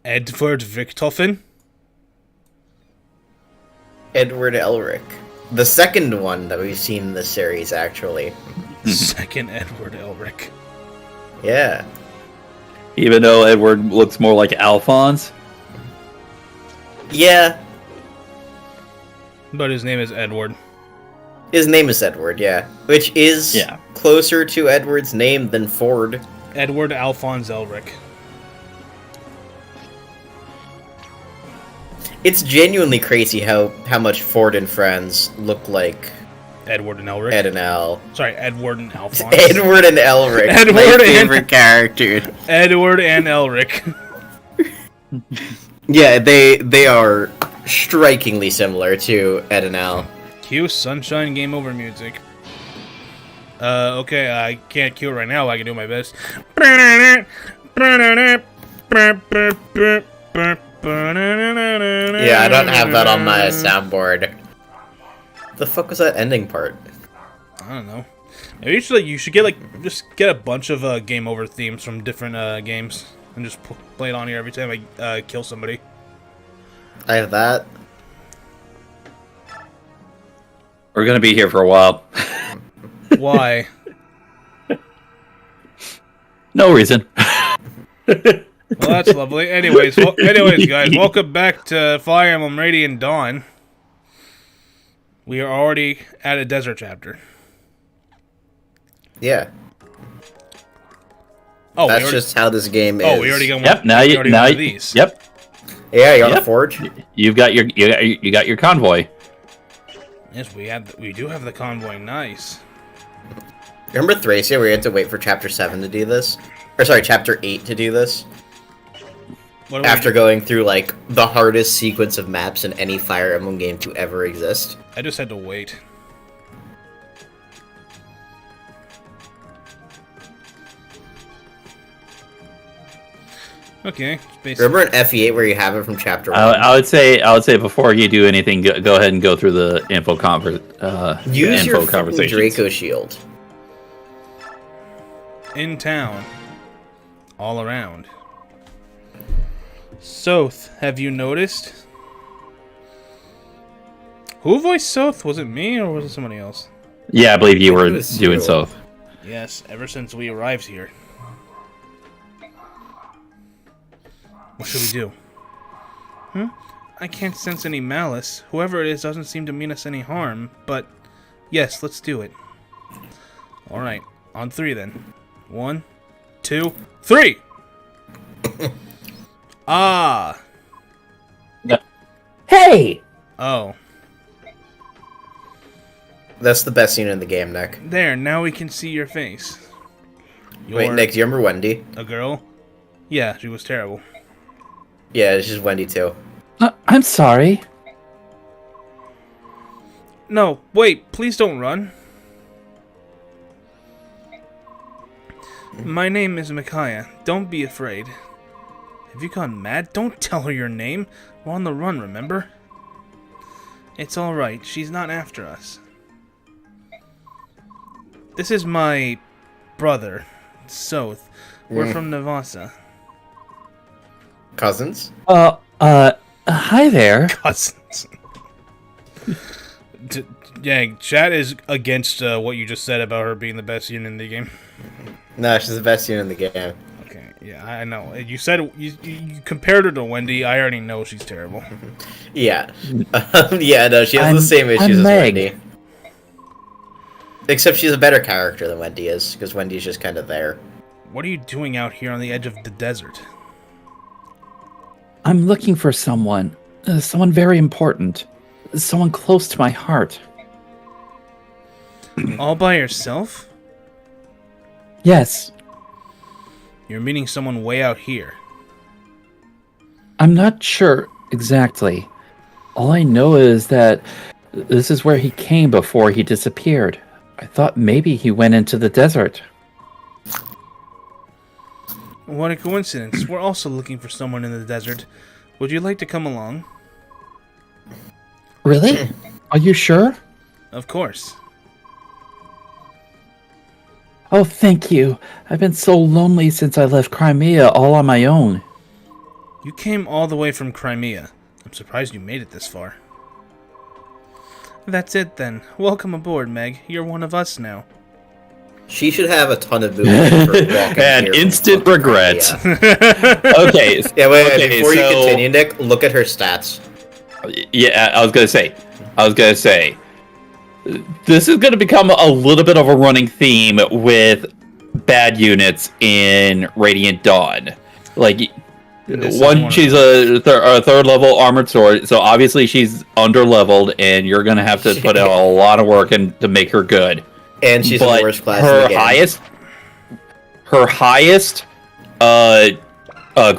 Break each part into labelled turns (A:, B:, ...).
A: Edward Richtofen?
B: Edward Elric. The second one that we've seen in this series, actually.
A: Second Edward Elric.
B: Yeah.
C: Even though Edward looks more like Alphonse?
B: Yeah.
A: But his name is Edward.
B: His name is Edward, yeah. Which is closer to Edward's name than Ford.
A: Edward Alphonse Elric.
B: It's genuinely crazy how much Ford and Friends look like
A: Edward and Elric.
B: Ed and Al.
A: Sorry, Edward and Alphonse.
B: Edward and Elric.
A: Edward
B: my
A: and
B: favorite character.
A: Edward and Elric.
B: Yeah, they are strikingly similar to Ed and Al.
A: Cue Sunshine Game Over music. Okay, I can't cue it right now. I can do my best.
B: Yeah, I don't have that on my soundboard. The fuck was that ending part?
A: I don't know. Maybe you should get just get a bunch of game over themes from different games and just play it on here every time I kill somebody.
B: I have that.
C: We're gonna be here for a while.
A: Why?
C: No reason.
A: Well, that's lovely. Anyways, guys, welcome back to Fire Emblem Radiant Dawn. We are already at a desert chapter.
B: Yeah.
A: Oh,
B: that's just how this game is.
A: Oh, we already got one.
C: Yep. Now you.
A: These.
C: Yep.
B: Yeah, you're on a forge.
C: You got your convoy.
A: Yes, we do have the convoy. Nice.
B: Remember Thracia, where you had to wait for Chapter 7 to do this? Or sorry, Chapter 8 to do this? After going through, like, the hardest sequence of maps in any Fire Emblem game to ever exist.
A: I just had to wait. Okay.
B: Remember in FE8 where you have it from Chapter 1?
C: I would say before you do anything, go ahead and go through the info
B: Use your
C: conversations.
B: Draco Shield.
A: In town. All around. Soth, have you noticed? Who voiced Soth? Was it me or was it somebody else?
C: Yeah, I believe you were doing so.
A: Yes, ever since we arrived here. What should we do? I can't sense any malice. Whoever it is doesn't seem to mean us any harm, but yes, let's do it. Alright, on 3 then. 1, 2, 3! Ah!
C: Hey!
A: Oh.
B: That's the best scene in the game, Nick.
A: There, now we can see your face.
B: Wait, Nick, do you remember Wendy?
A: A girl? Yeah, she was terrible.
B: Yeah, she's Wendy too.
C: I'm sorry.
A: No, wait, please don't run. My name is Micaiah. Don't be afraid. Have you gone mad? Don't tell her your name. We're on the run, remember? It's alright, she's not after us. This is my brother, Soth. We're from Navasa.
B: Cousins?
C: Hi there.
A: Cousins. Dang, chat is against what you just said about her being the best unit in the game.
B: No, she's the best unit in the game.
A: Okay, yeah, I know. You said you compared her to Wendy. I already know she's terrible.
B: Yeah. Yeah, no, she has the same issues as Wendy. Except she's a better character than Wendy is, because Wendy's just kind of there.
A: What are you doing out here on the edge of the desert?
C: I'm looking for someone. Someone very important. Someone close to my heart.
A: All by yourself?
C: Yes.
A: You're meeting someone way out here.
C: I'm not sure exactly. All I know is that this is where he came before he disappeared. I thought maybe he went into the desert.
A: What a coincidence. We're also looking for someone in the desert. Would you like to come along?
C: Really? Are you sure?
A: Of course.
C: Oh, thank you. I've been so lonely since I left Crimea all on my own.
A: You came all the way from Crimea. I'm surprised you made it this far. That's it then. Welcome aboard, Meg. You're one of us now.
B: She should have a ton of movement for walking
C: And
B: here
C: instant
B: from
C: regret.
B: Crimea.
C: Okay.
B: Yeah, wait,
C: okay,
B: before you continue, Nick, look at her stats.
C: Yeah, I was gonna say, this is gonna become a little bit of a running theme with bad units in Radiant Dawn. Like, she's a third level armored sword, so obviously she's under leveled, and you're gonna have to put in a lot of work to make her good.
B: And she's in the worst class in the game.
C: Her highest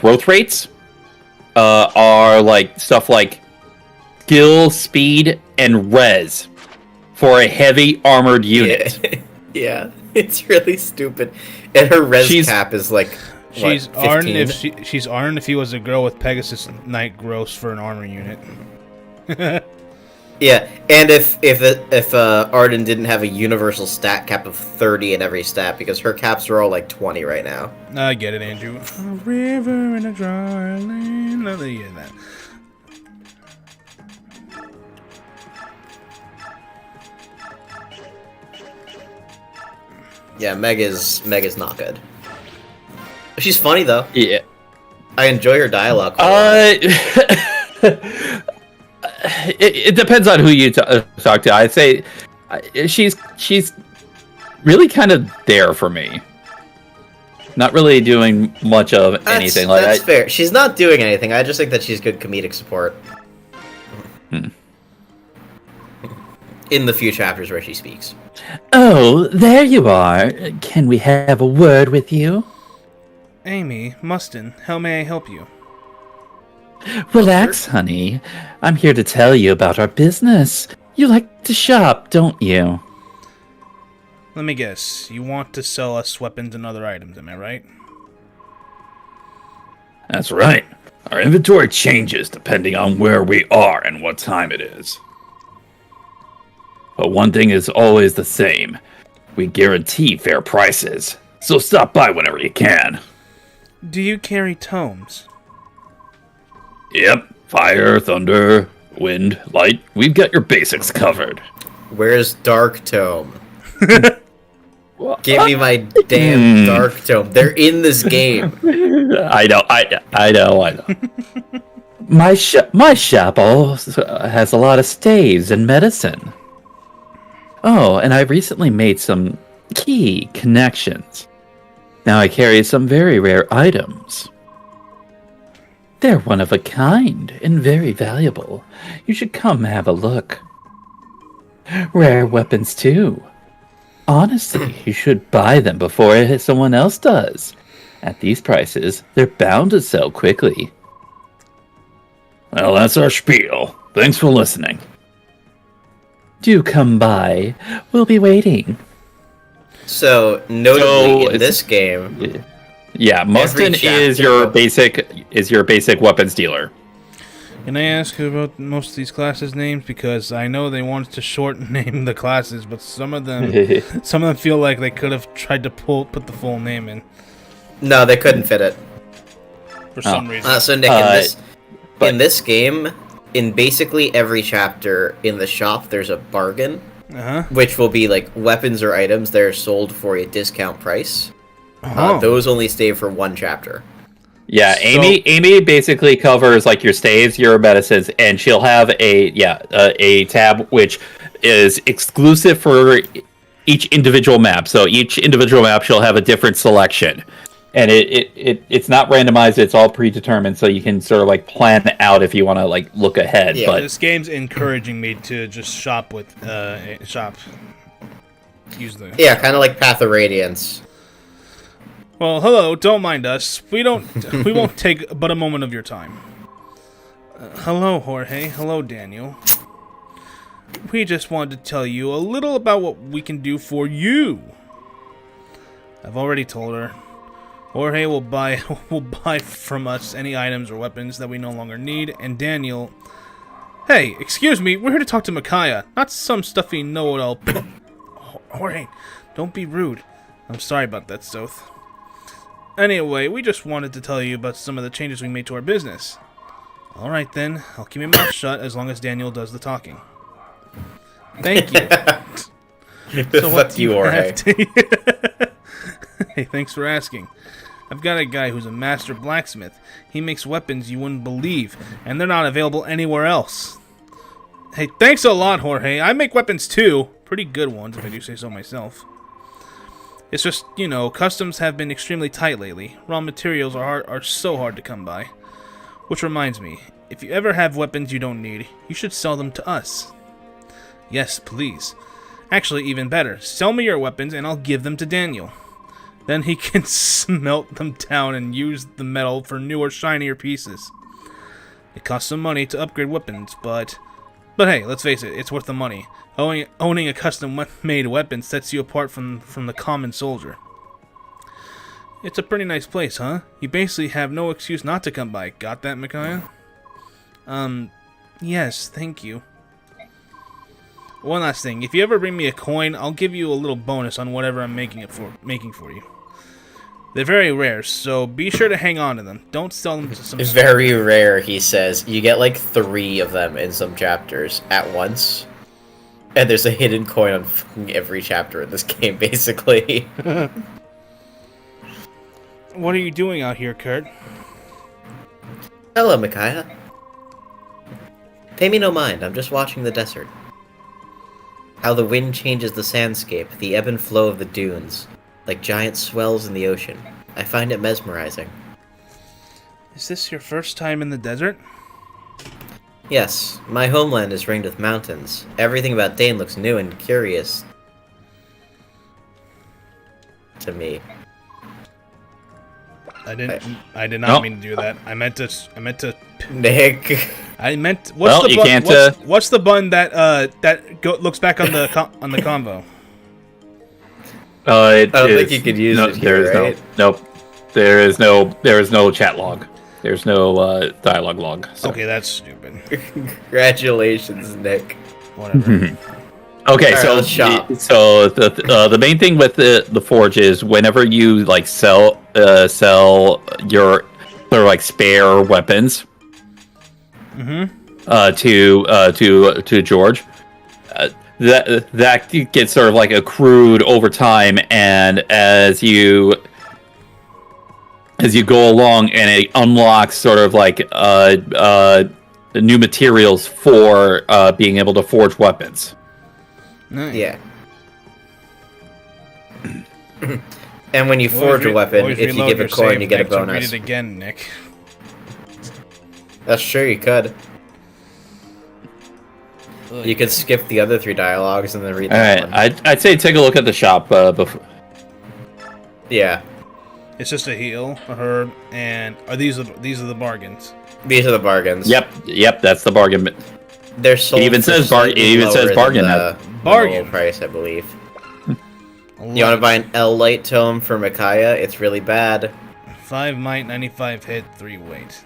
C: growth rates are like stuff like skill, speed, and res for a heavy armored unit.
B: Yeah, it's really stupid. And her res cap is like
A: She's
B: what,
A: Arden
B: 15?
A: if she's Arden if he was a girl with Pegasus Knight gross for an armor unit.
B: Yeah, and if Arden didn't have a universal stat cap of 30 in every stat, because her caps are all like 20 right now.
A: I get it, Andrew. A river in a dry land. No, they get that.
B: Yeah, Meg is not good. She's funny though.
C: Yeah.
B: I enjoy her dialogue.
C: It depends on who you talk to. I'd say she's really kind of there for me. Not really doing much of anything.
B: That's fair. She's not doing anything. I just think that she's good comedic support. In the few chapters where she speaks.
C: Oh, there you are. Can we have a word with you?
A: Amy, Mustin, how may I help you?
C: Relax, honey. I'm here to tell you about our business. You like to shop, don't you?
A: Let me guess. You want to sell us weapons and other items, am I right?
C: That's right. Our inventory changes depending on where we are and what time it is. But one thing is always the same. We guarantee fair prices. So stop by whenever you can.
A: Do you carry tomes?
C: Yep. Fire, thunder, wind, light. We've got your basics covered.
B: Where's Dark Tome? Give me my damn Dark Tome. They're in this game.
C: I know. My shop also has a lot of staves and medicine. Oh, and I recently made some key connections. Now I carry some very rare items. They're one of a kind and very valuable. You should come have a look. Rare weapons too. Honestly, you should buy them before someone else does. At these prices, they're bound to sell quickly. Well, that's our spiel. Thanks for listening. Do come by. We'll be waiting.
B: So, notably in this game...
C: Yeah, Mustin is your basic weapons dealer.
A: Can I ask about most of these classes' names? Because I know they wanted to shorten name the classes, but some of them feel like they could have tried to put the full name in.
B: No, they couldn't fit it.
A: For some reason.
B: So Nick, in this game, in basically every chapter in the shop, there's a bargain, which will be like weapons or items that are sold for a discount price. Those only stay for one chapter.
C: Yeah, Amy basically covers like your staves, your medicines, and she'll have a tab which is exclusive for each individual map. So each individual map she'll have a different selection. And it's not randomized, it's all predetermined, so you can sort of like plan out if you want to like look ahead.
B: Yeah.
C: But
A: this game's encouraging me to just shop with use the
B: kind of like Path of Radiance.
A: Well, hello, don't mind us. We won't take but a moment of your time. Hello, Jorge. Hello, Daniel. We just wanted to tell you a little about what we can do for you. I've already told her. Jorge will buy from us any items or weapons that we no longer need, and Daniel... Hey, excuse me, we're here to talk to Micaiah, not some stuffy know-it-all... Jorge, don't be rude. I'm sorry about that, Soth. Anyway, we just wanted to tell you about some of the changes we made to our business. Alright then, I'll keep my mouth shut as long as Daniel does the talking. Thank you. So
B: Fuck you, Jorge.
A: Hey, thanks for asking. I've got a guy who's a master blacksmith. He makes weapons you wouldn't believe, and they're not available anywhere else. Hey, thanks a lot, Jorge. I make weapons too. Pretty good ones, if I do say so myself. It's just, you know, customs have been extremely tight lately. Raw materials are so hard to come by. Which reminds me, if you ever have weapons you don't need, you should sell them to us. Yes, please. Actually, even better, sell me your weapons and I'll give them to Daniel. Then he can smelt them down and use the metal for newer, shinier pieces. It costs some money to upgrade weapons, but hey, let's face it, it's worth the money. Owning a custom-made weapon sets you apart from the common soldier. It's a pretty nice place, huh? You basically have no excuse not to come by. Got that, Micaiah? Yes, thank you. One last thing. If you ever bring me a coin, I'll give you a little bonus on whatever I'm making for you. They're very rare, so be sure to hang on to them. Don't sell them to some...
B: Very rare, he says. You get like 3 of them in some chapters at once. And there's a hidden coin on fucking every chapter in this game, basically.
A: What are you doing out here, Kurt?
B: Hello, Micaiah. Pay me no mind, I'm just watching the desert. How the wind changes the sandscape, the ebb and flow of the dunes, like giant swells in the ocean. I find it mesmerizing.
A: Is this your first time in the desert?
B: Yes, my homeland is ringed with mountains. Everything about Dane looks new and curious to me.
A: I did not mean to do that. I meant to.
B: Nick.
A: I meant.
C: Well, you can't.
A: What's the button that looks back on the convo?
B: I don't think you could use it here, right?
C: Nope. There is no chat log. There's no dialogue log. So.
A: Okay, that's stupid.
B: Congratulations, Nick.
A: Whatever.
C: Okay,
B: right,
C: so the main thing with the forge is whenever you like sell your sort of like spare weapons to George, that gets sort of like accrued over time, and as you go along, and it unlocks sort of like new materials for being able to forge weapons.
B: Nice. Yeah. And when you forge a weapon, if you give a coin, you get a bonus.
A: Read it again, Nick.
B: That's true, you could. You could skip the other 3 dialogues and then read that one.
C: I'd say take a look at the shop before.
B: Yeah.
A: It's just a heal, a herb, and these are the bargains.
B: These are the bargains.
C: Yep, that's the bargain.
B: They're sold.
C: It even says bargain.
B: Bargain price, I believe. You want to buy an L light tome for Micaiah? It's really bad.
A: 5 might, 95 hit, 3 weight.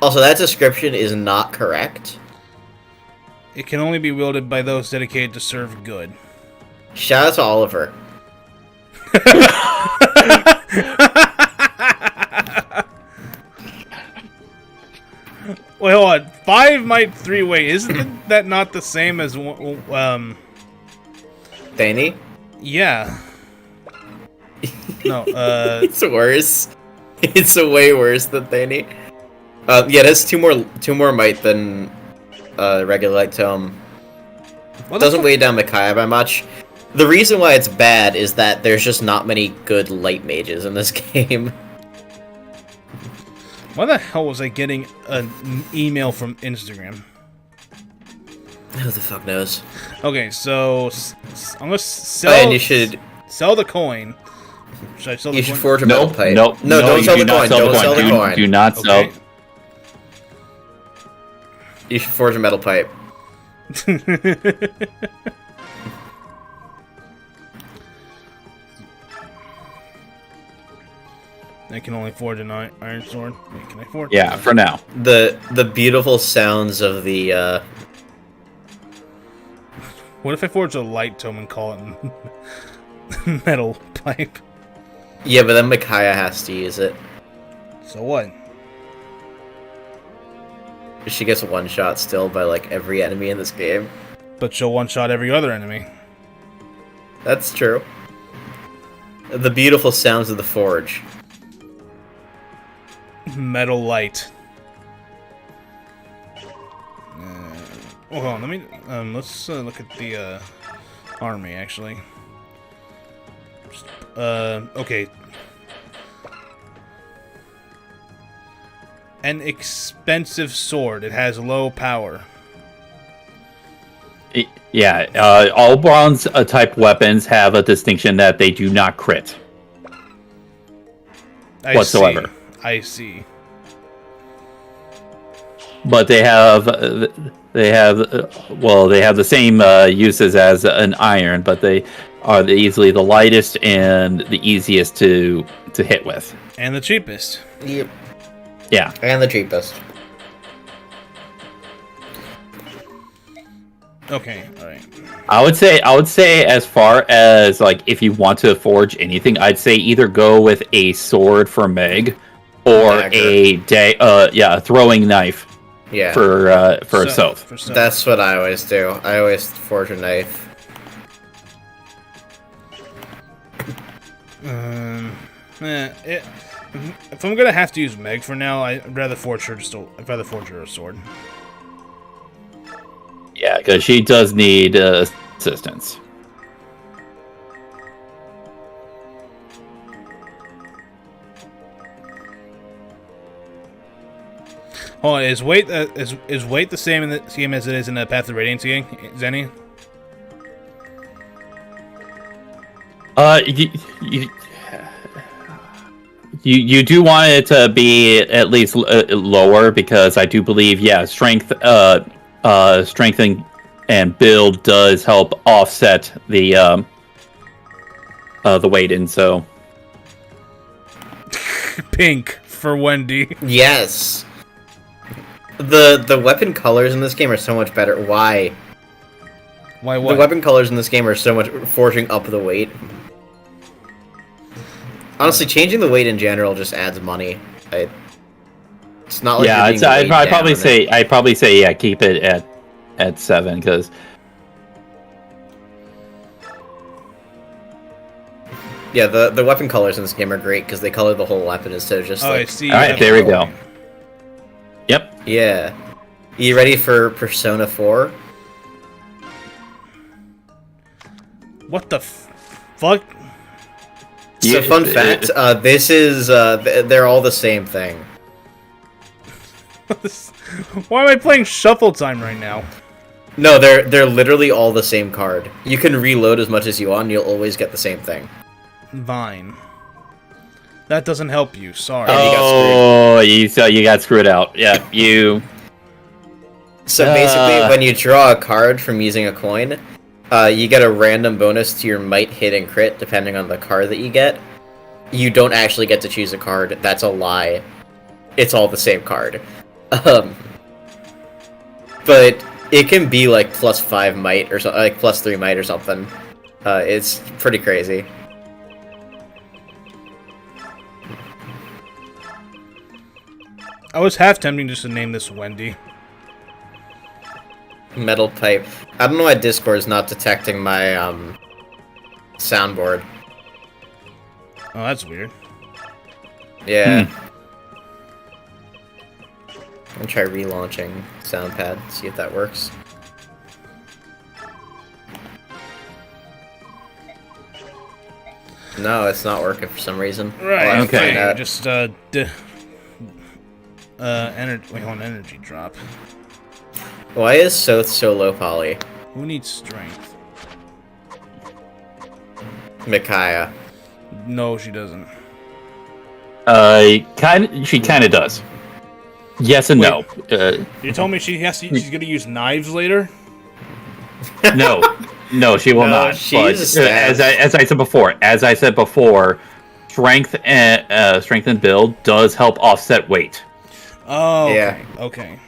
B: Also, that description is not correct.
A: It can only be wielded by those dedicated to serve good.
B: Shout out to Oliver.
A: Wait, hold on. 5 might, 3 weight. Isn't that not the same as
B: Danny?
A: Yeah. No,
B: It's worse. It's way worse than Danny. Yeah, that's two more might than regular light tome. Doesn't weigh down Micaiah by much. The reason why it's bad is that there's just not many good light mages in this game.
A: Why the hell was I getting an email from Instagram?
B: Who the fuck knows?
A: Okay, so I'm gonna sell.
B: And you should
A: sell the coin. Should I sell the coin?
B: You should forge a metal pipe.
C: No,
B: don't sell the coin. Don't sell the coin.
C: Do not sell.
B: You should forge a metal pipe.
A: I can only forge an iron sword. Wait, can I forge?
C: Yeah, for now.
B: The beautiful sounds of the.
A: What if I forge a light tome and call it metal pipe?
B: Yeah, but then Micaiah has to use it.
A: So what?
B: She gets one shot still by like every enemy in this game.
A: But she'll one shot every other enemy.
B: That's true. The beautiful sounds of the forge.
A: Metal light. Hold on, let me let's look at the army actually. Okay. An expensive sword. It has low power.
C: Yeah, all bronze type weapons have a distinction that they do not crit whatsoever.
A: I see.
C: But they have the same uses as an iron, but they are easily the lightest and the easiest to to hit with.
A: And the cheapest.
B: Yep.
C: Yeah.
B: And the cheapest.
A: Okay, alright.
C: I would say as far as like if you want to forge anything, I'd say either go with a sword for Meg or a throwing knife for Soph.
B: That's what I always do. I always forge a knife.
A: If I'm gonna have to use Meg for now, I'd rather forge her a sword.
C: Yeah, because she does need assistance.
A: Hold on, is weight the same as it is in the Path of Radiance game, Zenny?
C: You do want it to be at least lower because I do believe strength and build does help offset the weight, and so
A: pink for Wendy.
B: Yes. The weapon colors in this game are so much better. Why?
A: Why what?
B: The weapon colors in this game are so much forging up the weight. Honestly, changing the weight in general just adds money. It's not like
C: I'd probably say keep it at 7 because
B: the weapon colors in this game are great because they color the whole weapon instead of just
A: I see.
C: All right, there we go. Yep.
B: Yeah. You ready for Persona 4?
A: What the fuck?
B: So fun fact, this is they're all the same thing.
A: Why am I playing Shuffle Time right now?
B: No, they're literally all the same card. You can reload as much as you want, and you'll always get the same thing.
A: Vine. That doesn't help you. Sorry.
C: You got screwed out. Yeah, you.
B: So basically, when you draw a card from using a coin, you get a random bonus to your might, hit, and crit, depending on the card that you get. You don't actually get to choose a card. That's a lie. It's all the same card. But it can be like +5 might or something, like +3 might or something. It's pretty crazy.
A: I was half tempting just to name this Wendy.
B: Metal pipe. I don't know why Discord is not detecting my soundboard.
A: Oh, that's weird.
B: Yeah. I'm gonna try relaunching SoundPad, see if that works. No, it's not working for some reason.
A: Right.
C: Okay.
A: Just energy drop.
B: Why is Soth so low poly?
A: Who needs strength?
B: Micaiah.
A: No, she doesn't.
C: She kind of does. Yes and
A: Wait.
C: no.
A: You told me she's gonna use knives later?
C: No, she will not. But as I said before, strength and build does help offset weight.
A: Oh, okay.
B: Yeah.
A: Okay.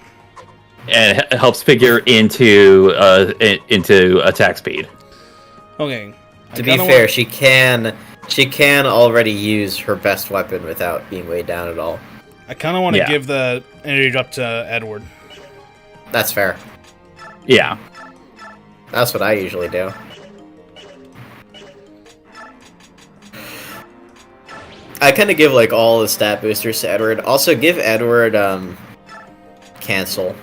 C: And it helps figure into attack speed.
A: Okay.
B: To be fair, she can already use her best weapon without being weighed down at all.
A: I kind of want to give the energy drop to Edward.
B: That's fair.
C: Yeah.
B: That's what I usually do. I kind of give like all the stat boosters to Edward. Also, give Edward cancel.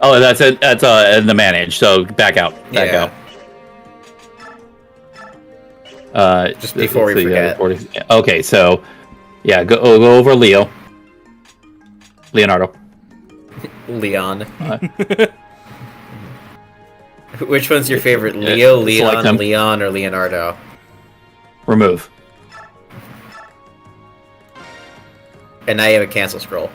C: Oh, that's it. That's in the manage. So back out. Back out.
B: Just before we forget.
C: Okay, so yeah, go over Leonardo.
B: Leon. Which one's your favorite? Leo, Leon, Leon, or Leonardo?
C: Remove.
B: And now you have a cancel scroll.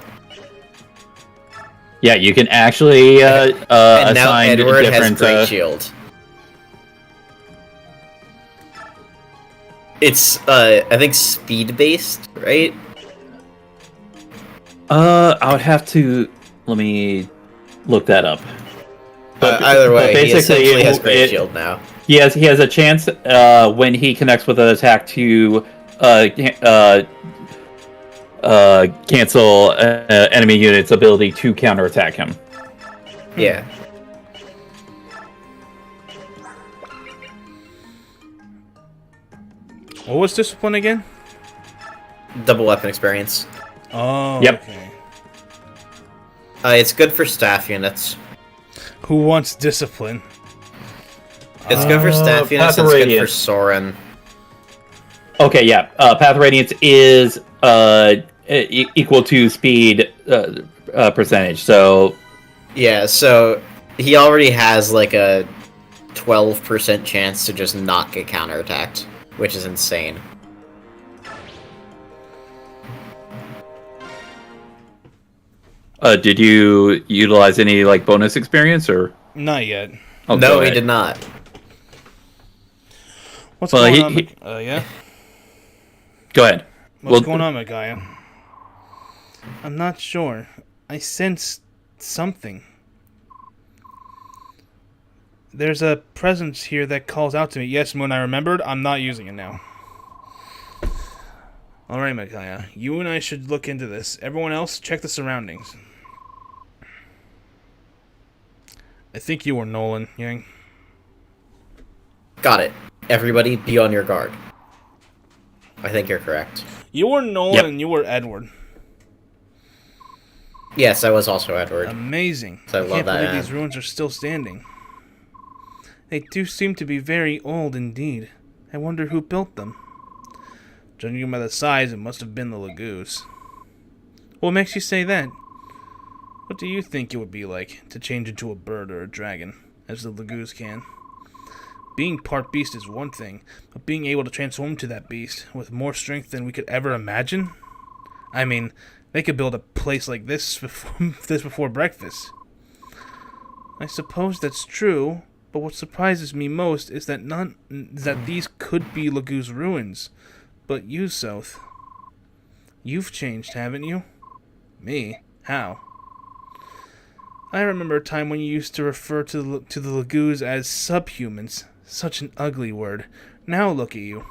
C: Yeah, you can actually
B: and now
C: assign
B: Edward has
C: different.
B: Great Shield. It's I think speed based, right?
C: I would have to let me look that up.
B: Either way, he
C: basically,
B: essentially has Great Shield now.
C: He has a chance when he connects with an attack to cancel enemy unit's ability to counterattack him.
B: Yeah.
A: What was discipline again?
B: Double weapon experience.
A: Oh,
C: yep.
A: Okay.
B: It's good for staff units.
A: Who wants discipline?
B: It's good for staff units, and it's good for Soren.
C: Okay, yeah. Path of Radiance is equal to speed percentage, so...
B: Yeah, so he already has like a 12% chance to just not get counterattacked, which is insane.
C: Did you utilize any like bonus experience or?
A: Not yet.
C: Oh,
B: no, he did not.
A: What's going on? Yeah.
C: Go ahead.
A: What's going on, Micaiah? I'm not sure. I sense something. There's a presence here that calls out to me. Yes, Moon, I remembered. I'm not using it now. Alright, Micaiah. You and I should look into this. Everyone else, check the surroundings. I think you were Nolan, Yang.
B: Got it. Everybody, be on your guard. I think you're correct.
A: You were Nolan and you were Edward.
B: Yes, I was also Edward.
A: Amazing.
B: So I
A: can't believe these ruins are still standing. They do seem to be very old indeed. I wonder who built them. Judging by the size, it must have been the Lagoos. What makes you say that? What do you think it would be like to change into a bird or a dragon, as the Lagoos can? Being part beast is one thing, but being able to transform to that beast with more strength than we could ever imagine? I mean, they could build a place like this before breakfast. I suppose that's true, but what surprises me most is that these could be Lagoos ruins. But you, South, you've changed, haven't you? Me? How? I remember a time when you used to refer to the Lagoos as subhumans. Such an ugly word. Now look at you.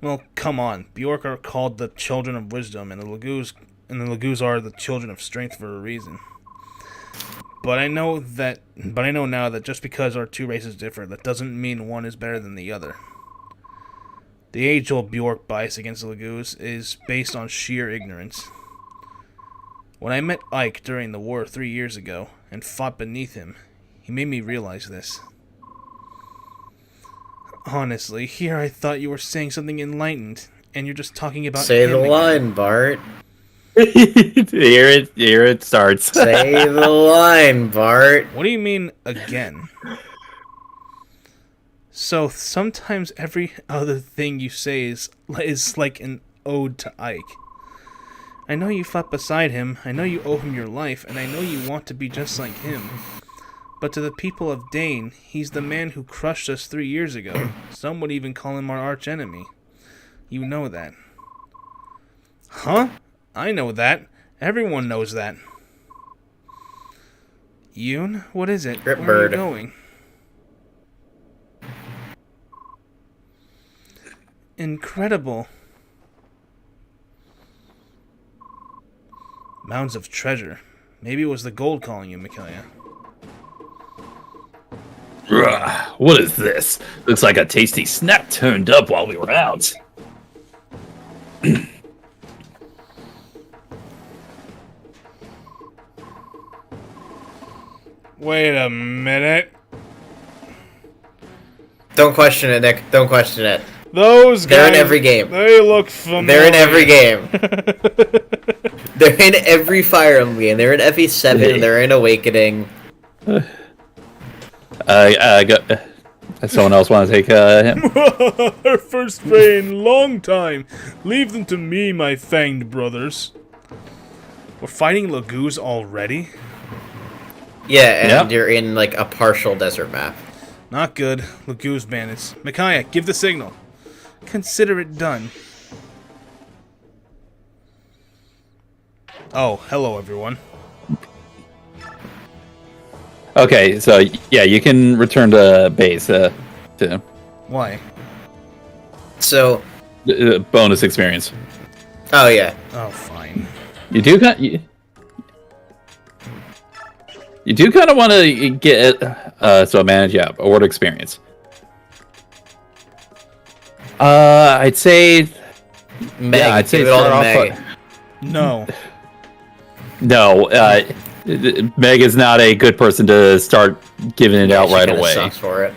A: Well, come on. Bjork are called the children of wisdom, and the Lagoos are the children of strength for a reason. But I know now that just because our two races differ, that doesn't mean one is better than the other. The age-old Bjork bias against the Lagoos is based on sheer ignorance. When I met Ike during the war 3 years ago and fought beneath him, he made me realize this. Honestly, here I thought you were saying something enlightened, and you're just talking about
B: Say
A: him
B: the
A: again.
B: line, Bart.
C: Here it starts.
B: Say the line, Bart.
A: What do you mean, again? So, sometimes every other thing you say is like an ode to Ike. I know you fought beside him, I know you owe him your life, and I know you want to be just like him. But to the people of Dane, he's the man who crushed us 3 years ago. Some would even call him our archenemy. You know that. Huh? I know that. Everyone knows that. Yoon, what is it?
B: Rip
A: Where
B: bird.
A: are you going? Incredible. Mounds of treasure. Maybe it was the gold calling you, Micaiah.
C: What is this? Looks like a tasty snack turned up while we were out.
A: Wait a minute.
B: Don't question it, Nick. Don't question it.
A: Those guys.
B: They're in every game.
A: They look familiar.
B: They're in every game. They're in every Fire Emblem game. They're in FE7. They're in Awakening.
C: Someone else want to take him?
A: Our first prey in a long time. Leave them to me, my fanged brothers. We're fighting Lagoos already?
B: Yeah, and you're in like a partial desert map.
A: Not good. Lagu's bandits. Micaiah, give the signal. Consider it done. Oh, hello everyone.
C: Okay, so yeah, you can return to base.
A: Why?
B: So,
C: bonus experience.
B: oh yeah.
A: Oh, fine.
C: You do kind. You do kind of want to get so manage, yeah, award experience. I'd say,
B: Meg,
C: yeah, I'd say
B: give it all
C: start
B: to
C: off.
B: Meg.
A: No.
C: No, Meg is not a good person to start giving it out
B: She
C: right
B: kinda
C: away.
B: sucks for it.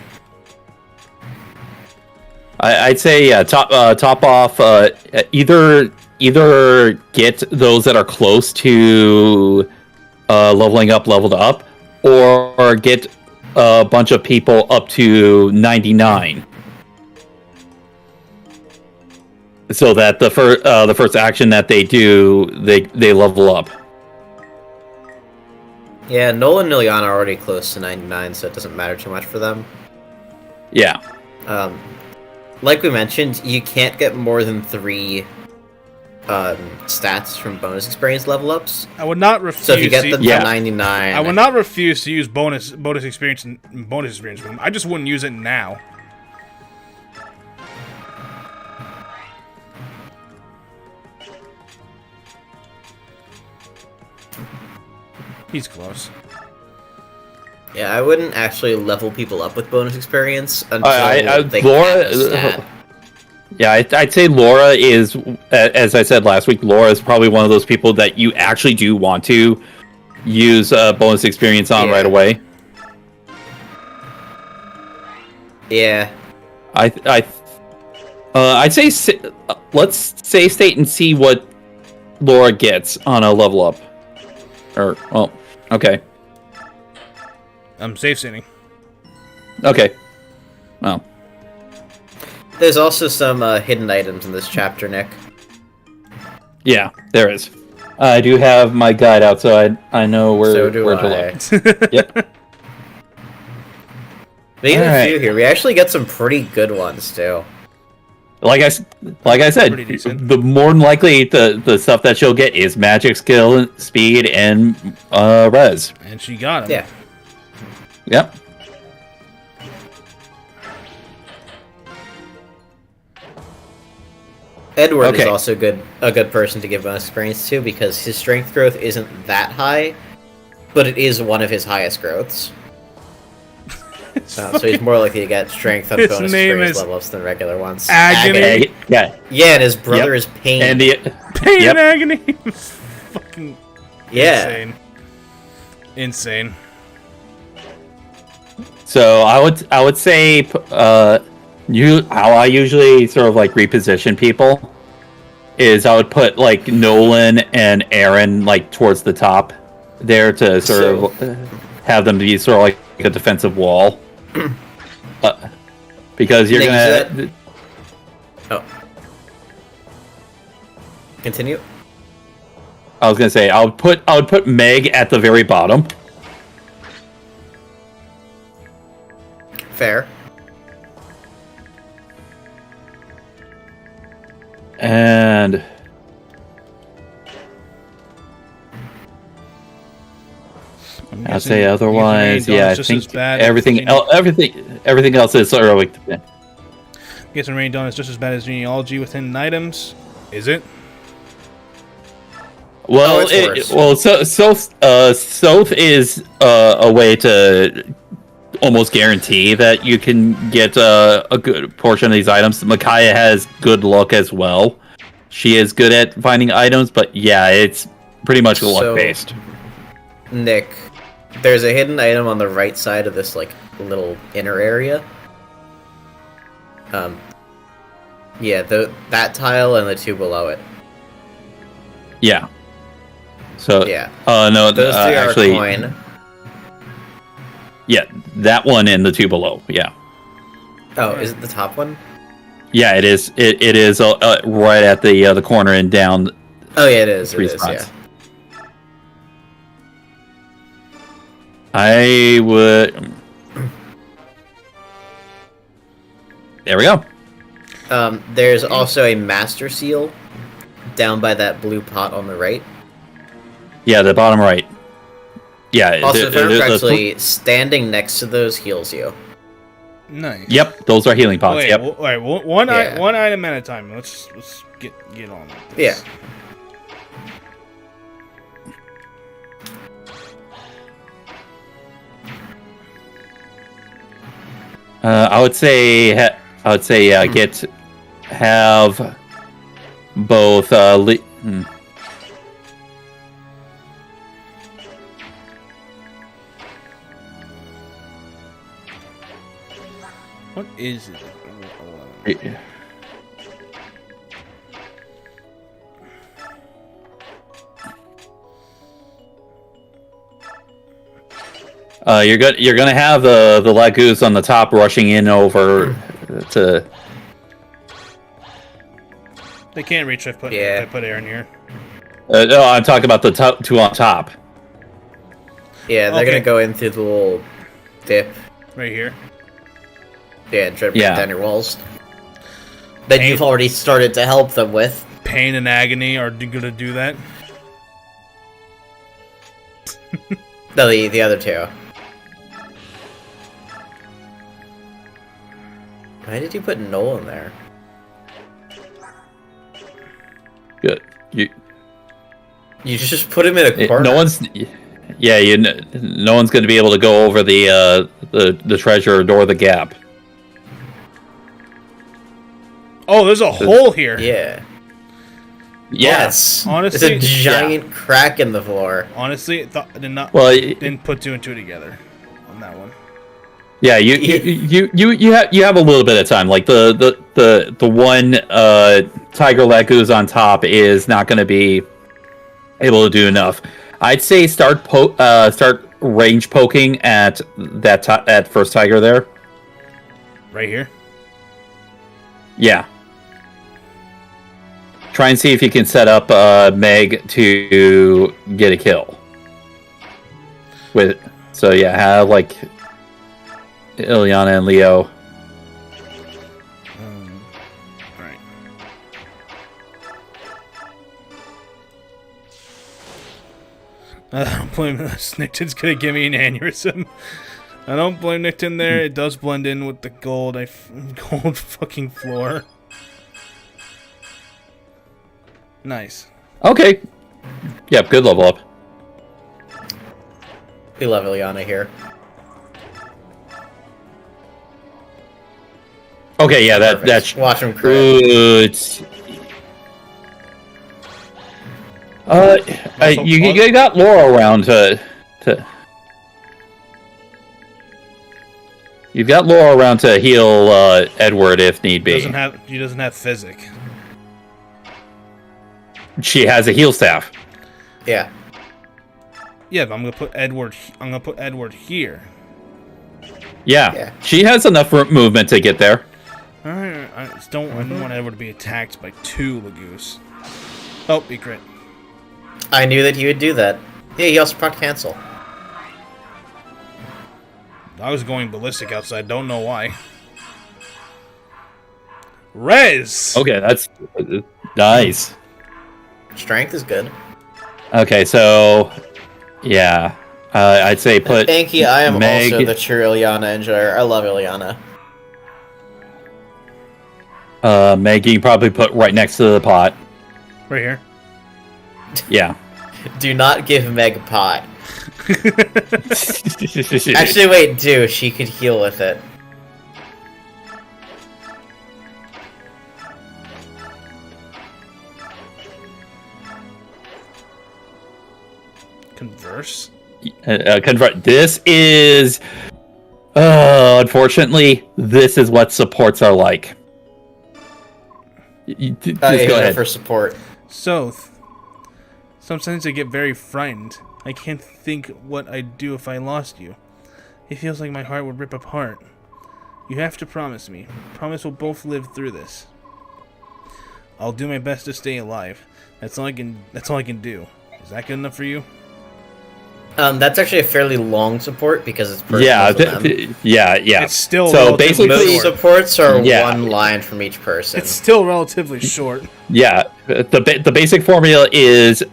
C: I'd say yeah, top off. Either get those that are close to leveling up, leveled up, or get a bunch of people up to 99, so that the first action that they do, they level up.
B: Yeah, Nolan and Ilyana are already close to 99, so it doesn't matter too much for them.
C: Yeah.
B: Like we mentioned, you can't get more than 3 stats from bonus experience level ups.
A: I would not refuse.
B: So if you get them
C: Yeah.
B: to 99,
A: I would not refuse to use bonus experience and bonus experience with them. I just wouldn't use it now. He's close.
B: Yeah, I wouldn't actually level people up with bonus experience until they
C: Laura,
B: have a stat.
C: yeah, I'd say Laura is, as I said last week, Laura is probably one of those people that you actually do want to use bonus experience on right away.
B: Yeah.
C: I'd say let's save state and see what Laura gets on a level up. Or, well, okay.
A: I'm safe sitting.
C: Okay. Well.
B: There's also some hidden items in this chapter, Nick.
C: Yeah, there is. I do have my guide out, so I know where to look. Yep.
B: We get a few here. We actually get some pretty good ones too.
C: Like I said, the more than likely the stuff that she'll get is magic, skill, speed, and res.
A: And she got him.
B: Yeah.
C: Yep.
B: Edward is also a good person to give bonus experience to because his strength growth isn't that high, but it is one of his highest growths. So he's more likely to get strength on bonus experience level ups than regular ones.
A: Agony.
C: Yeah.
B: Yeah, and his brother is Pain.
C: And the
A: Pain and agony. Fucking
B: insane.
A: Insane.
C: So I would say how I usually sort of like reposition people is I would put like Nolan and Aaron like towards the top there to sort of have them be sort of like a defensive wall. Because you're gonna.
B: Oh. Continue.
C: I was gonna say I would put Meg at the very bottom.
B: Fair.
C: And I'd say otherwise, yeah. I think everything else is sort of like.
A: Guess Rain Dawn is just as bad as genealogy within items. Is it?
C: Well, Soth is a way to almost guarantee that you can get a good portion of these items. Micaiah has good luck as well. She is good at finding items, but yeah, it's pretty much luck based.
B: Nick, there's a hidden item on the right side of this like little inner area. Yeah, that tile and the two below it.
C: Yeah. So
B: yeah.
C: No,
B: those three
C: actually,
B: are coin.
C: Yeah, that one and the two below. Yeah.
B: Oh, is it the top one?
C: Yeah, it is. It is right at the corner and down.
B: Oh yeah, it is.
C: Three
B: it is,
C: spots.
B: Yeah.
C: I would. There we go.
B: There's also a master seal down by that blue pot on the right.
C: Yeah, the bottom right. Yeah.
B: Also, if I remember correctly, standing next to those heals you.
A: Nice.
C: Yep, those are healing pots.
A: Wait,
C: Yep.
A: all right, one item at a time. Let's get on with this.
B: Yeah.
C: I would say have both.
A: What is it?
C: You're gonna have the Lagoos on the top rushing in over to.
A: They can't reach if I put air in here.
C: No, I'm talking about the two on top.
B: Yeah, they're gonna go in through the little dip.
A: Right here.
B: Yeah, and try to break down your walls. That you've already started to help them with.
A: Pain and agony are gonna do that.
B: No, the other two. Why did you put Noel in there?
C: Good.
B: You just put him in a corner.
C: No one's going to be able to go over the treasure or the gap.
A: Oh, there's a hole here.
B: Yeah.
C: Yes.
A: Honestly,
B: there's a giant crack in the floor.
A: Honestly, didn't put two and two together on that one.
C: Yeah, you have a little bit of time. Like the one Tiger Lagoos on top is not going to be able to do enough. I'd say start range poking at at first tiger there.
A: Right here.
C: Yeah. Try and see if you can set up Meg to get a kill. Have like Ileana and Leo.
A: Right. I don't blame Nickton's gonna give me an aneurysm. I don't blame Nickton there. It does blend in with the gold fucking floor. Nice.
C: Okay. Yep, good level up.
B: We love Ileana here.
C: Okay, yeah, that's
B: watch him crit.
C: Good. You got Laura around to. You've got Laura around to heal Edward if need be.
A: He doesn't have physic.
C: She has a heal staff.
B: Yeah.
A: Yeah, but I'm gonna put Edward here.
C: Yeah. She has enough movement to get there.
A: I don't want Edward to be attacked by two Lagoos. Oh, he crit.
B: I knew that he would do that. Yeah, he also proc cancel.
A: I was going ballistic outside. Don't know why. Rez.
C: Okay, that's nice.
B: Strength is good.
C: Okay, so yeah, I'd say put.
B: Thank you. I am
C: Meg...
B: also the true Ileana enjoyer. I love Ileana.
C: Meg, you can probably put right next to the pot.
A: Right here.
C: Yeah.
B: Do not give Meg a pot. Actually, wait, do. She could heal with it.
A: Converse?
C: Convert. This is... unfortunately, this is what supports are like. Just go ahead.
B: For support.
A: So, sometimes I get very frightened. I can't think what I'd do if I lost you. It feels like my heart would rip apart. You have to promise me. Promise we'll both live through this. I'll do my best to stay alive. That's all I can do. Is that good enough for you?
B: That's actually a fairly long support because it's personal
C: Yeah,
B: to them.
C: yeah.
A: It's still
C: so
A: relatively
C: basically,
B: Most
A: short.
B: supports are
C: Yeah.
B: one line from each person.
A: It's still relatively short.
C: yeah. The basic formula is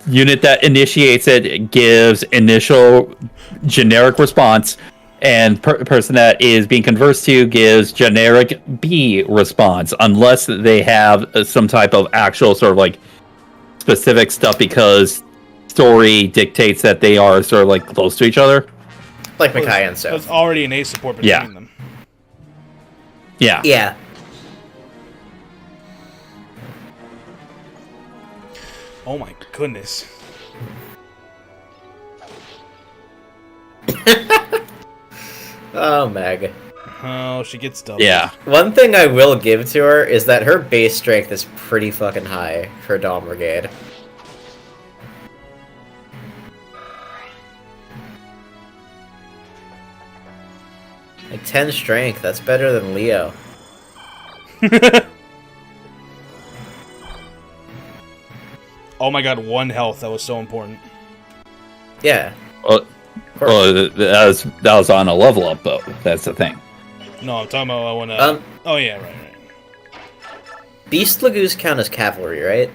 C: unit that initiates it gives initial generic response, and person that is being conversed to gives generic B response, unless they have some type of actual sort of like specific stuff because story dictates that they are sort of like close to each other.
B: Like Makai and
A: There's
B: Soph.
A: already an A support between them.
C: Yeah.
B: Yeah.
A: Oh my goodness.
B: Oh, Meg.
A: Oh, she gets double.
C: Yeah.
B: One thing I will give to her is that her base strength is pretty fucking high for Dawn Brigade. Like 10 strength, that's better than Leo.
A: Oh my god, 1 health. That was so important.
B: Yeah.
C: Well, that was on a level up, though. That's the thing.
A: No, I'm talking about when. Oh yeah, right.
B: Beast Lagoos count as cavalry, right?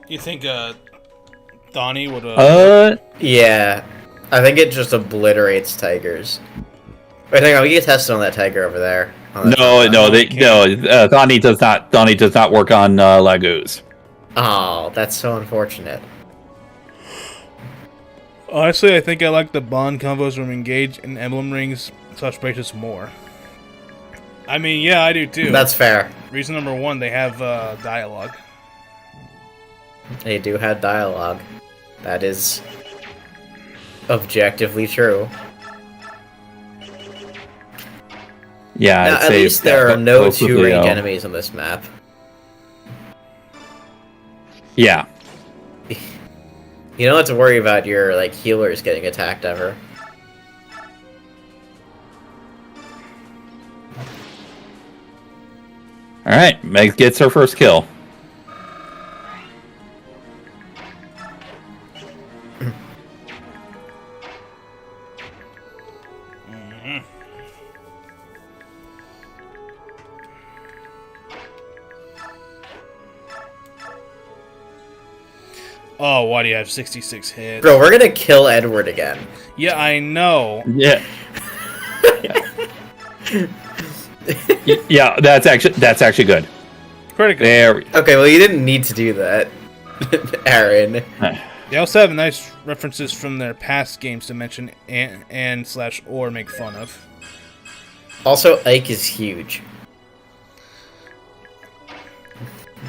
A: You think Donnie would?
B: Yeah. I think it just obliterates tigers. Wait, hang on, we get tested on that tiger over there.
C: Donnie does not. Donnie does not work on Lagoos.
B: Oh, that's so unfortunate.
A: Honestly, I think I like the bond combos from Engage and Emblem Rings /Braces more. I mean, yeah, I do too.
B: That's fair.
A: Reason number 1, they have dialogue.
B: They do have dialogue. That is objectively true.
C: Yeah,
B: Now, at least there are no 2-rank enemies on this map.
C: Yeah.
B: You don't have to worry about your like healers getting attacked ever.
C: All right, Meg gets her first kill.
A: Oh, why do you have 66 hits?
B: Bro, we're gonna kill Edward again.
A: Yeah, I know.
C: Yeah. Yeah, that's actually good.
A: Critical.
C: There.
B: Okay, well you didn't need to do that, Aaron.
A: They also have nice references from their past games to mention and/or make fun of.
B: Also, Ike is huge.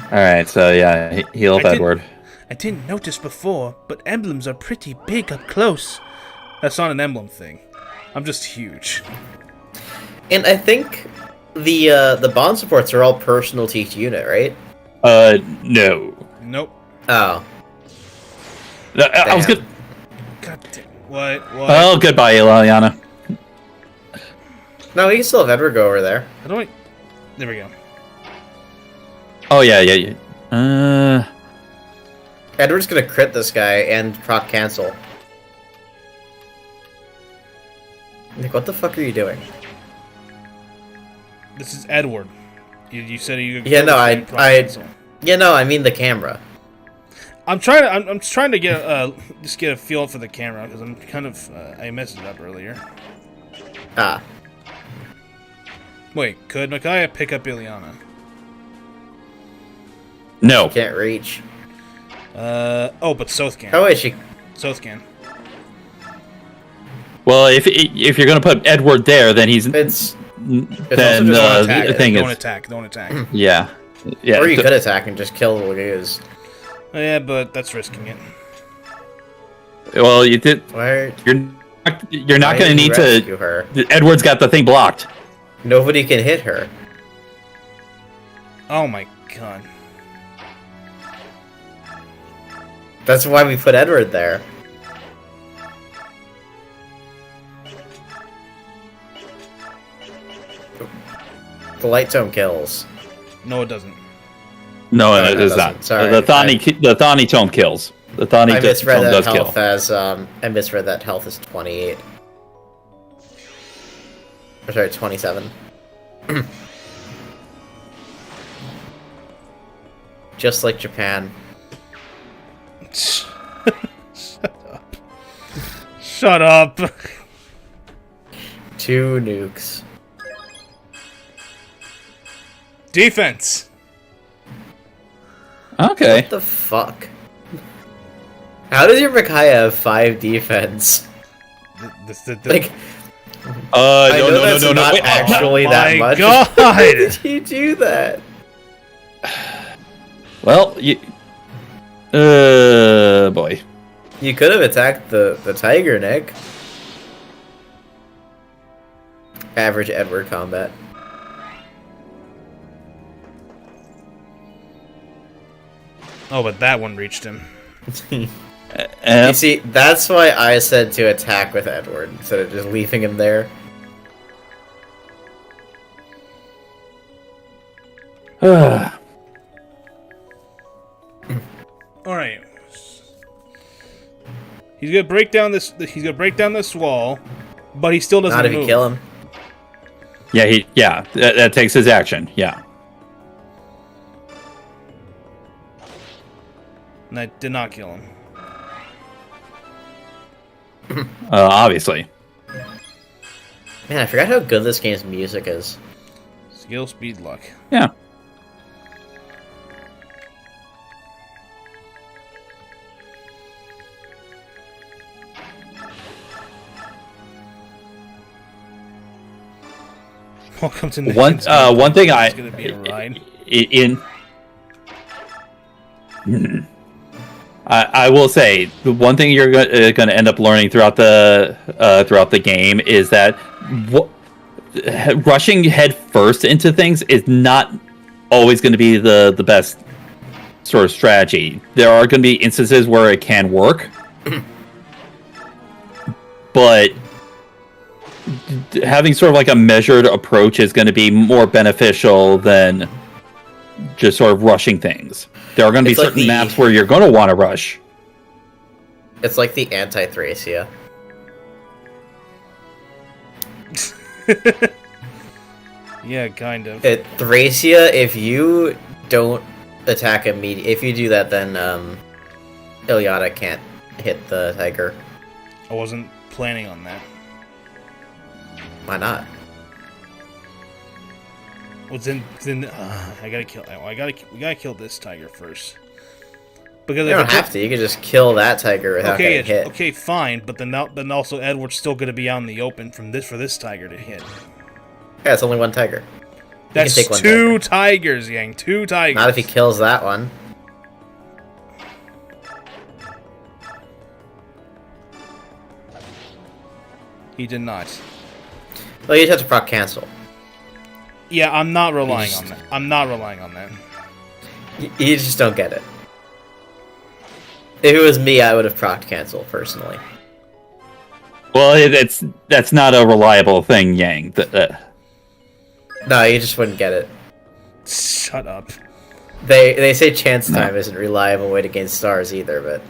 C: All right, so yeah, heal up Edward.
A: I didn't notice before, but emblems are pretty big up close. That's not an emblem thing. I'm just huge.
B: And I think the bond supports are all personal to each unit, right?
C: No.
A: Nope.
B: Oh.
C: I was good.
A: God damn. What?
C: Oh, goodbye, Ileana.
B: No, we can still have Edward go over there.
A: How do I... There we go.
C: Oh yeah.
B: Edward's gonna crit this guy and proc cancel. Nick, what the fuck are you doing?
A: This is Edward. You said you.
B: Yeah, no, Yeah, no, I mean the camera.
A: I'm trying to get just get a feel for the camera because I'm kind of I messed it up earlier.
B: Ah.
A: Wait, could Micaiah pick up Ileana?
C: No.
B: Can't reach.
A: Oh, but Soth can.
B: Oh wait, she.
A: Soth can.
C: Well, if you're gonna put Edward there, then he's
B: It's
C: then
B: also just
C: the thing
A: Don't
C: is
A: attack. Don't attack.
C: yeah.
B: or you could attack and just kill the Lagoos.
A: Yeah, but that's risking it.
C: Well, you did.
B: Where?
C: You're not
B: Why
C: gonna
B: did
C: need
B: you
C: to.
B: rescue her?
C: Edward's got the thing blocked.
B: Nobody can hit her.
A: Oh my god.
B: That's why we put Edward there. The light tone kills.
A: No, it doesn't.
C: No,
B: Oh,
C: it
B: no,
C: is
B: it
C: not.
B: doesn't. Sorry,
C: The Thani tome kills. The Thani
B: I
C: tome
B: misread that
C: does
B: health
C: kill.
B: as I misread that health as 28. Or sorry, 27. Just like Japan.
A: Shut up. Shut up.
B: 2 nukes.
A: Defense.
C: Okay.
B: What the fuck? How does your Micaiah have 5 defense? Like, I know that's not
C: Wait,
B: actually that much.
A: God.
B: Why did he do that?
C: Well, boy.
B: You could have attacked the tiger, Nick. Average Edward combat.
A: Oh, but that one reached him.
B: You see, that's why I said to attack with Edward instead of just leaving him there.
A: All right. He's gonna break down this. He's gonna break down this wall, but he still doesn't
B: Not if
A: move.
B: you kill him.
C: Yeah, that takes his action. Yeah.
A: And I did not kill him.
C: Obviously.
B: Man, I forgot how good this game's music is.
A: Skill, speed, luck.
C: Yeah.
A: Welcome to
C: One thing
A: It's gonna be a ride.
C: I will say the one thing you're going to end up learning throughout the game is that rushing head first into things is not always going to be the best sort of strategy. There are going to be instances where it can work, but having sort of like a measured approach is going to be more beneficial than just sort of rushing things. There are going to be certain maps where you're going to want to rush.
B: It's like the anti-Thracia.
A: Yeah, kind of.
B: Thracia, if you don't attack immediately, if you do that, then Ilyada can't hit the tiger.
A: I wasn't planning on that.
B: Why not?
A: Well, then I gotta kill. We gotta kill this tiger first. Because
B: You don't have to. You can just kill that tiger without getting hit.
A: Okay, fine. But then also Edward's still gonna be out in the open for this tiger to hit.
B: Yeah, it's only one tiger.
A: That's
B: take one
A: two tigers, Yang. 2 tigers.
B: Not if he kills that one.
A: He did not.
B: Well, you just have to proc cancel.
A: Yeah, I'm not relying on that. I'm not relying on that.
B: You just don't get it. If it was me, I would have proc cancel personally.
C: Well, that's not a reliable thing, Yang.
B: No, you just wouldn't get it.
A: Shut up.
B: They say chance time isn't a reliable way to gain stars either, but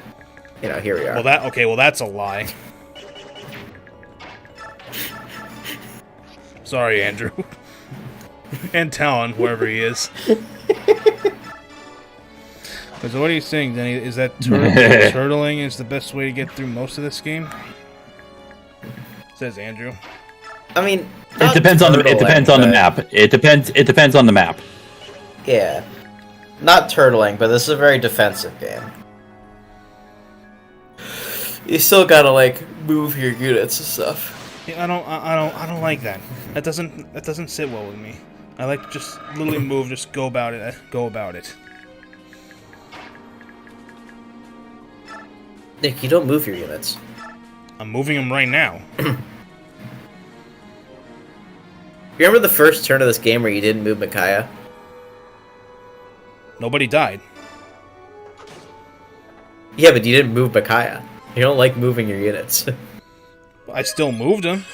B: you know, here we are.
A: Well, that's a lie. Sorry, Andrew. And Talon, whoever he is. So what are you saying, Denny? Is that turtling is the best way to get through most of this game? Says Andrew.
B: I mean,
C: It depends on the map. It depends on the map.
B: Yeah, not turtling, but this is a very defensive game. You still gotta like move your units and stuff.
A: Yeah, I don't like that. That doesn't sit well with me. I like to just literally move, just go about it.
B: Nick, you don't move your units.
A: I'm moving them right now.
B: You remember the first turn of this game where you didn't move Micaiah?
A: Nobody died.
B: Yeah, but you didn't move Micaiah. You don't like moving your units.
A: I still moved him.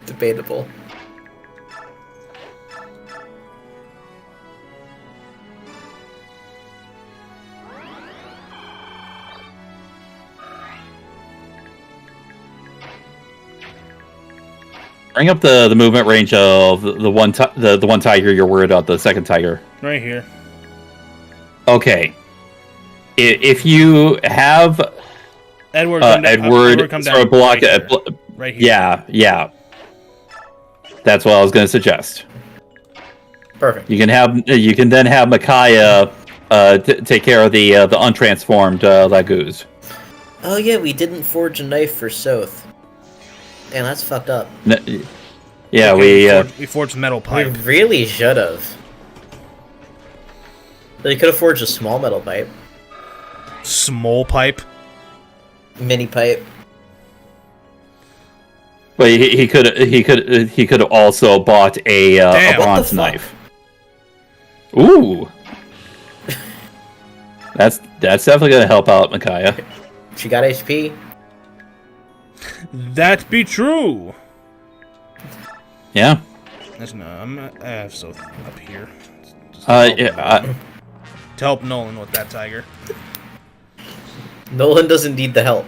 B: Debatable.
C: Bring up the movement range of the one tiger you're worried about. The second tiger.
A: Right here.
C: Okay. If you have
A: Edward come
C: sort of block it.
A: Right here.
C: Yeah. That's what I was going to suggest.
B: Perfect.
C: You can then have Micaiah take care of the untransformed Laguz.
B: Oh yeah, we didn't forge a knife for Soth. Damn, that's fucked up.
C: Yeah,
A: okay, we forged metal pipe.
B: We really should have. They could have forged a small metal pipe.
A: Small pipe?
B: Mini pipe.
C: But he could have also bought a bronze knife. Ooh, that's definitely gonna help out Micaiah.
B: She got HP.
A: That be true.
C: Yeah.
A: Listen, I'm gonna have Soth up here.
C: To
A: help Nolan with that tiger.
B: Nolan doesn't need the help.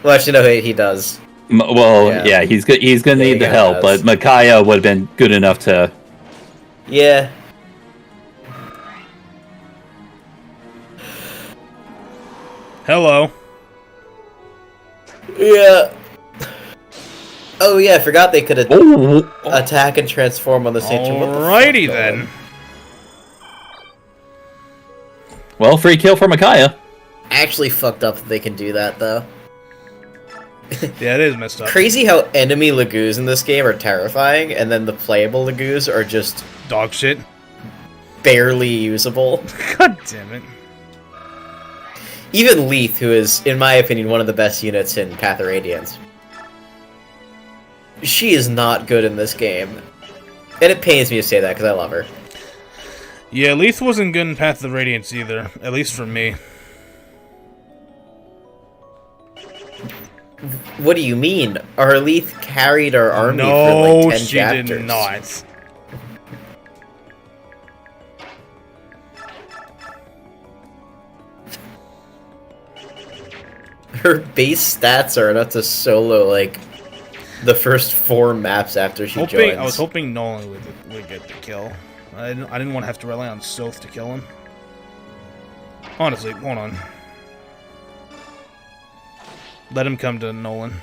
B: Well, actually, no, he does.
C: Well, yeah, he's gonna need the help, but Micaiah would have been good enough to.
B: Yeah.
A: Hello.
B: Yeah. Oh yeah, I forgot they could attack and transform on the same time.
A: Alrighty then.
C: Well, free kill for Micaiah.
B: Actually fucked up that they can do that though.
A: Yeah, it is messed up.
B: Crazy how enemy Laguz in this game are terrifying, and then the playable Laguz are just
A: dog shit.
B: Barely usable.
A: God damn it.
B: Even Leith, who is, in my opinion, one of the best units in Path of Radiance. She is not good in this game. And it pains me to say that, because I love her.
A: Yeah, Leith wasn't good in Path of Radiance either. At least for me.
B: What do you mean? Our Leith carried our army for like 10 chapters. No, she did not. Her base stats are enough to solo, like, the first 4 maps after she joins.
A: I was hoping Nolan would get the kill. I didn't want to have to rely on Soth to kill him. Honestly, hold on. Let him come to Nolan.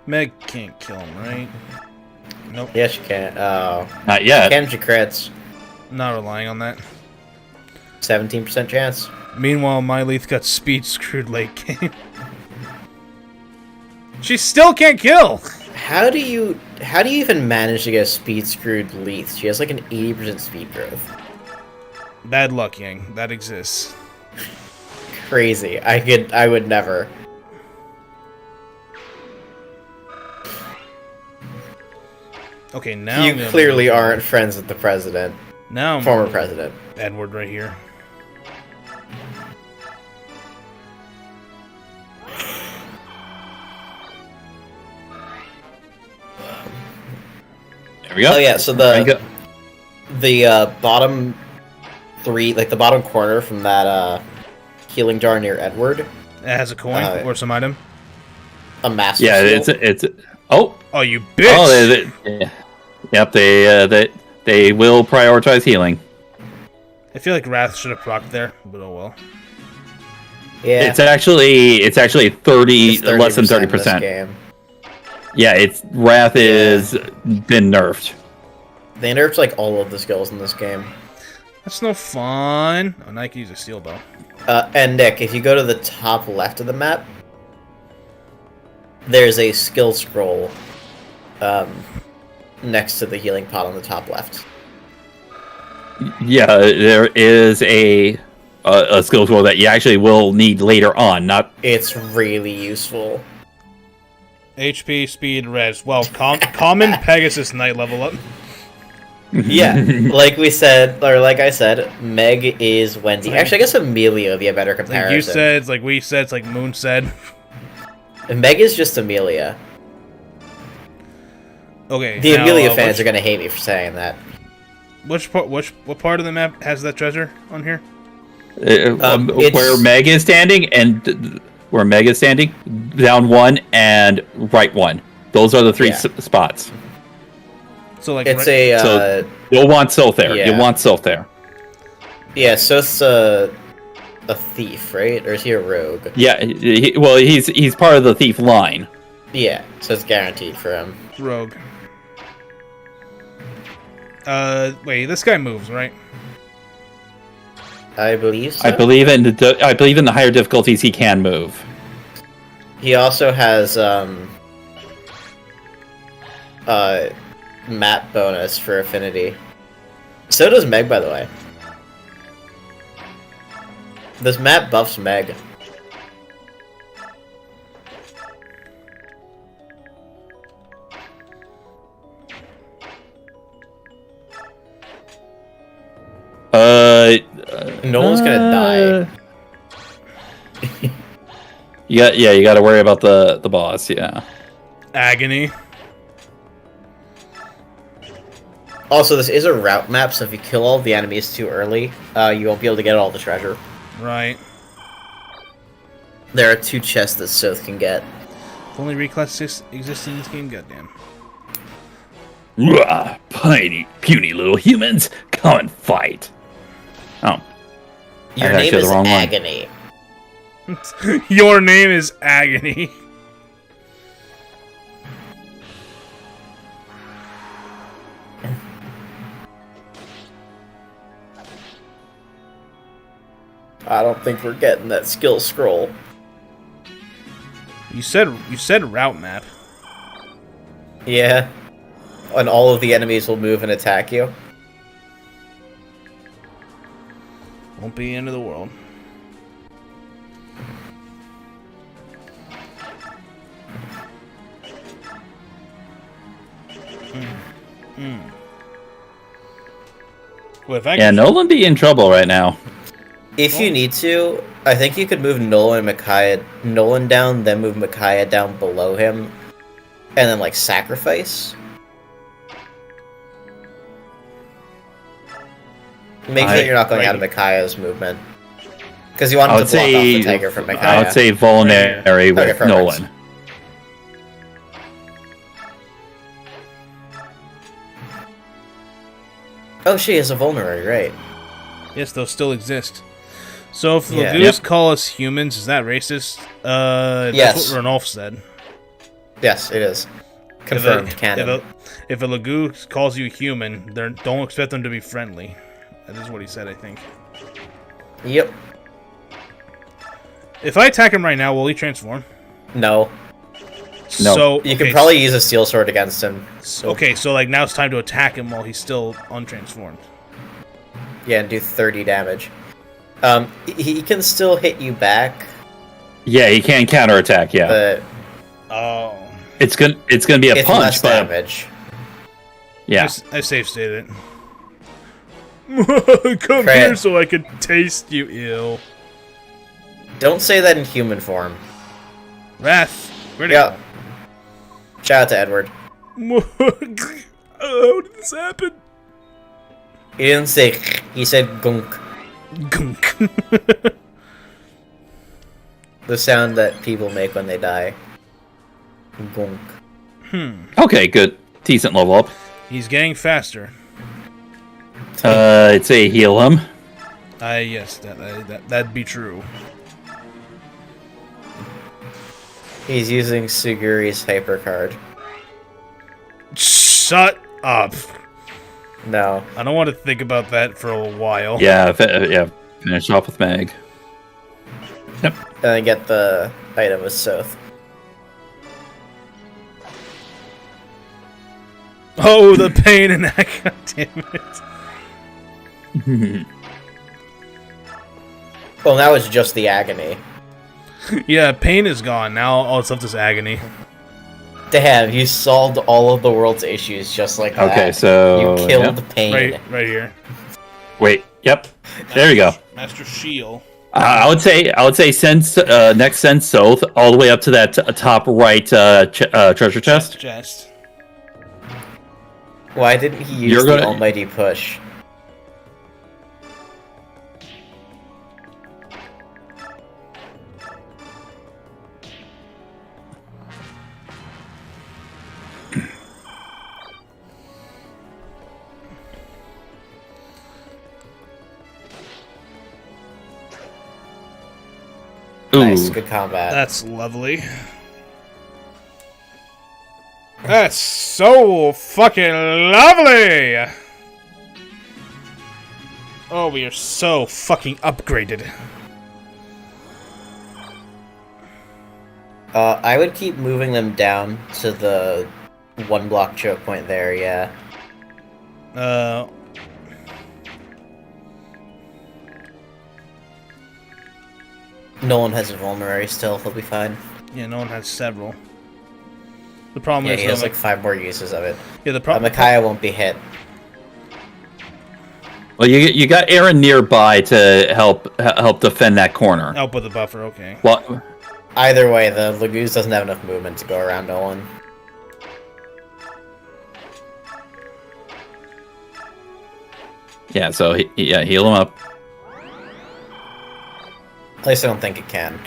A: Meg can't kill him, right? Nope.
B: Yes, she can. Oh.
C: Not yet.
B: Can she crits?
A: Not relying on that.
B: 17% chance.
A: Meanwhile, my Leith got speed screwed late game. She still can't kill!
B: How do you even manage to get a speed screwed Leith? She has like an 80% speed growth.
A: Bad luck, Yang. That exists.
B: Crazy. I would never.
A: Okay, now
B: you clearly aren't friends with the president.
A: Now
B: former president.
A: Edward right here.
C: There we go.
B: Oh yeah, so the bottom 3, like the bottom corner from that healing jar near Edward.
A: It has a coin or some item.
B: A master.
C: Yeah,
B: seal.
C: it's oh
A: you bitch.
C: Oh, yeah. Yep, they will prioritize healing.
A: I feel like Wrath should have procced there, but oh well.
B: Yeah,
C: it's actually 30 less than 30%. Yeah, Wrath is been nerfed.
B: They nerfed like all of the skills in this game.
A: That's no fun. Oh, now I can use a steel bow.
B: And Nick, if you go to the top left of the map, there's a skill scroll next to the healing pot on the top left.
C: Yeah, there is a skill scroll that you actually will need later on.
B: It's really useful.
A: HP, speed, res. Well, common Pegasus Knight level up.
B: Yeah, like I said, Meg is Wendy. Actually, I guess Amelia would be a better comparison.
A: Like you said, it's like we said, it's like Moon said.
B: Meg is just Amelia.
A: Okay.
B: The Amelia fans are gonna hate me for saying that.
A: What part of the map has that treasure on here?
C: Where Meg is standing down 1 and right 1. Those are the 3 spots.
A: So like
B: it's
C: so you'll want Sylph there.
B: Yeah.
C: You want Sylph there.
B: Yeah, Sylph's a thief, right? Or is he a rogue?
C: Yeah, he's part of the thief line.
B: Yeah, so it's guaranteed for him.
A: rogue. Wait, this guy moves, right?
B: I believe so.
C: I believe in the higher difficulties he can move.
B: He also has map bonus for affinity. So does Meg, by the way. This map buffs Meg. Nolan's gonna die.
C: You got to worry about the boss. Yeah.
A: Agony.
B: Also, this is a route map, so if you kill all the enemies too early, you won't be able to get all the treasure.
A: Right.
B: There are 2 chests that Soth can get.
A: If only reclass existed in this game, goddamn.
C: Puny little humans, come and fight. Oh.
B: Your
C: That's
B: name
C: actually
B: is
C: the wrong one.
B: Agony.
A: Your name is Agony.
B: I don't think we're getting that skill scroll.
A: You said route map.
B: Yeah. And all of the enemies will move and attack you.
A: Won't be the end of the world. Well, if I could-
C: Nolan be in trouble right now.
B: If you need to, I think you could move Nolan down, then move Micaiah down below him, and then, like, sacrifice. Make sure you're not going out of Micaiah's movement. Because you want him to block off the Tiger from Micaiah.
C: I would say vulnerary with
B: perfect.
C: Nolan.
B: Oh, she is a vulnerary, right?
A: Yes, they'll still exist. So if
B: Yeah.
A: Lagoos call us humans, is that racist?
B: Yes.
A: That's what Ranulf said.
B: Yes, it is. Confirmed canon.
A: If a Lagoo calls you human, don't expect them to be friendly. That is what he said, I think.
B: Yep.
A: If I attack him right now, will he transform?
B: No.
C: No.
A: So
B: You can probably use a steel sword against him.
A: Okay, so like now it's time to attack him while he's still untransformed.
B: Yeah, and do 30 damage. He can still hit you back,
C: Yeah, he can counterattack. Yeah,
B: but
A: Oh.
C: it's gonna be a
B: it's
C: punch,
B: less
C: but
B: damage.
C: yeah.
A: I safe stated it. Come
B: Right.
A: here so I can taste you, ill.
B: Don't say that in human form.
A: Wrath. Where'd it
B: Yeah. Shout out to Edward.
A: go? How did this happen?
B: He didn't say he said gunk.
A: Gunk.
B: The sound that people make when they die. Gunk.
C: Okay, good, decent level up.
A: He's getting faster.
C: I'd say heal him.
A: Yes, that'd be true.
B: He's using Suguri's hyper card.
A: Shut up.
B: No.
A: I don't want to think about that for a while.
C: Yeah, finish off with Meg. Yep.
B: And then get the item with Soth.
A: Oh, the pain in that. God damn it.
B: Well, now it's just the agony.
A: Yeah, pain is gone. Now all it's left is agony.
B: Damn, you solved all of the world's issues just like that.
C: Okay, so
B: You killed
C: yep.
B: pain.
A: Right here.
C: Wait, yep. There you go.
A: Master Shield.
C: I would say send Soth all the way up to that top right treasure chest.
A: Chest.
B: Why didn't he use
C: You're
B: the
C: gonna-
B: almighty push? Nice, good combat.
A: That's lovely. That's so fucking lovely! Oh, we are so fucking upgraded.
B: I would keep moving them down to the 1 block choke point there, yeah. Nolan has a vulnerary still, he'll be fine.
A: Yeah, no one has several. The problem
B: Yeah,
A: is
B: he has like 5 more uses of it.
A: Yeah, the problem.
B: Micaiah won't be hit.
C: Well, you got Aaron nearby to help defend that corner.
A: Help with the buffer, okay.
C: Well,
B: Either way, the Lagoose doesn't have enough movement to go around Nolan.
C: yeah. So heal him up.
B: At least I don't think it can.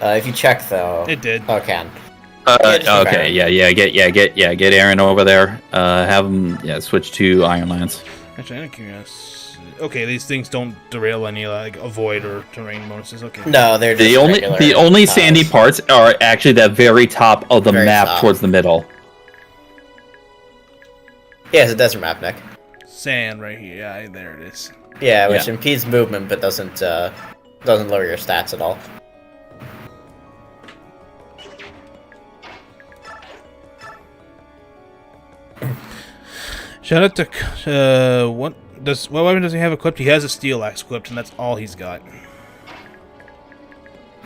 B: If you check though,
A: It did.
B: Oh, it can. just
C: Okay. Get Aaron over there. Have him switch to Iron Lance.
A: Actually, I'm curious. Okay, these things don't derail any like avoid or terrain bonuses. Okay.
B: No, they're just
C: The only sandy parts are actually the very top of the
B: Very
C: map
B: top.
C: towards the middle.
B: Yeah, it's a desert map, Nick.
A: Sand right here. Yeah, there it is.
B: Yeah, which
C: Yeah.
B: impedes movement but doesn't lower your stats at all.
A: Shout out to what weapon does he have equipped? He has a steel axe equipped, and that's all he's got.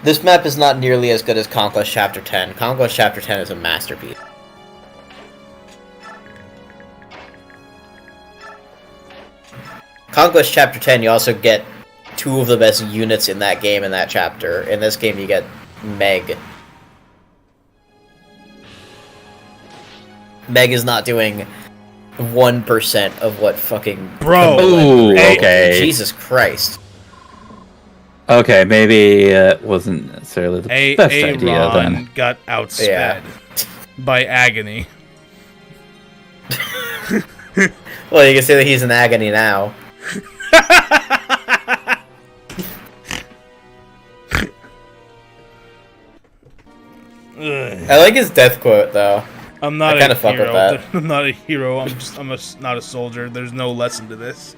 B: This map is not nearly as good as Conquest Chapter 10. Conquest Chapter 10 is a masterpiece. Conquest Chapter 10, you also get 2 of the best units in that game in that chapter. In this game, you get Meg. Meg is not doing 1% of what fucking...
A: Bro!
C: Ooh,
A: Hey,
C: okay.
B: Jesus Christ.
C: Okay, maybe it wasn't necessarily the best idea
A: Aaron
C: then.
A: got outsped
B: Yeah.
A: by agony.
B: Well, you can say that he's in agony now. I like his death quote, though.
A: I'm not
B: I kinda
A: a
B: fuck with
A: hero.
B: that.
A: I'm not a hero. Not a soldier. There's no lesson to this.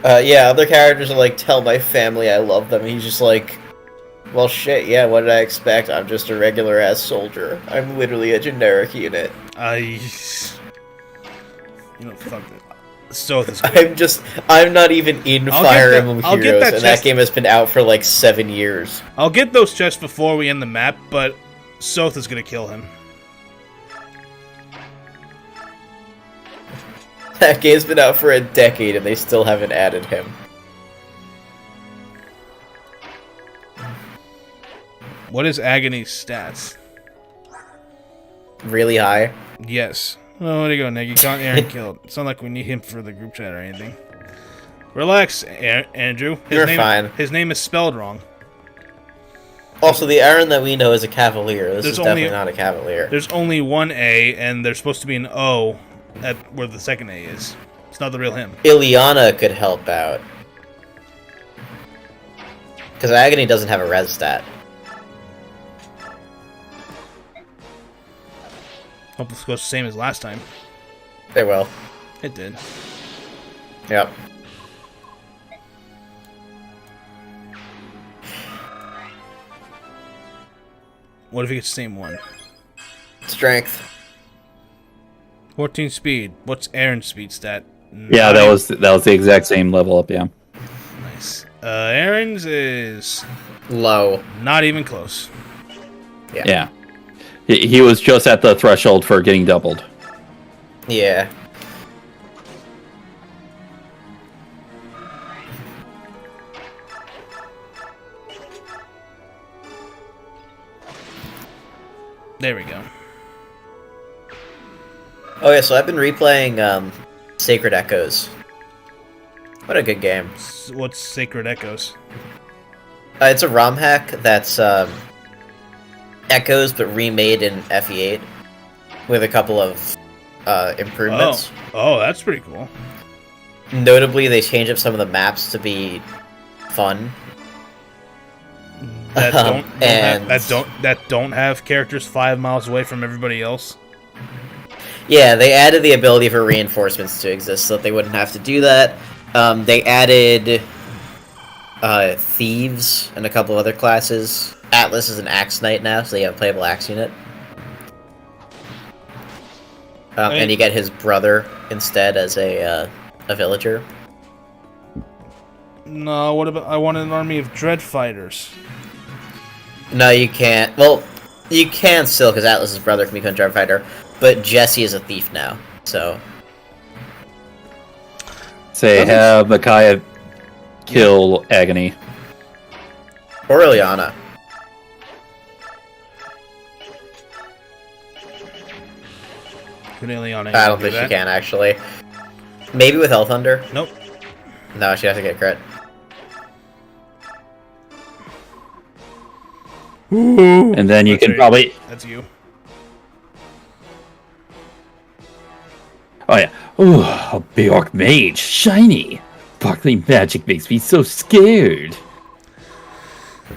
B: Yeah, other characters are like, tell my family I love them. And he's just like, well, shit, yeah, what did I expect? I'm just a regular-ass soldier. I'm literally a generic unit.
A: Fuck it. Soth is good.
B: I'm not even in
A: I'll
B: Fire
A: get
B: Emblem
A: that- I'll get
B: Heroes,
A: that
B: and
A: chest-
B: that game has been out for like 7 years.
A: I'll get those chests before we end the map, but Soth is gonna kill him.
B: That game's been out for a decade, and they still haven't added him.
A: What is Agony's stats?
B: Really high.
A: Yes. Oh, where'd he go, Nick? You got Aaron killed. It's not like we need him for the group chat or anything. Relax, Andrew.
B: You're fine.
A: His name is spelled wrong.
B: Also, the Aaron that we know is a Cavalier. This
A: There's
B: is definitely not a Cavalier.
A: There's only one A, and there's supposed to be an O at where the second A is. It's not the real him.
B: Ileana could help out. Because Agony doesn't have a res stat.
A: Hope this goes the same as last time.
B: They will.
A: It did.
B: Yep.
A: What if he gets the same one?
B: Strength.
A: 14 speed. What's Aaron's speed stat?
C: Yeah, that was the exact same level up. Yeah.
A: Nice. Aaron's is
B: Low.
A: not even close.
C: Yeah. He was just at the threshold for getting doubled.
B: Yeah.
A: There we go.
B: Oh yeah, so I've been replaying Sacred Echoes. What a good game.
A: What's Sacred Echoes?
B: It's a ROM hack that's Echoes but remade in FE8 with a couple of improvements.
A: Oh, that's pretty cool.
B: Notably, they changed up some of the maps to be fun.
A: That don't have characters 5 miles away from everybody else.
B: Yeah, they added the ability for reinforcements to exist so that they wouldn't have to do that. They added thieves and a couple other classes. Atlas is an axe knight now, so you have a playable axe unit. And you get his brother instead as a villager.
A: No, what about... I want an army of dread fighters.
B: No, you can't. Well, you can still, because Atlas's brother can become a dread fighter, but Jesse is a thief now, so...
C: Say, have Micaiah kill Agony.
B: Or Ileana.
A: Could Ileana
B: I don't think she can, actually. Maybe with Hell Thunder?
A: Nope.
B: No, she'd have to get crit.
A: Ooh,
C: And then you can probably...
A: That's you.
C: Oh yeah. Ooh, a Bjork mage. Shiny. Sparkling magic makes me so scared.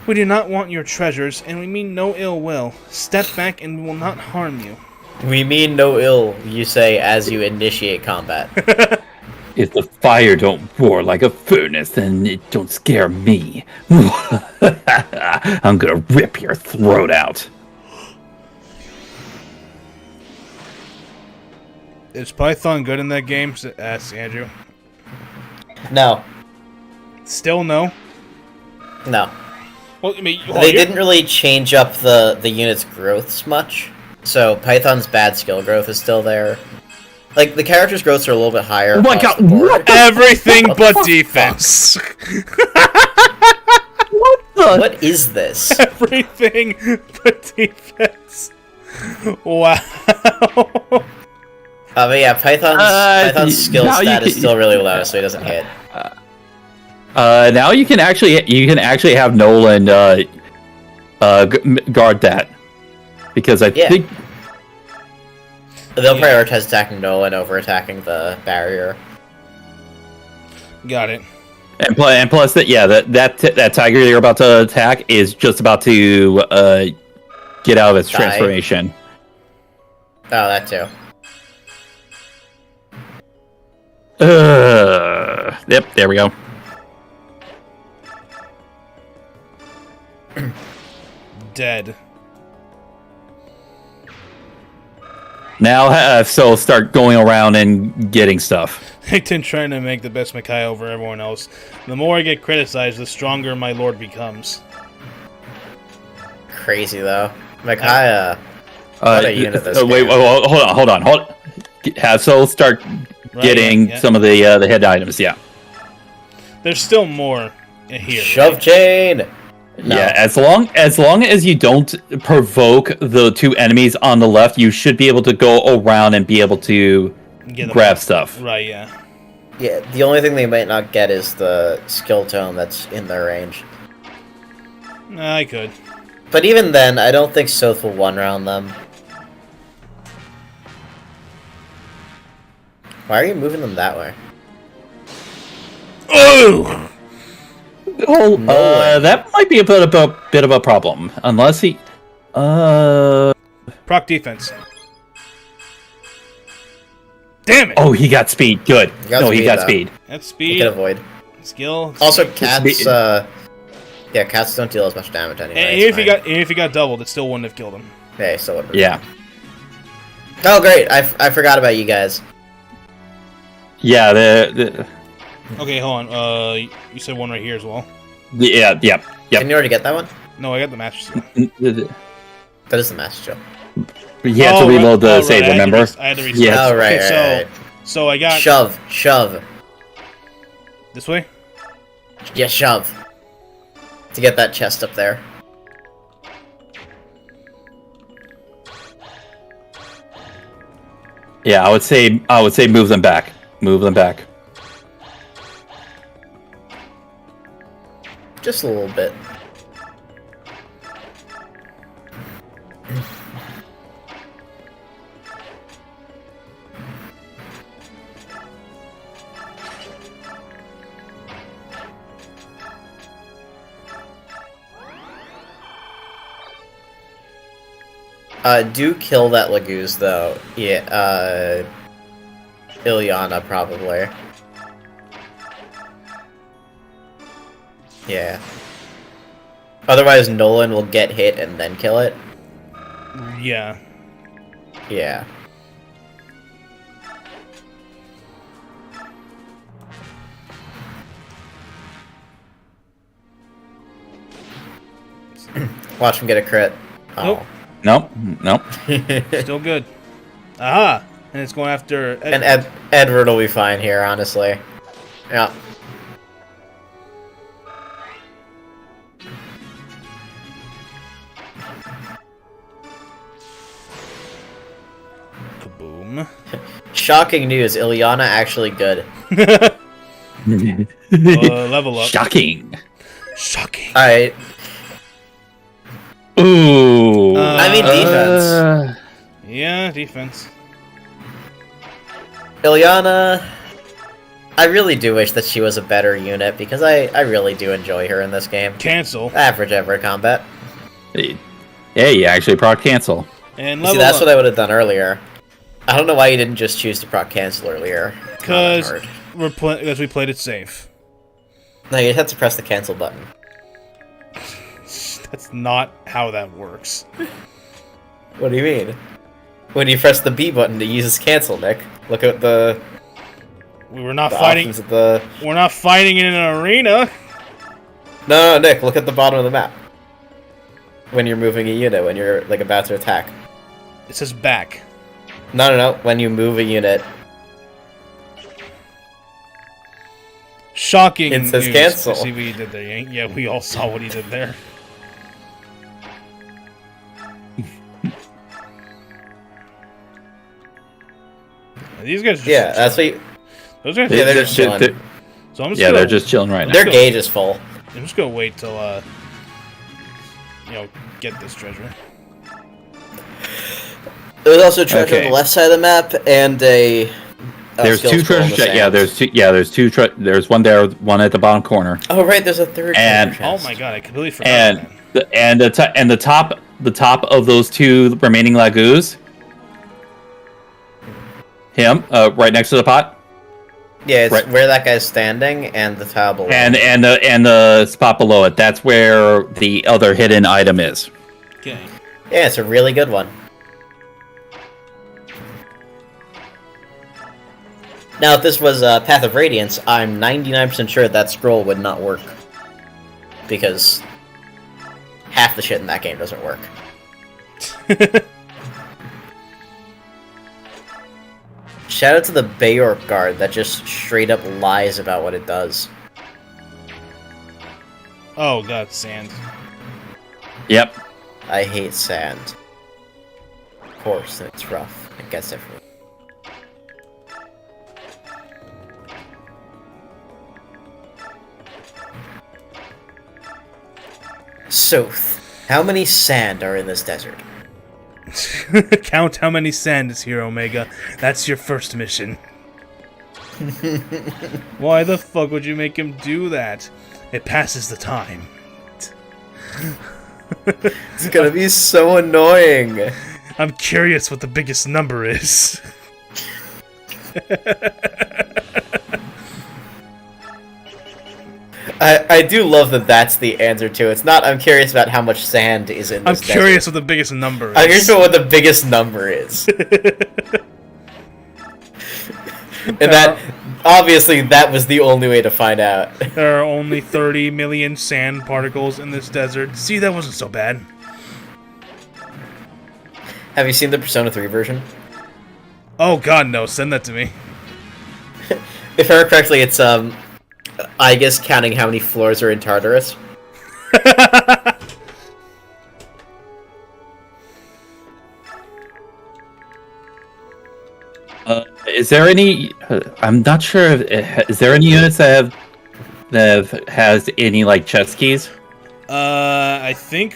A: We do not want your treasures, and we mean no ill will. Step back and we will not harm you.
B: We mean no ill, you say, as you initiate combat.
C: If the fire don't roar like a furnace, then it don't scare me. I'm gonna rip your throat out.
A: Is Python good in that game? Asked Andrew.
B: No.
A: Still no?
B: No.
A: Well, I mean,
B: They didn't really change up the unit's growths much. So Python's bad skill growth is still there. Like, the character's growths are a little bit higher.
C: Oh my god, what?
A: Everything but defense.
B: What is this?
A: Everything but defense. Wow.
B: But yeah, Python's skill stat is still really low, so he doesn't hit.
C: Now you can actually have Nolan guard that, because I think
B: they'll prioritize attacking Nolan over attacking the barrier.
A: Got it.
C: And plus that tiger you're about to attack is just about to get out of its transformation.
B: Oh, that too.
C: Yep, there we go.
A: Dead.
C: Now, so start going around and getting stuff.
A: I've been trying to make the best Makai over everyone else. The more I get criticized, the stronger my lord becomes.
B: Crazy though, Micaiah. What a unit this
C: wait, hold on. Have Soul start getting some of the head items. Yeah.
A: There's still more here.
B: Shove
A: right?
B: chain. No.
C: Yeah, as long as you don't provoke the two enemies on the left, you should be able to go around and be able to grab stuff.
A: Right, yeah.
B: Yeah, the only thing they might not get is the skill tome that's in their range.
A: I could.
B: But even then, I don't think Soth will one-round them. Why are you moving them that way?
A: Oh!
C: Oh, that might be a bit of a problem, unless he,
A: Proc defense. Damn it!
C: Oh, he got speed. Good. He got speed.
A: That's speed.
B: You can avoid.
A: Skill.
B: Also, cats. Yeah, cats don't deal as much damage anyway.
A: And even if he got doubled, it still wouldn't have killed him.
B: Yeah, he still wouldn't.
C: Yeah.
B: Oh, great! I forgot about you guys.
C: Yeah. The
A: Okay, hold on. You said one right here as well.
C: Yeah. Yep.
B: Didn't you already get that one?
A: No, I got the master skill.
B: That is the master skill.
C: You have to reload the save. Remember?
A: I had to reset.
C: Yeah.
B: Oh, right,
A: Okay,
B: right.
A: So I got
B: Shove.
A: this way.
B: Yeah, shove. To get that chest up there.
C: Yeah, I would say move them back. Move them back.
B: Just a little bit. Do kill that Lagoose, though. Yeah, Ilyana, probably. Yeah. Otherwise, Nolan will get hit and then kill it.
A: Yeah.
B: Yeah. Watch him get a crit.
A: Nope.
C: Nope.
A: Still good. Aha! And it's going after Edward.
B: And Edward will be fine here, honestly. Yeah.
A: Kaboom.
B: Shocking news, Ilyana actually good.
A: Level up.
C: Shocking.
B: Alright.
C: Ooh.
B: I mean defense.
A: Yeah, defense.
B: Ilyana, I really do wish that she was a better unit, because I really do enjoy her in this game.
A: Cancel.
B: Average ever combat.
C: Yeah, you actually proc cancel.
A: And
B: See,
A: level
B: that's
A: up.
B: what I would have done earlier. I don't know why you didn't just choose to proc cancel earlier.
A: Because we played it safe.
B: No, you just have to press the cancel button.
A: That's not how that works.
B: What do you mean? When you press the B button to use its cancel, Nick. Look at the
A: We're not fighting.
B: options at the...
A: We're not fighting in an arena.
B: No, Nick, look at the bottom of the map. When you're moving a unit, when you're like about to attack.
A: It says back.
B: No. When you move a unit,
A: Shocking.
B: It says
A: news.
B: cancel.
A: See what he did there. Yeah, we all saw what he did there. These guys.
B: yeah, that's what.
A: Those guys.
B: Yeah, they're just chilling.
A: So I'm just
C: Yeah,
A: gonna,
C: they're just chilling right now.
B: Their gauge is full.
A: I'm just gonna wait till get this treasure.
B: There's also a treasure on
C: Okay.
B: the left side of the map and a.
C: There's
B: skill
C: two
B: scroll in
C: treasure
B: the
C: chests. Yeah,
B: sand.
C: there's two. Yeah, there's two. There's one there, one at the bottom corner,
B: Oh right, there's a third.
C: And-
B: treasure
A: Oh
B: chest.
A: my god, I completely forgot
C: and
A: that.
C: the top of those two remaining lagoos. Him, right next to the pot,
B: Yeah, it's
C: Right.
B: where that guy's standing and the tile below.
C: and the spot below it. That's where the other hidden item is.
A: Okay.
B: Yeah, it's a really good one. Now, if this was Path of Radiance, I'm 99% sure that scroll would not work. Because half the shit in that game doesn't work. Shout out to the Bayork guard that just straight up lies about what it does.
A: Oh god, sand.
C: Yep.
B: I hate sand. Of course, it's rough. It gets everywhere. Soth, how many sand are in this desert?
A: Count how many sand is here, Omega. That's your first mission. Why the fuck would you make him do that? It passes the time.
B: It's gonna be so annoying.
A: I'm curious what the biggest number is.
B: I do love that that's the answer to it. It's not, I'm curious about how much sand is in
A: I'm
B: this
A: curious
B: desert.
A: what the biggest number is.
B: I'm curious about what the biggest number is. And that, obviously, that was the only way to find out.
A: There are only 30 million sand particles in this desert. See, that wasn't so bad.
B: Have you seen the Persona 3 version?
A: Oh god, no. Send that to me.
B: If I remember correctly, it's, I guess counting how many floors are in Tartarus.
C: Is there any? I'm not sure. Is there any units that has any like chest keys?
A: I think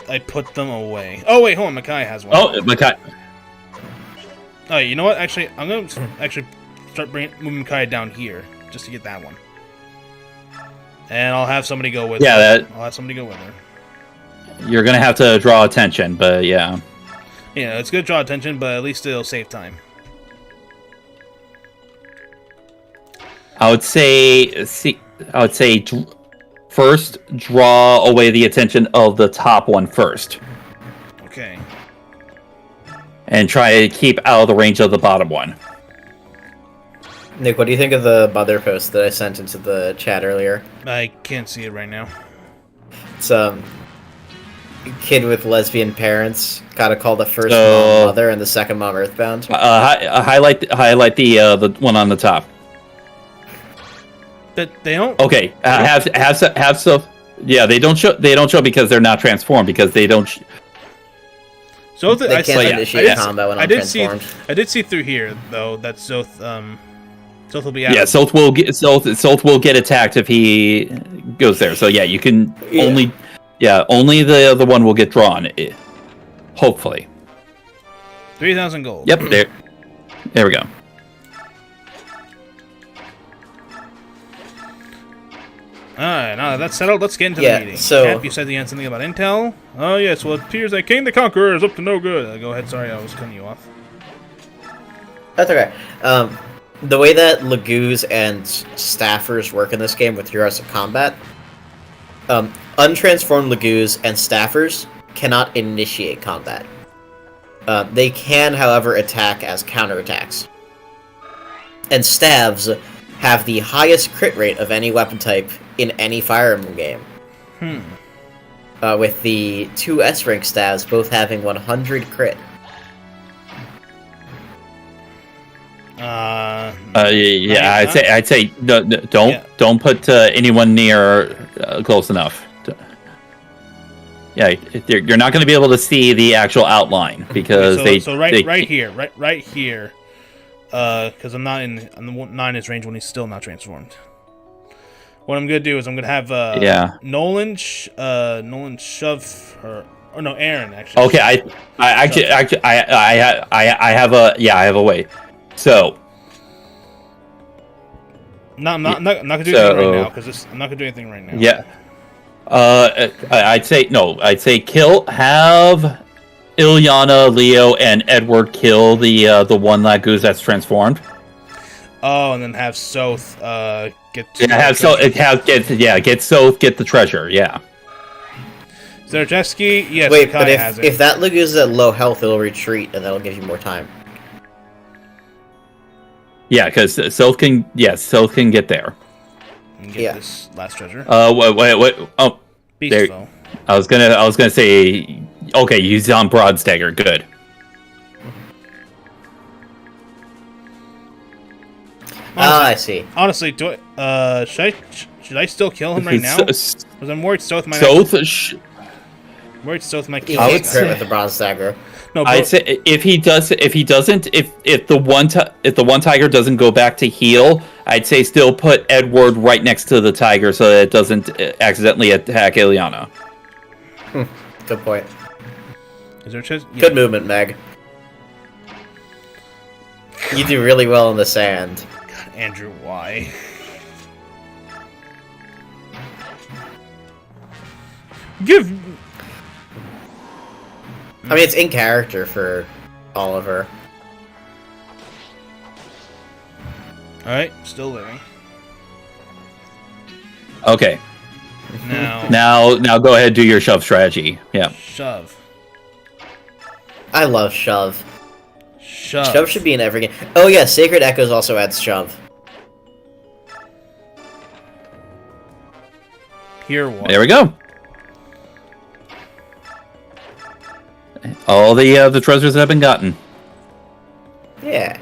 A: I put them away. Oh wait, hold on, Makai has one.
C: Oh, Makai.
A: Oh, you know what? Actually, I'm gonna actually start moving Makai down here just to get that one. And I'll have somebody go with her.
C: Yeah,
A: I'll have somebody go with her.
C: You're gonna have to draw attention, but yeah.
A: Yeah, it's good to draw attention, but at least it'll save time.
C: I would say, first draw away the attention of the top one first,
A: Okay.
C: and try to keep out of the range of the bottom one.
B: Nick, what do you think of the mother post that I sent into the chat earlier?
A: I can't see it right now.
B: It's kid with lesbian parents gotta call the first mom mother and the second mom earthbound.
C: Highlight the one on the top.
A: But they don't.
C: Okay, have so. Yeah, they don't show because they're not transformed because they don't.
A: Zoth,
B: They can't initiate combat when I'm transformed.
A: I did see through here though that Zoth will be out.
C: Yeah, Zoth will get attacked if he goes there. So yeah, you can only the one will get drawn. Hopefully.
A: 3,000 gold.
C: Yep, there we go.
A: Alright, now that that's settled, let's get into the meeting.
B: So
A: Cap, you said you had something about intel? Oh yes, well it appears that King the Conqueror is up to no good. Go ahead, sorry, I was cutting you off.
B: That's okay. The way that Lagoos and Staffers work in this game with regards to combat, untransformed Lagoos and Staffers cannot initiate combat. They can, however, attack as counterattacks. And Stavs have the highest crit rate of any weapon type in any Fire Emblem game. With the 2 S-rank Stavs both having 100 crit.
C: I'd say don't put anyone near close enough. Yeah, you're not going to be able to see the actual outline because
A: right here, because I'm not in his range when he's still not transformed. What I'm gonna do is I'm gonna have Nolan shove her. Oh no, Aaron actually.
C: Okay, I have a way. So.
A: No, I'm not gonna do anything right now because I'm not gonna do anything right now.
C: Yeah. I'd say have Ilyana, Leo, and Edward kill the one Lagoose that's transformed.
A: Oh, and then have Soth get.
C: Get Soth get the treasure. Yeah.
A: Zarjevsky, yes.
B: Wait, but if that Lagoose is at low health, it'll retreat, and that'll give you more time.
C: Yeah, because Soth can get there.
A: And get this last treasure.
C: Wait. Oh,
A: Beast
C: there.
A: Foe.
C: I was gonna say. Okay, he's on Broad Stagger. Good.
B: I see.
A: Honestly, should I still kill him right now? Because I'm worried Soth might. Worried Soth might kill him.
B: I would crit with the Bronze Dagger.
A: No,
C: I'd say if the one tiger doesn't go back to heal, I'd say still put Edward right next to the tiger so that it doesn't accidentally attack Ilyana.
B: Good point.
A: Is there a chest? Yeah.
B: Good movement, Meg. You do really well in the sand.
A: God, Andrew, why?
B: I mean, it's in character for Oliver.
A: Alright, still living.
C: Okay.
A: Now
C: go ahead, do your shove strategy. Yeah.
A: Shove.
B: I love shove.
A: Shove.
B: Shove should be in every game. Oh yeah, Sacred Echoes also adds shove.
A: Here one.
C: There we go. All the treasures have been gotten.
B: Yeah.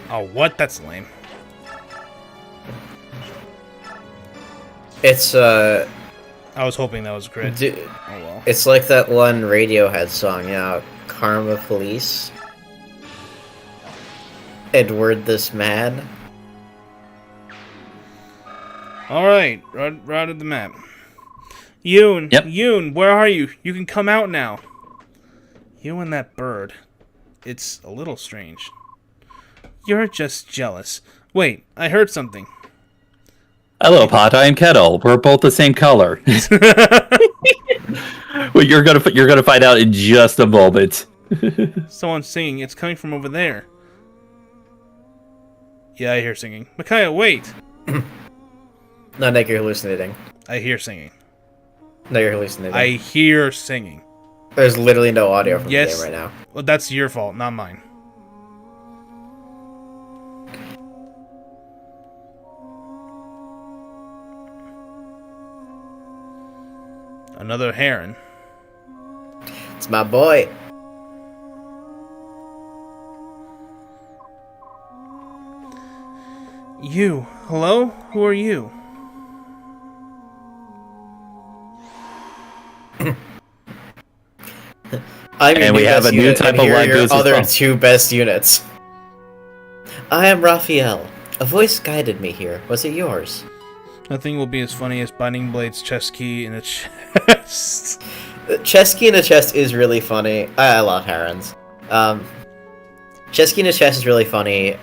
A: Oh, what? That's lame.
B: It's
A: I was hoping that was crit.
B: oh
A: well.
B: It's like that one Radiohead song, Karma Police. Edward this man.
A: Alright, routed the map. Yoon, where are you? You can come out now. You and that bird. It's a little strange. You're just jealous. Wait, I heard something.
C: Hello, pot. I am kettle. We're both the same color. Well, you're gonna find out in just a moment.
A: Someone's singing. It's coming from over there. Yeah, I hear singing. Micaiah, wait!
B: No, Nick, you're hallucinating.
A: I hear singing.
B: No, you're hallucinating.
A: I hear singing.
B: There's literally no audio from the game right now.
A: Well, that's your fault, not mine. Another heron.
B: It's my boy.
A: You. Hello? Who are you?
C: And we have a new type of
B: like
C: Lagoose as
B: other
C: well.
B: two best units. I am Raphael. A voice guided me here. Was it yours?
A: Nothing will be as funny as Binding Blade's chest key in a chest.
B: Chest key in a chest is really funny. I love herons. Chest key in a chest is really funny.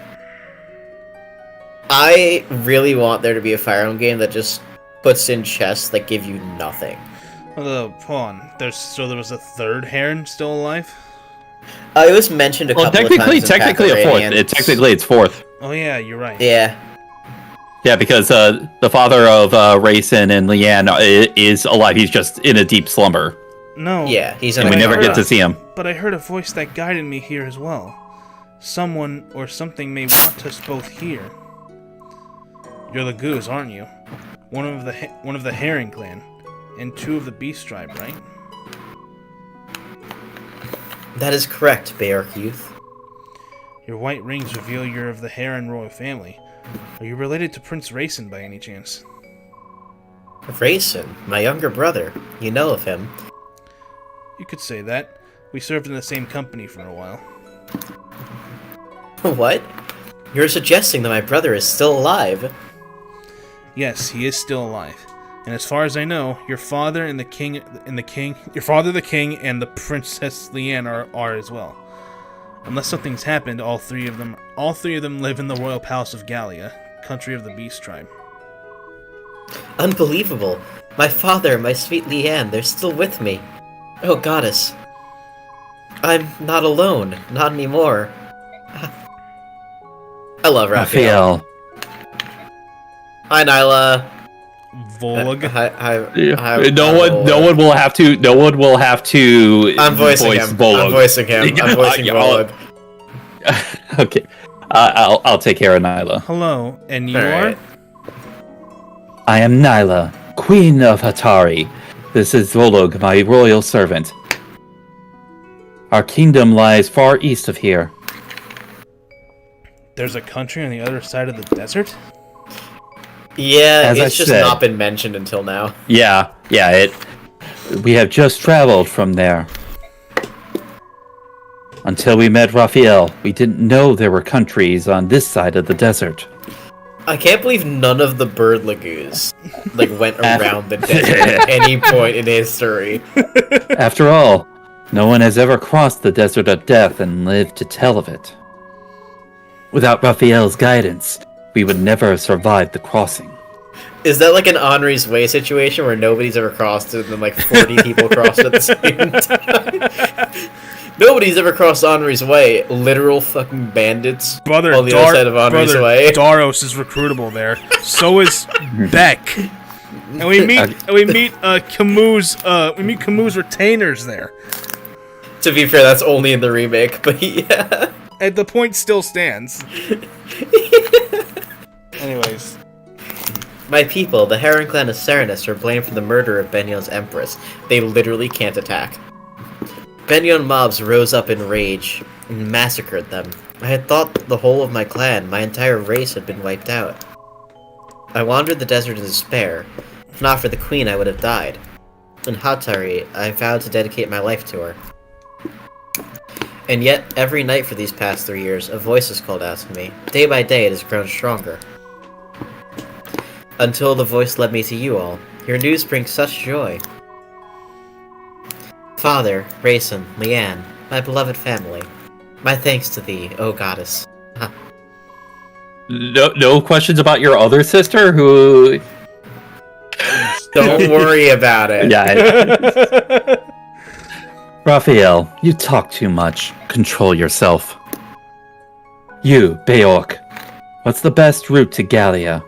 B: I really want there to be a Fire Emblem game that just puts in chests that give you nothing.
A: Hold on. There was a third heron still alive?
B: It was mentioned a couple of times.
C: Technically a fourth. It's fourth.
A: Oh yeah, you're right.
B: Yeah.
C: Yeah, because the father of Raisin and Leanne is alive. He's just in a deep slumber.
A: No.
B: Yeah,
C: and we never get to see him.
A: But I heard a voice that guided me here as well. Someone or something may want us both here. You're the Goose, aren't you? One of the Herring clan, and two of the Beast tribe, right?
B: That is correct, Bayark Youth.
A: Your white rings reveal you're of the Heron royal family. Are you related to Prince Raisin by any chance?
B: Raisin, my younger brother. You know of him.
A: You could say that. We served in the same company for a while.
B: What? You're suggesting that my brother is still alive?
A: Yes, he is still alive. And as far as I know, your father the king, and the Princess Leanne are as well. Unless something's happened, all three of them live in the royal palace of Gallia, country of the Beast tribe.
B: Unbelievable. My father and my sweet Leanne, they're still with me. Oh, goddess. I'm not alone. Not anymore. I love Raphael. Hi, Nyla.
A: Volug.
B: Hi,
C: no one will have to.
B: I'm voicing him.
C: Volug.
B: I'm voicing him. I'm voicing Volug.
C: Okay. I'll take care of Nyla.
A: Hello, and you
B: All
A: are?
B: right.
C: I am Nyla, Queen of Hatari. This is Volug, my royal servant. Our kingdom lies far east of here.
A: There's a country on the other side of the desert?
B: Yeah,
C: As
B: it's
C: I
B: just
C: said.
B: not been mentioned until now.
C: Yeah, we have just traveled from there. Until we met Raphael, we didn't know there were countries on this side of the desert.
B: I can't believe none of the bird lagoons went around the desert at any point in history.
C: After all, no one has ever crossed the desert of death and lived to tell of it. Without Raphael's guidance, we would never have survived the crossing.
B: Is that like an Henri's Way situation where nobody's ever crossed it and then 40 people crossed at the same time? Nobody's ever crossed Henri's Way. Literal fucking bandits
A: Brother,
B: on the other side of Henri's Way.
A: Daros is recruitable there. So is Beck. And we meet Camus' retainers there.
B: To be fair, that's only in the remake, but yeah.
A: And the point still stands. Anyways.
B: My people, the Heron clan of Serenus, are blamed for the murder of Benyon's empress. They literally can't attack. Benyon mobs rose up in rage and massacred them. I had thought the whole of my clan, my entire race, had been wiped out. I wandered the desert in despair. If not for the queen, I would have died. In Hatari, I vowed to dedicate my life to her. And yet, every night for these past 3 years, a voice has called out to me. Day by day, it has grown stronger. Until the voice led me to you all. Your news brings such joy. Father, Raisin, Leanne, my beloved family. My thanks to thee, O goddess.
C: No questions about your other sister who...
B: Don't worry about it.
C: Yeah. Raphael, you talk too much. Control yourself. You, Beork, what's the best route to Gallia?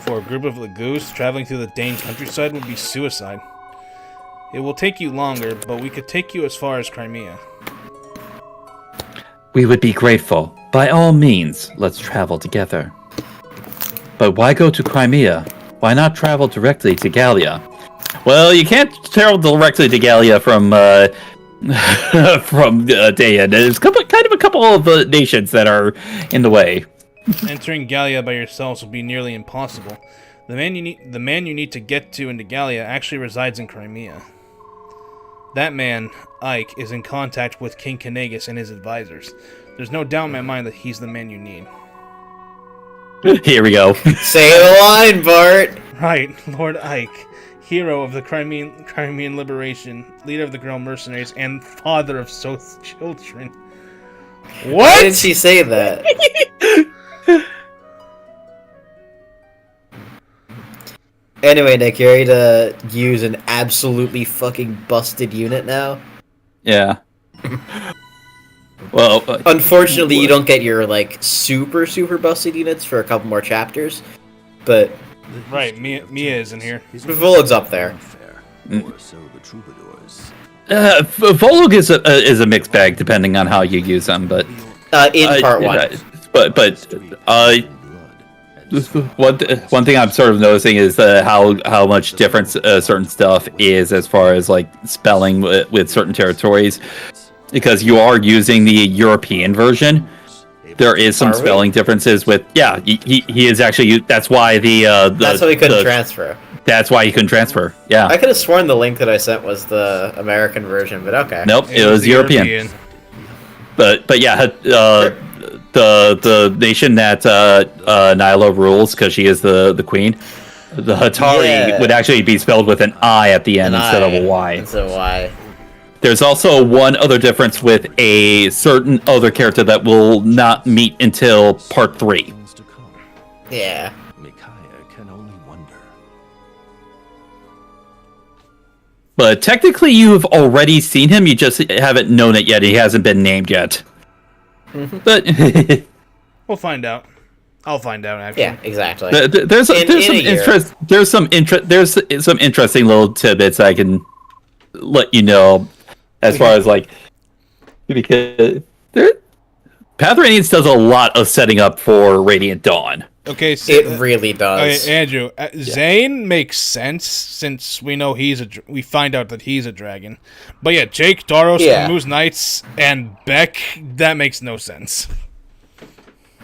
A: For a group of Lagoos, traveling through the Dane countryside would be suicide. It will take you longer, but we could take you as far as Crimea.
C: We would be grateful. By all means, let's travel together. But why go to Crimea? Why not travel directly to Gallia? Well, you can't travel directly to Gallia from Dayan. There's kind of a couple of nations that are in the way.
A: Entering Gallia by yourselves will be nearly impossible. The man you need to get to into Gallia actually resides in Crimea. That man, Ike, is in contact with King Kanagus and his advisors. There's no doubt in my mind that he's the man you need.
C: Here we go.
B: Say the line, Bart!
A: Right, Lord Ike, hero of the Crimean liberation, leader of the Girl Mercenaries, and father of Soth's children. What?
B: Why did she say that? Anyway, Nick, you're ready to use an absolutely fucking busted unit now?
C: Yeah. Well,
B: unfortunately, you don't get your, like, super busted units for a couple more chapters, but...
A: Right, Mia is in here.
B: Volog's up there.
C: Volog is a mixed bag, depending on how you use them, but...
B: in part one.
C: One thing I'm sort of noticing is how much different certain stuff is as far as like spelling with certain territories, because you are using the European version. There is some spelling differences with he is actually that's why that's
B: why he couldn't transfer.
C: That's why he couldn't transfer. Yeah,
B: I could have sworn the link that I sent was the American version, but okay.
C: Nope, it was European. But yeah, the nation that Nyla rules, because she is the queen, the Hatari would actually be spelled with an I at the end instead of a Y.
B: Instead of Y.
C: There's also one other difference with a certain other character that will not meet until part 3.
B: Yeah.
C: But technically you've already seen him, you just haven't known it yet. He hasn't been named yet.
B: Mm-hmm.
C: But
A: we'll find out. I'll find out actually.
B: Yeah, exactly.
C: There's some interesting little tidbits I can let you know as far as like, because Path of Radiance does a lot of setting up for Radiant Dawn.
A: Okay, so
B: it really does.
A: Okay, Andrew, Zane makes sense since we know we find out that he's a dragon. But yeah, Jake, Daros, Moose Knights, and Beck, that makes no sense.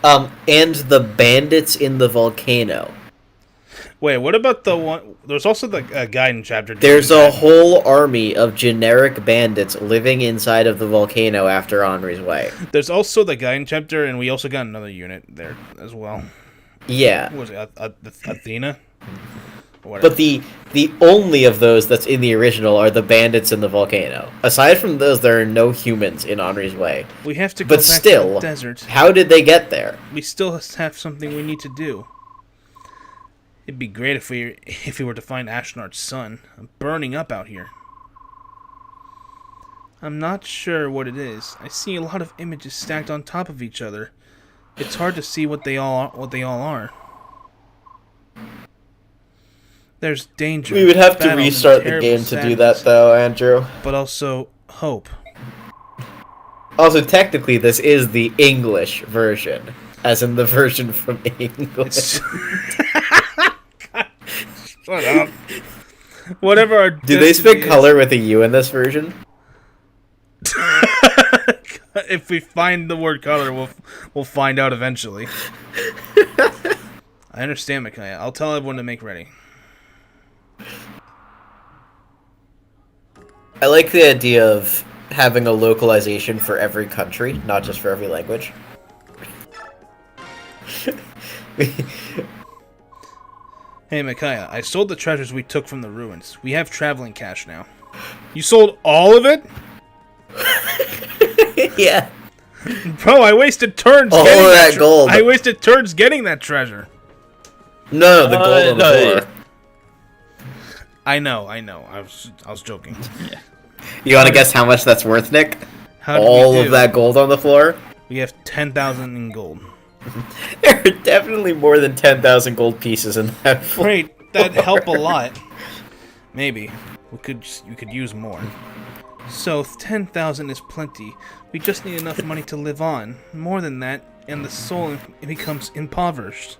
B: And the bandits in the volcano.
A: Wait, what about the one? There's also the guy in chapter 2.
B: There's a whole army of generic bandits living inside of the volcano after Henri's Way.
A: There's also the guy in chapter, and we also got another unit there as well.
B: Yeah.
A: What was it, Athena?
B: But the only of those that's in the original are the bandits in the volcano. Aside from those, there are no humans in Henri's Way.
A: We have to go back to the desert.
B: How did they get there?
A: We still have something we need to do. It'd be great if we were to find Ashnar's son. I'm burning up out here. I'm not sure what it is. I see a lot of images stacked on top of each other. It's hard to see what they all are. There's danger.
B: We would have to restart the game to do that, though, Andrew.
A: But also hope.
B: Also, technically, this is the English version, as in the version from English.
A: Shut up. Whatever our
B: do they speak color with a U in this version?
A: If we find the word color, we'll find out eventually. I understand, Micaiah. I'll tell everyone to make ready.
B: I like the idea of having a localization for every country, not just for every language.
A: Hey, Micaiah, I sold the treasures we took from the ruins. We have traveling cash now. You sold all of it?
B: Yeah.
A: Bro, I wasted turns
B: All
A: getting
B: of that gold.
A: I wasted turns getting that treasure.
B: No, the gold on the floor.
A: I know. I was joking.
C: Yeah.
B: You want to guess how much that's worth, Nick?
A: How did
B: All
A: we do?
B: of that gold on the floor?
A: We have 10,000 in gold.
B: There are definitely more than 10,000 gold pieces in that floor.
A: Great, that'd help a lot. Maybe we could use more. So 10,000 is plenty. We just need enough money to live on. More than that, and the soul becomes impoverished.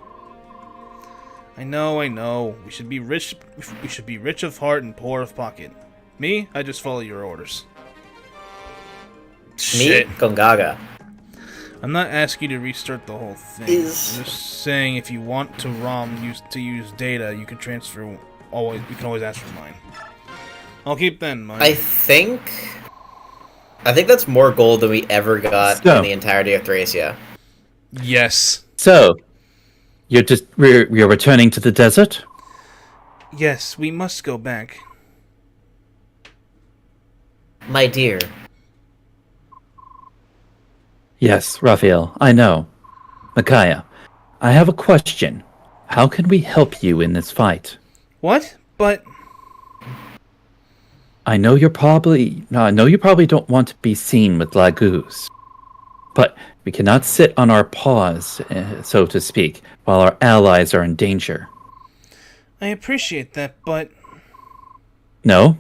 A: I know. We should be rich. We should be rich of heart and poor of pocket. Me, I just follow your orders.
B: Me?
A: Shit.
B: Gongaga.
A: I'm not asking you to restart the whole thing. I'm just saying if you want to use data, you can transfer. You can always ask for mine. I'll keep that in mind.
B: I think that's more gold than we ever got in the entirety of Thracia.
A: Yes.
C: So, you're returning to the desert?
A: Yes, we must go back.
B: My dear.
C: Yes, Raphael, I know. Micaiah, I have a question. How can we help you in this fight?
A: What? But
C: I know you probably don't want to be seen with Laguz. But we cannot sit on our paws, so to speak, while our allies are in danger.
A: I appreciate that, but
C: No?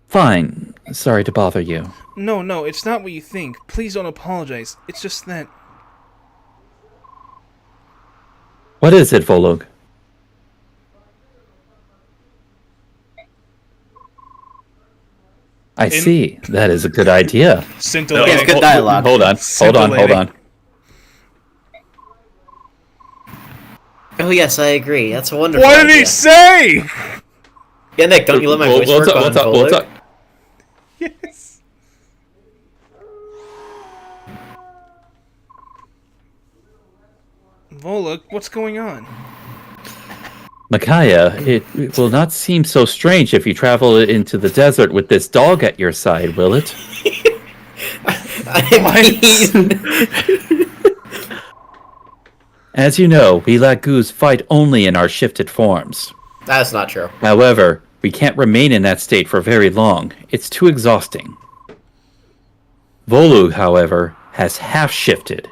C: Fine. Sorry to bother you.
A: no, it's not what you think. Please don't apologize. It's just that
C: What is it, Volug? I see. That is a good idea.
A: scintillating.
B: It's good dialogue.
C: Hold on.
B: Oh yes, I agree. That's a wonderful
A: What did
B: idea.
A: he say?
B: Yeah, Nick, don't you let my voice work on
C: We'll
B: Volug?
C: talk.
A: Yes. Volug, what's going on?
C: Micaiah, it will not seem so strange if you travel into the desert with this dog at your side, will it? As you know, we Laguz fight only in our shifted forms.
B: That's not true.
C: However, we can't remain in that state for very long. It's too exhausting. Volug, however, has half-shifted.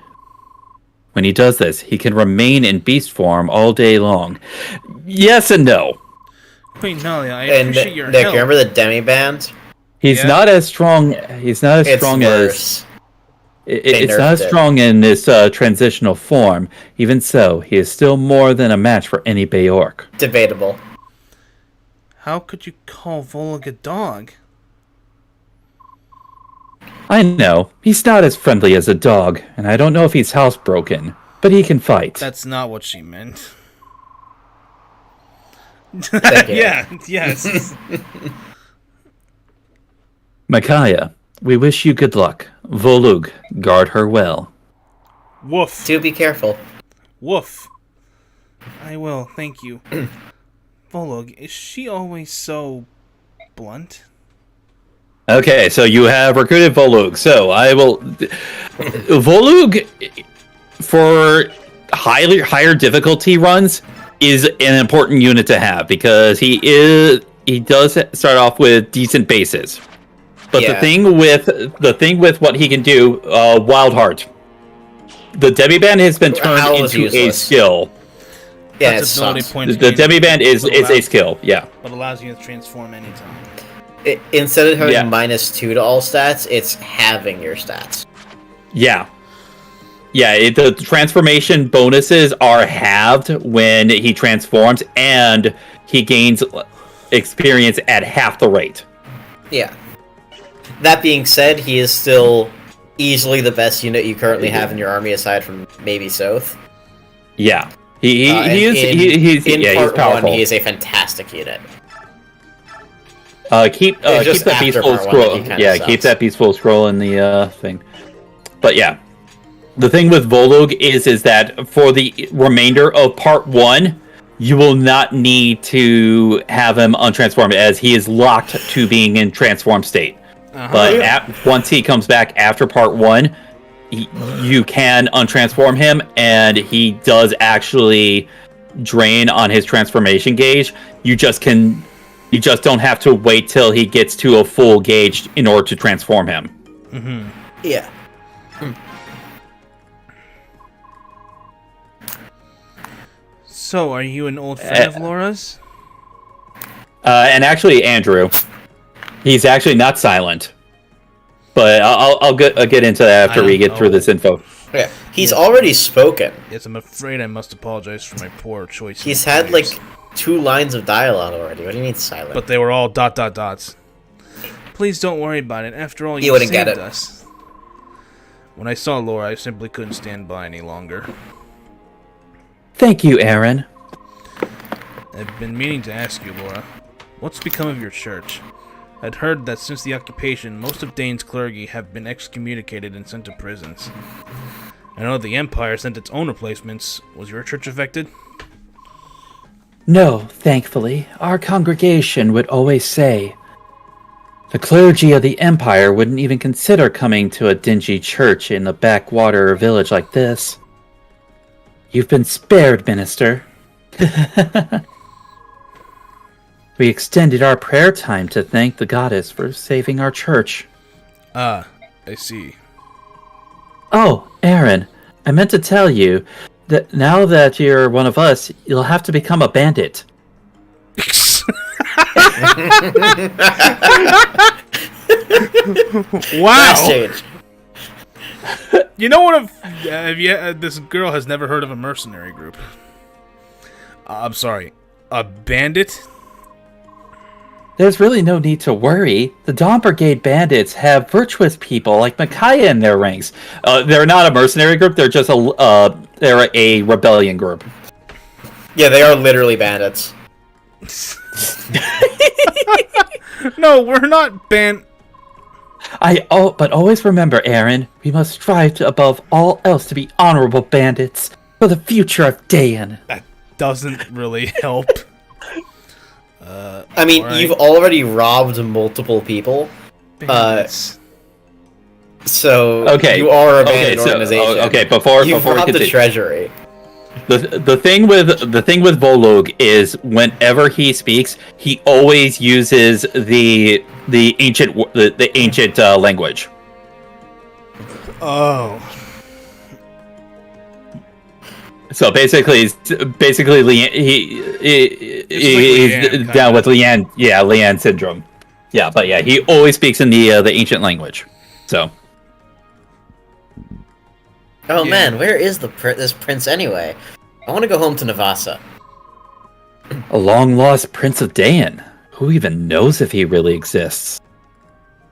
C: When he does this, he can remain in beast form all day long. Yes and no.
A: Wait, Nalia, I
B: And
A: appreciate your
B: Nick,
A: help.
B: you remember the demi-band?
C: He's
A: Yeah.
C: not as strong. He's not as
B: It's
C: strong
B: worse.
C: It's not
B: nerfed
C: as
B: it.
C: strong in this transitional form. Even so, he is still more than a match for any Bayork.
B: Debatable.
A: How could you call Volug a dog?
C: I know, he's not as friendly as a dog, and I don't know if he's housebroken, but he can fight.
A: That's not what she meant.
B: Thank you.
A: Yeah, yes.
C: Micaiah, we wish you good luck. Volug, guard her well.
A: Woof.
B: Do be careful.
A: Woof. I will, thank you. Volug, is she always so blunt?
C: Okay, so you have recruited Volug. So I will... Volug, for higher difficulty runs, is an important unit to have, because he does start off with decent bases. But
B: Yeah.
C: the thing with what he can do, Wild Heart. The Demiband has been turned
B: Owl is
C: into a
B: useless.
C: skill.
B: Yeah, it
A: That's ability
B: sucks.
A: points
C: The
A: gained,
C: Demiband is
A: but
C: a
A: allows-
C: skill, yeah.
A: But allows you to transform anytime.
B: Instead of having
C: Yeah.
B: -2 to all stats, it's halving your stats.
C: Yeah. Yeah, the transformation bonuses are halved when he transforms, and he gains experience at half the rate.
B: Yeah. That being said, he is still easily the best unit you currently have in your army, aside from maybe Soth.
C: Yeah. He's
B: part
C: powerful.
B: 1, he is a fantastic unit.
C: Keep
B: just
C: that
B: after
C: peaceful
B: part one that
C: scroll.
B: he kinda
C: Yeah,
B: sucks.
C: keep that peaceful scroll in the thing. But yeah, the thing with Volug is that for the remainder of part 1, you will not need to have him untransformed, as he is locked to being in transform state.
A: Uh-huh.
C: But once he comes back after part 1, you can untransform him, and he does actually drain on his transformation gauge. You just don't have to wait till he gets to a full gauge in order to transform him.
A: Mm-hmm.
B: Yeah.
A: So, are you an old friend of Laura's?
C: And actually, Andrew, he's actually not silent. But I'll get into that after we get through this info.
B: Yeah, he's already spoken.
A: Yes, I'm afraid I must apologize for my poor choice.
B: He's had like 2 lines of dialogue already. What do you mean silent?
A: But they were all ... Please don't worry about it. After all, you
B: wouldn't
A: saved
B: get it.
A: us. When I saw Laura, I simply couldn't stand by any longer.
C: Thank you, Aaron.
A: I've been meaning to ask you, Laura, what's become of your church? I'd heard that since the occupation, most of Dane's clergy have been excommunicated and sent to prisons. I know the Empire sent its own replacements. Was your church affected?
C: No, thankfully. Our congregation would always say, the clergy of the Empire wouldn't even consider coming to a dingy church in a backwater village like this. You've been spared, Minister. We extended our prayer time to thank the goddess for saving our church.
A: Ah, I see.
C: Oh, Aaron, I meant to tell you that now that you're one of us, you'll have to become a bandit.
A: Wow! You know what? This girl has never heard of a mercenary group. I'm sorry, a bandit?
C: There's really no need to worry. The Dawn Brigade bandits have virtuous people like Micaiah in their ranks. They're not a mercenary group. They're just they're a rebellion group.
B: Yeah, they are literally bandits.
A: No, we're not
C: But always remember, Aaron, we must strive to, above all else, to be honorable bandits for the future of Dayan.
A: That doesn't really help.
B: I mean,
A: right.
B: You've already robbed multiple people. So
C: okay.
B: You are a bandit organization.
C: Okay, before
B: you've
C: we
B: robbed the
C: continue.
B: treasury.
C: The thing with Volug is whenever he speaks, he always uses the ancient language.
A: Oh.
C: So basically, he's down with Leanne. Yeah, Leanne syndrome. Yeah, but yeah, he always speaks in the ancient language. So.
B: Oh man, where is this prince anyway? I want to go home to Navasa.
C: A long-lost Prince of Dayan. Who even knows if he really exists?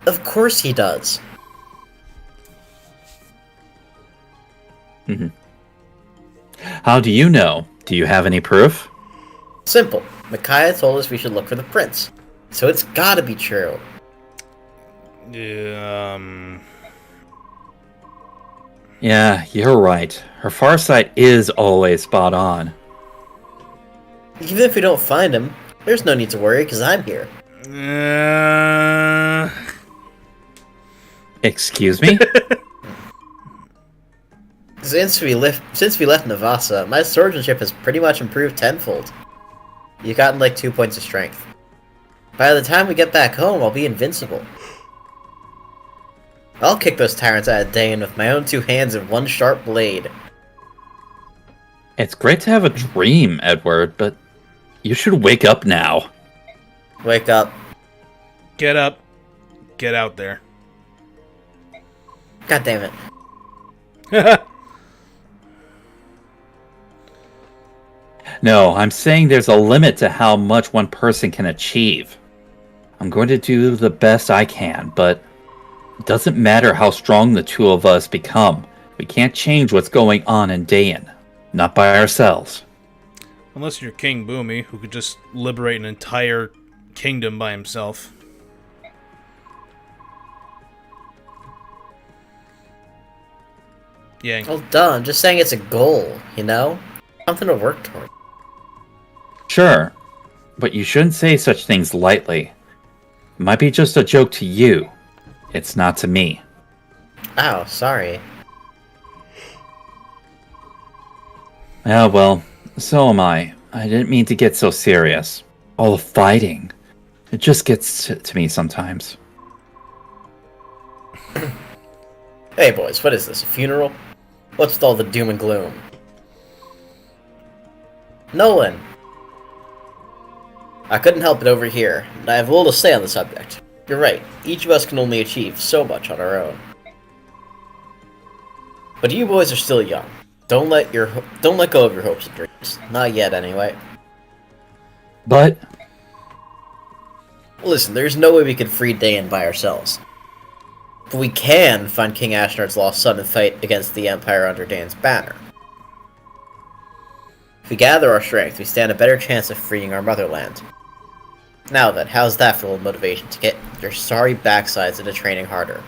B: Of course he does.
C: Mm-hmm. How do you know? Do you have any proof?
B: Simple. Micaiah told us we should look for the prince. So it's gotta be true.
C: Yeah, you're right. Her farsight is always spot on.
B: Even if we don't find him, there's no need to worry, because I'm here.
C: Excuse me?
B: Since we left Navasa, my swordsmanship has pretty much improved tenfold. You've gotten like 2 points of strength. By the time we get back home, I'll be invincible. I'll kick those tyrants out of Dayan with my own 2 hands and 1 sharp blade.
C: It's great to have a dream, Edward, but you should wake up now.
B: Wake up.
A: Get up. Get out there.
B: God damn it.
C: No, I'm saying there's a limit to how much one person can achieve. I'm going to do the best I can, but it doesn't matter how strong the 2 of us become. We can't change what's going on in Dayan. Not by ourselves.
A: Unless you're King Boomy, who could just liberate an entire kingdom by himself. Yeah.
B: Well, duh, I'm just saying it's a goal, you know? Something to work toward.
C: Sure, but you shouldn't say such things lightly. It might be just a joke to you. It's not to me.
B: Ow, sorry.
C: Yeah, well, so am I. I didn't mean to get so serious. All the fighting. It just gets to me sometimes.
B: Hey boys, what is this, a funeral? What's with all the doom and gloom? Nolan! I couldn't help it over here, and I have little to say on the subject. You're right, each of us can only achieve so much on our own. But you boys are still young. Don't let go of your hopes and dreams. Not yet, anyway.
C: But
B: Listen, there's no way we can free Dayan by ourselves. But we can find King Ashnard's lost son and fight against the Empire under Dayan's banner. If we gather our strength, we stand a better chance of freeing our motherland. Now then, how's that for a little motivation to get your sorry backsides into training harder?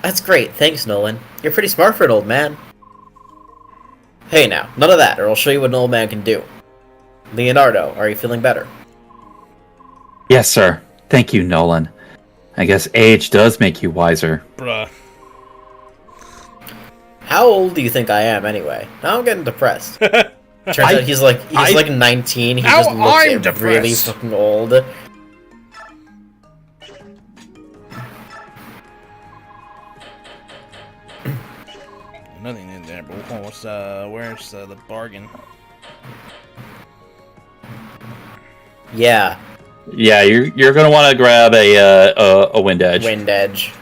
B: That's great, thanks Nolan. You're pretty smart for an old man. Hey now, none of that, or I'll show you what an old man can do. Leonardo, are you feeling better?
C: yes, sir. Thank you, Nolan. I guess age does make you wiser.
A: Bruh.
B: How old do you think I am, anyway? Now I'm getting depressed. Turns out he's like 19. He
A: Now
B: just
A: I'm
B: looks really
A: depressed.
B: fucking old.
A: Nothing in there, but what's where's the bargain?
B: Yeah,
C: Yeah, you're gonna want to grab a wind edge.
B: Wind Edge.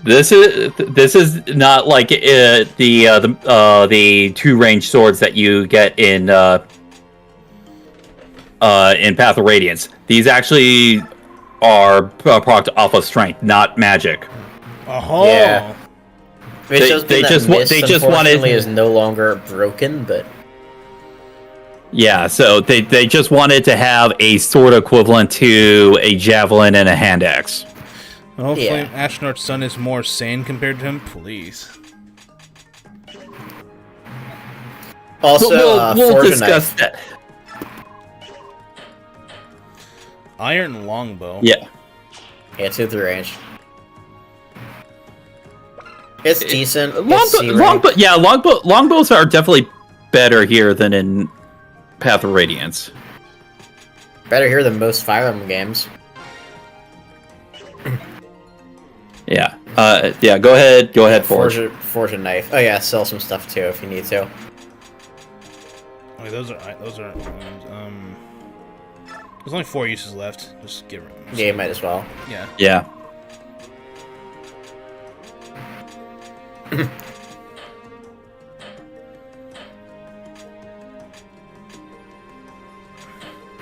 C: This is not like the two range swords that you get in Path of Radiance. These actually are procced off of strength, not magic.
A: Oh.
B: Yeah. It shows
C: They
B: that
C: just
B: Mist,
C: wanted
B: unfortunately, is no longer broken, but
C: yeah. So they just wanted to have a sword equivalent to a javelin and a hand axe.
A: Hopefully,
B: Yeah.
A: Ashnard's son is more sane compared to him. Please.
B: also
C: We'll
B: Forge a
C: discuss
B: Knife.
C: that.
A: Iron longbow.
C: Yeah.
B: Yeah, 2-3 range. It's decent. It's C-rank.
C: Longbows are definitely better here than in Path of Radiance.
B: Better here than most Fire Emblem games.
C: Yeah. Yeah. Go ahead, Forge.
B: Forge a Knife. Oh yeah, sell some stuff too if you need to.
A: Okay, those are there's only 4 uses left. Just get rid of them.
B: Yeah, you might as well.
A: Yeah.
C: Yeah.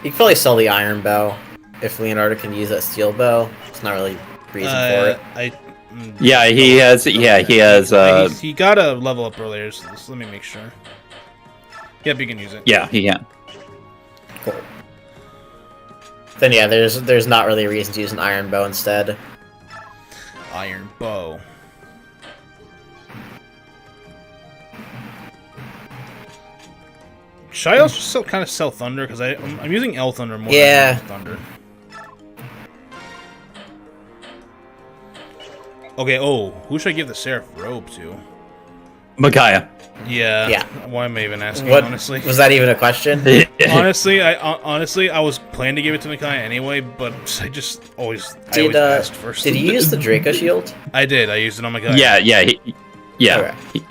B: You could probably sell the Iron Bow if Leonardo can use that Steel Bow. It's not really reason for it.
C: Yeah. He has. Yeah. He has.
A: He got a level up earlier, so let me make sure. Yep, you can use it.
C: Yeah. He can.
B: Cool. Then yeah, there's not really a reason to use an Iron Bow instead.
A: Iron bow. Should I also still kind of sell Thunder? Because I'm using L Thunder more than Thunder. Okay, who should I give the Seraph Robe to?
C: Micaiah.
A: Yeah.
B: Yeah.
A: Why am I even asking,
B: What
A: honestly?
B: was that even a question?
A: Honestly, I was planning to give it to Micaiah anyway, but I just always asked first.
B: Did you use the Draco Shield?
A: I did. I used it on Micaiah.
C: Yeah.
B: Okay.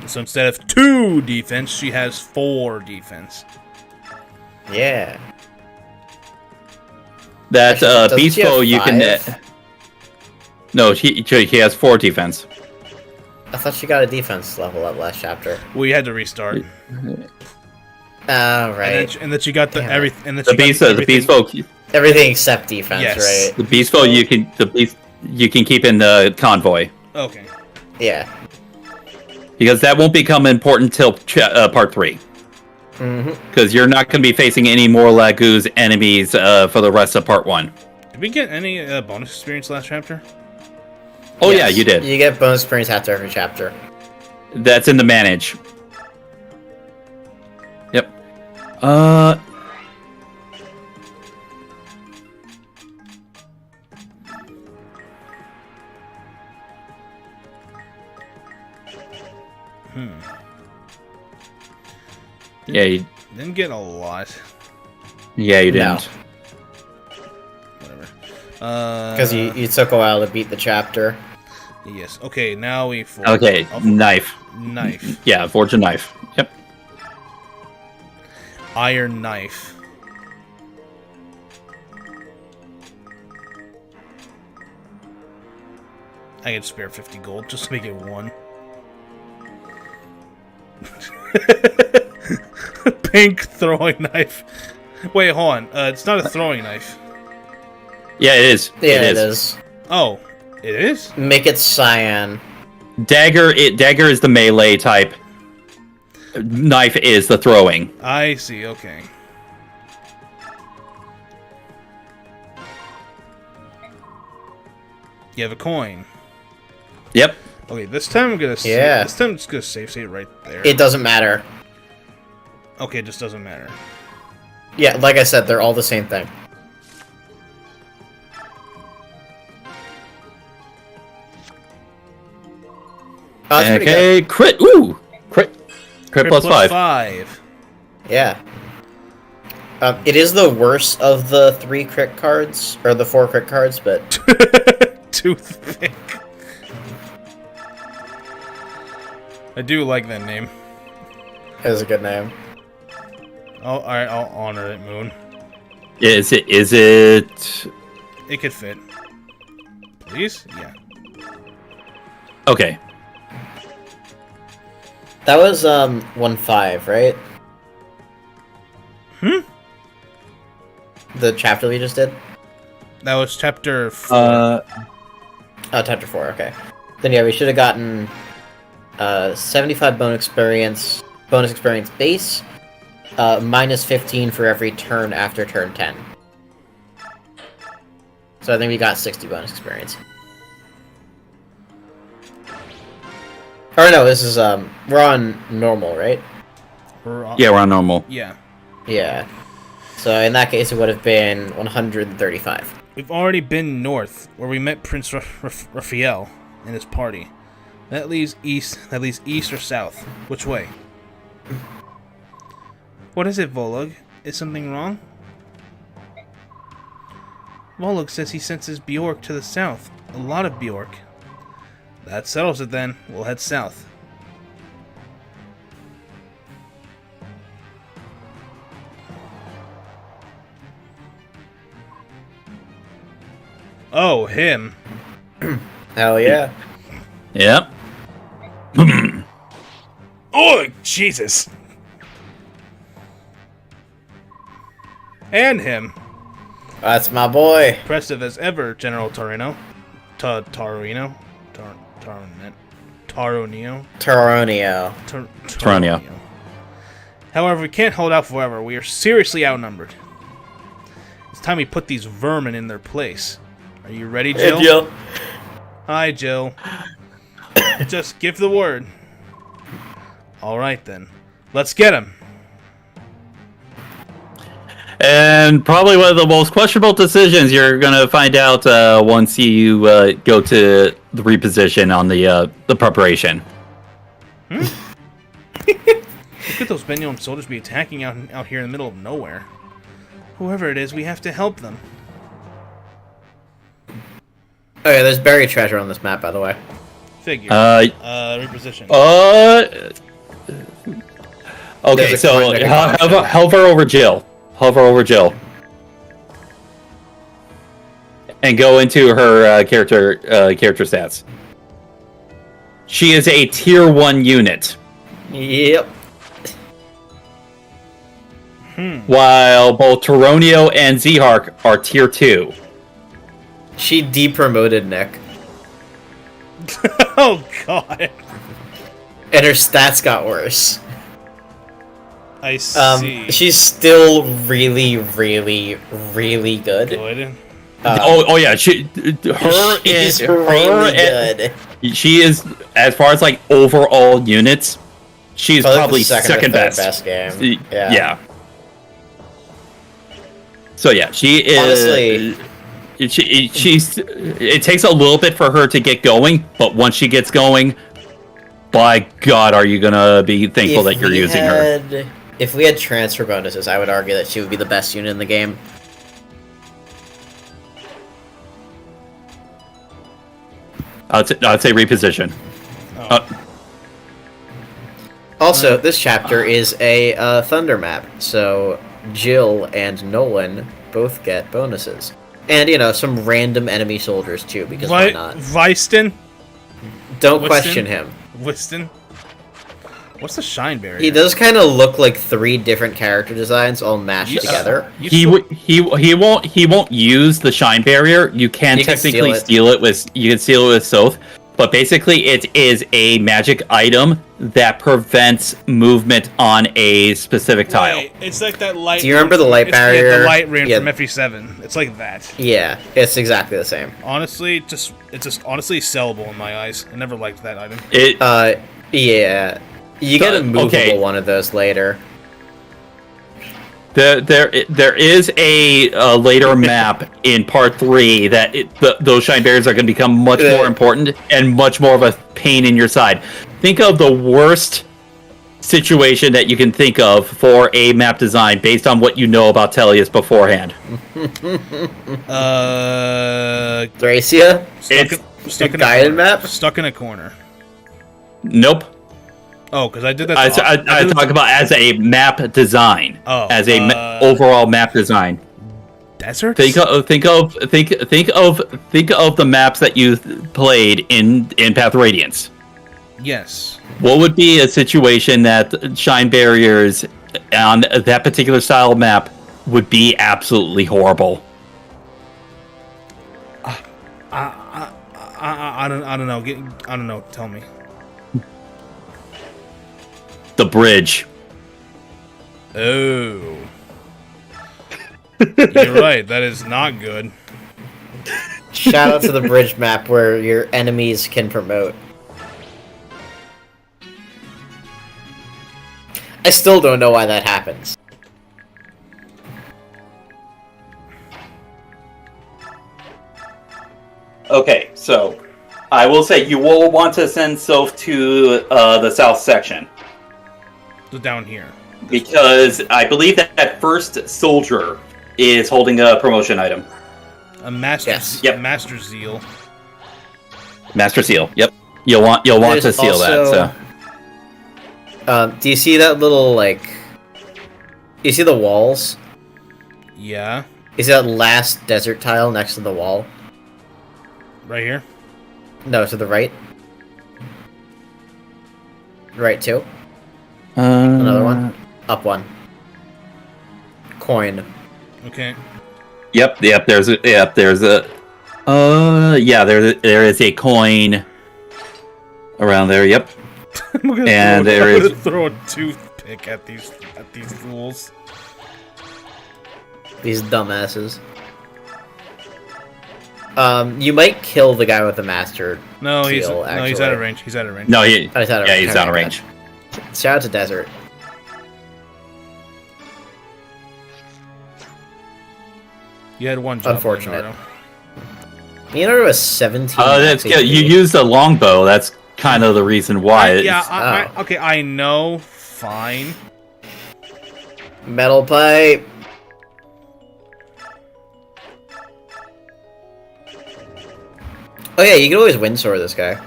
A: So instead of 2 defense, she has 4 defense.
B: Yeah.
C: That
B: Doesn't
C: beast
B: she have
C: bow you can.
B: 5?
C: No, he has 4 defense.
B: I thought she got a defense level up last chapter.
A: We had to restart.
B: Ah, right.
A: And then she got the
B: Damn it.
A: everything. And then
C: The
A: she
C: beast,
A: got
C: the beast bow,
B: Everything except defense,
A: Yes.
B: right?
C: the beast bow you can keep in the convoy
A: Okay.
B: Yeah.
C: because that won't become important till part 3.
B: Mm-hmm.
C: Because you're not going to be facing any more Laguz enemies for the rest of part 1.
A: Did we get any bonus experience last chapter?
C: Oh
B: Yes.
C: yeah, you did.
B: You get bonus experience after every chapter.
C: That's in the manage. Yep. Yeah, you
A: Didn't get a lot.
C: didn't.
B: No.
A: Whatever.
B: Because you took a while to beat the chapter.
A: Yes. Okay, now we forge.
C: Okay, knife.
A: Knife.
C: Yeah, forge a knife. Yep.
A: Iron knife. I can spare 50 gold just to make it 1. Pink throwing knife. Wait, hold on. It's not a throwing knife.
C: Yeah, it is.
B: Yeah, it is.
A: Oh, it is?
B: Make it cyan.
C: Dagger is the melee type. Knife is the throwing.
A: I see, okay. You have a coin.
C: Yep.
A: Okay, this time I'm gonna
B: Yeah.
A: This time I'm just gonna save state right there.
B: It doesn't matter.
A: Okay, it just doesn't matter.
B: Yeah, like I said, they're all the same thing. Oh, that's pretty
C: Okay, crit. Ooh, crit plus 5.
A: 5.
B: good. Yeah. It is the worst of the 3 crit cards, or the 4 crit cards, but
A: Too thick. I do like that name.
B: it is a good name.
A: Oh, alright, I'll honor it, Moon.
C: Is it?
A: It could fit. Please? Yeah.
C: Okay.
B: That was 1-5, right? The chapter we just did?
A: That was chapter 4.
B: Oh, chapter 4, okay. Then yeah, we should have gotten 75 bonus experience base, minus 15 for every turn after turn 10. So I think we got 60 bonus experience. Or no, this is we're on normal, right?
C: Yeah, we're on normal.
A: Yeah.
B: Yeah. So in that case, it would have been 135.
A: We've already been north, where we met Prince Raphael and his party. That leads east or south. Which way? What is it, Volug? Is something wrong? Volug says he senses Bjork to the south. A lot of Bjork. That settles it then. We'll head south. Oh, him.
B: Hell yeah.
C: Yep.
A: Oh, Jesus. And him.
B: That's my boy.
A: Impressive as ever, General Torino. Taronio.
C: Taronio.
A: However, we can't hold out forever. We are seriously outnumbered. It's time we put these vermin in their place. Are you ready, Jill?
B: Hey, Jill.
A: Hi, Jill. Just give the word. Alright then. Let's get him.
C: And probably one of the most questionable decisions you're gonna find out once you go to the reposition on the preparation.
A: Look at those Benyon soldiers be attacking out here in the middle of nowhere. Whoever it is, we have to help them.
B: Oh yeah, there's buried treasure on this map, by the way.
A: Figure. Reposition.
C: Okay,
B: There's a
C: so
B: coin that can come out.
C: hover over Jill. Hover over Jill. And go into her character stats. She is a tier 1 unit.
B: Yep.
C: While both Taronio and Zehark are tier 2.
B: She depromoted Nick.
A: Oh, God.
B: And her stats got worse.
A: I see.
B: She's still really, really, really good.
A: Good.
C: Oh yeah, she's
B: really good.
C: She is, as far as like overall units, she's probably
B: the
C: second
B: or third
C: best.
B: game.
C: Yeah. So yeah, she is.
B: Honestly,
C: She's. It takes a little bit for her to get going, but once she gets going, by God, are you gonna be thankful that you're using her?
B: If we had transfer bonuses, I would argue that she would be the best unit in the game.
C: I'd say reposition.
B: Also, this chapter is a Thunder map, so Jill and Nolan both get bonuses. And, you know, some random enemy soldiers, too, because why not?
A: Weiston?
B: Don't question him.
A: Wiston? What's the shine barrier?
B: He does kind of look like 3 different character designs all mashed together.
C: He won't use the shine barrier. You can technically steal it with Soth, but basically it is a magic item that prevents movement on a specific tile.
A: It's like that light.
B: Do you remember the light barrier?
A: Yeah, the light ring from FE7. It's like that.
B: Yeah, it's exactly the same.
A: Honestly, it's just honestly sellable in my eyes. I never liked that item.
B: Yeah. You get a movable one of those later.
C: There is a later map in part 3 that those shine barriers are going to become much more important and much more of a pain in your side. Think of the worst situation that you can think of for a map design based on what you know about Tellius beforehand.
B: Thracia?
A: Stuck in
B: guided map?
A: Stuck in a corner.
C: Nope.
A: Oh, because I did that.
C: I talk about as a map design.
A: Oh,
C: as a overall map design.
A: Desert.
C: Think of the maps that you played in Path of Radiance.
A: Yes.
C: What would be a situation that shine barriers on that particular style of map would be absolutely horrible?
A: I don't know. I don't know. Tell me.
C: The bridge.
A: Oh. You're right. That is not good.
B: Shout out to the bridge map where your enemies can promote. I still don't know why that happens.
C: Okay, so I will say you will want to send Soph to the south section.
A: So down here.
C: Because I believe that first soldier is holding a promotion item.
A: A master.
B: Yes.
A: Yep. Master Zeal.
C: Master Seal. Yep. You'll want to seal
B: also,
C: that. So.
B: Do you see that little you see the walls?
A: Yeah.
B: You see that last desert tile next to the wall?
A: Right here.
B: No, to the right. Right two. Another one. Up one. Coin.
A: Okay.
C: Yep. There is a coin around there. Yep.
A: I'm gonna throw a toothpick at these fools.
B: These dumbasses. You might kill the guy with the master.
A: He's out of range. He's out of range.
C: No, he's
B: out of range.
C: He's out of range.
B: Shout out to Desert.
A: You had one job.
B: Unfortunate. Leonardo was 17.
C: That's good. You used a longbow. That's kind of the reason why.
A: Okay, I know. Fine.
B: Metal pipe. Oh yeah, you can always windsword this guy.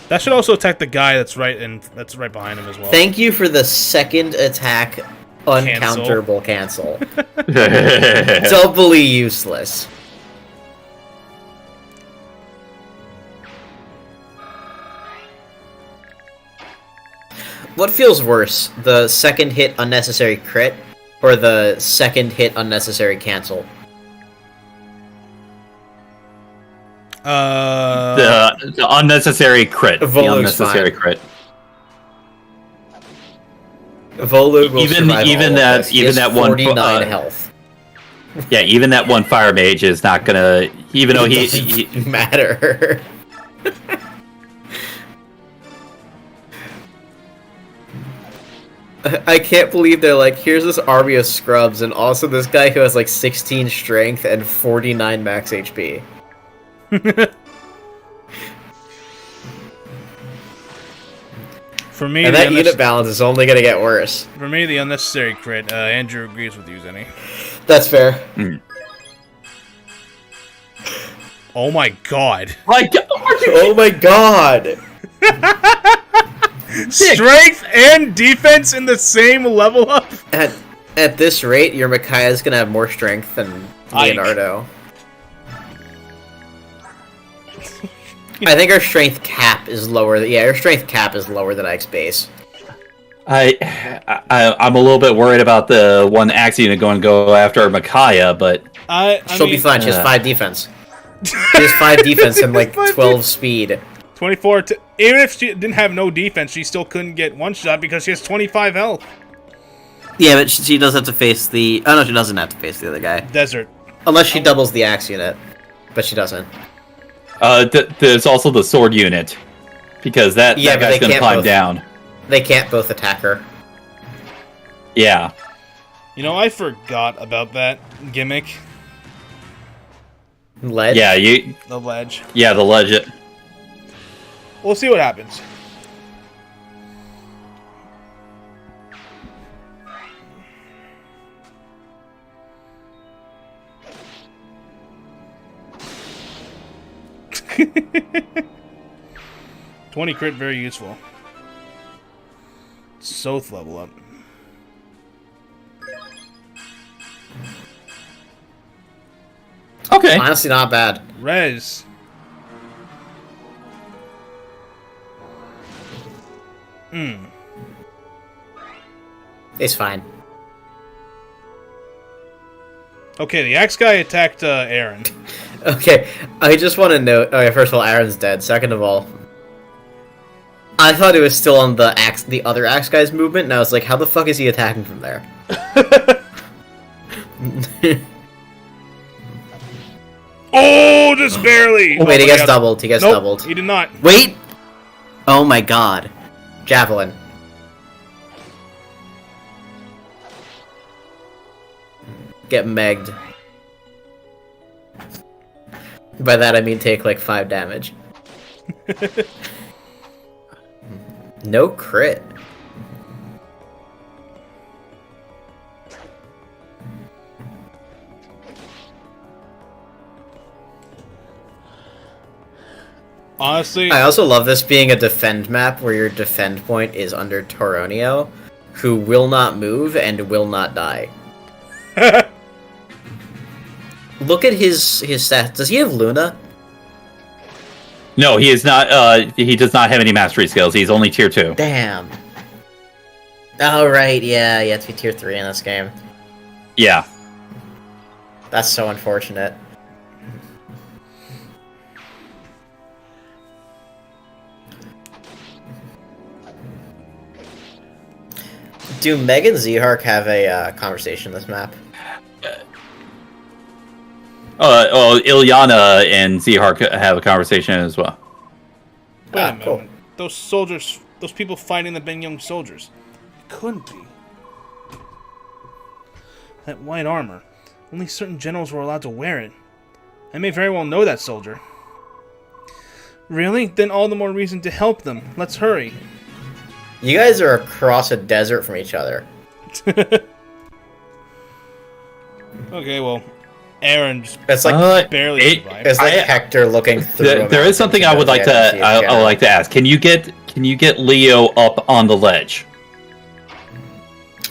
A: That should also attack the guy that's right behind him as well.
B: Thank you for the second attack uncounterable cancel. Doubly useless. What feels worse, the second hit unnecessary crit, or the second hit unnecessary cancel?
C: The unnecessary crit.
B: Volug's
C: the unnecessary
B: fine.
C: crit.
B: Volug will survive
C: even
B: all
C: that
B: of this. He has
C: that
B: 49 health.
C: Yeah, even that one fire mage is not gonna. Even though he
B: matter. I can't believe they're like, here's this army of scrubs, and also this guy who has like 16 strength and 49 max HP.
A: For me,
B: And that unit balance is only going to get worse.
A: For me, the unnecessary crit. Andrew agrees with you, Zenny.
B: That's fair.
A: Oh my god.
B: Oh my god.
A: Strength and defense in the same level up?
B: At this rate, your Micaiah's going to have more strength than Leonardo. I think our strength cap is lower. Yeah, our strength cap is lower than Ike's base.
C: I'm a little bit worried about the one axe unit going to go after Micaiah, but
B: she'll be fine. She has 5 defense. She has 5 defense and like 12 speed.
A: 24. Even if she didn't have no defense, she still couldn't get one shot because she has 25 health.
B: Yeah, but she does have to face the. Oh no, she doesn't have to face the other guy.
A: Desert.
B: Unless she doubles the axe unit, but she doesn't.
C: There's also the sword unit, because that guy's gonna climb down.
B: They can't both attack her.
C: Yeah.
A: You know, I forgot about that gimmick.
B: Ledge?
C: Yeah,
A: The ledge.
C: Yeah, the ledge.
A: We'll see what happens. $20 crit, very useful. Soth level up.
C: Okay.
B: Honestly, not bad.
A: Rez.
B: It's fine.
A: Okay, the axe guy attacked Aaron.
B: Okay, I just want to note. Okay, first of all, Aaron's dead. Second of all, I thought it was still on the other axe guy's movement, and I was like, how the fuck is he attacking from there?
A: Oh, just barely!
B: Wait, he gets doubled. He gets doubled.
A: He did not.
B: Wait! Oh my god. Javelin. Get megged. By that I mean take like 5 damage. No crit.
A: Honestly,
B: I also love this being a defend map where your defend point is under Toronio, who will not move and will not die. Look at his stats. Does he have Luna?
C: No, he is not. He does not have any mastery skills. He's only tier 2.
B: Damn. Oh right, yeah, you have to be tier 3 in this game.
C: Yeah.
B: That's so unfortunate. Do Meg and Zehark have a conversation this map?
C: Ilyana and Zehark have a conversation as well.
A: Wait a minute.
B: Cool.
A: Those soldiers, those people fighting the Ben Young soldiers. It couldn't be. That white armor. Only certain generals were allowed to wear it. I may very well know that soldier. Really? Then all the more reason to help them. Let's hurry.
B: You guys are across a desert from each other.
A: Okay, well, Aaron just
B: It's like
A: barely survived.
B: It's like Hector looking through.
C: There is something I would like to. I would like to ask. Can you get Leo up on the ledge?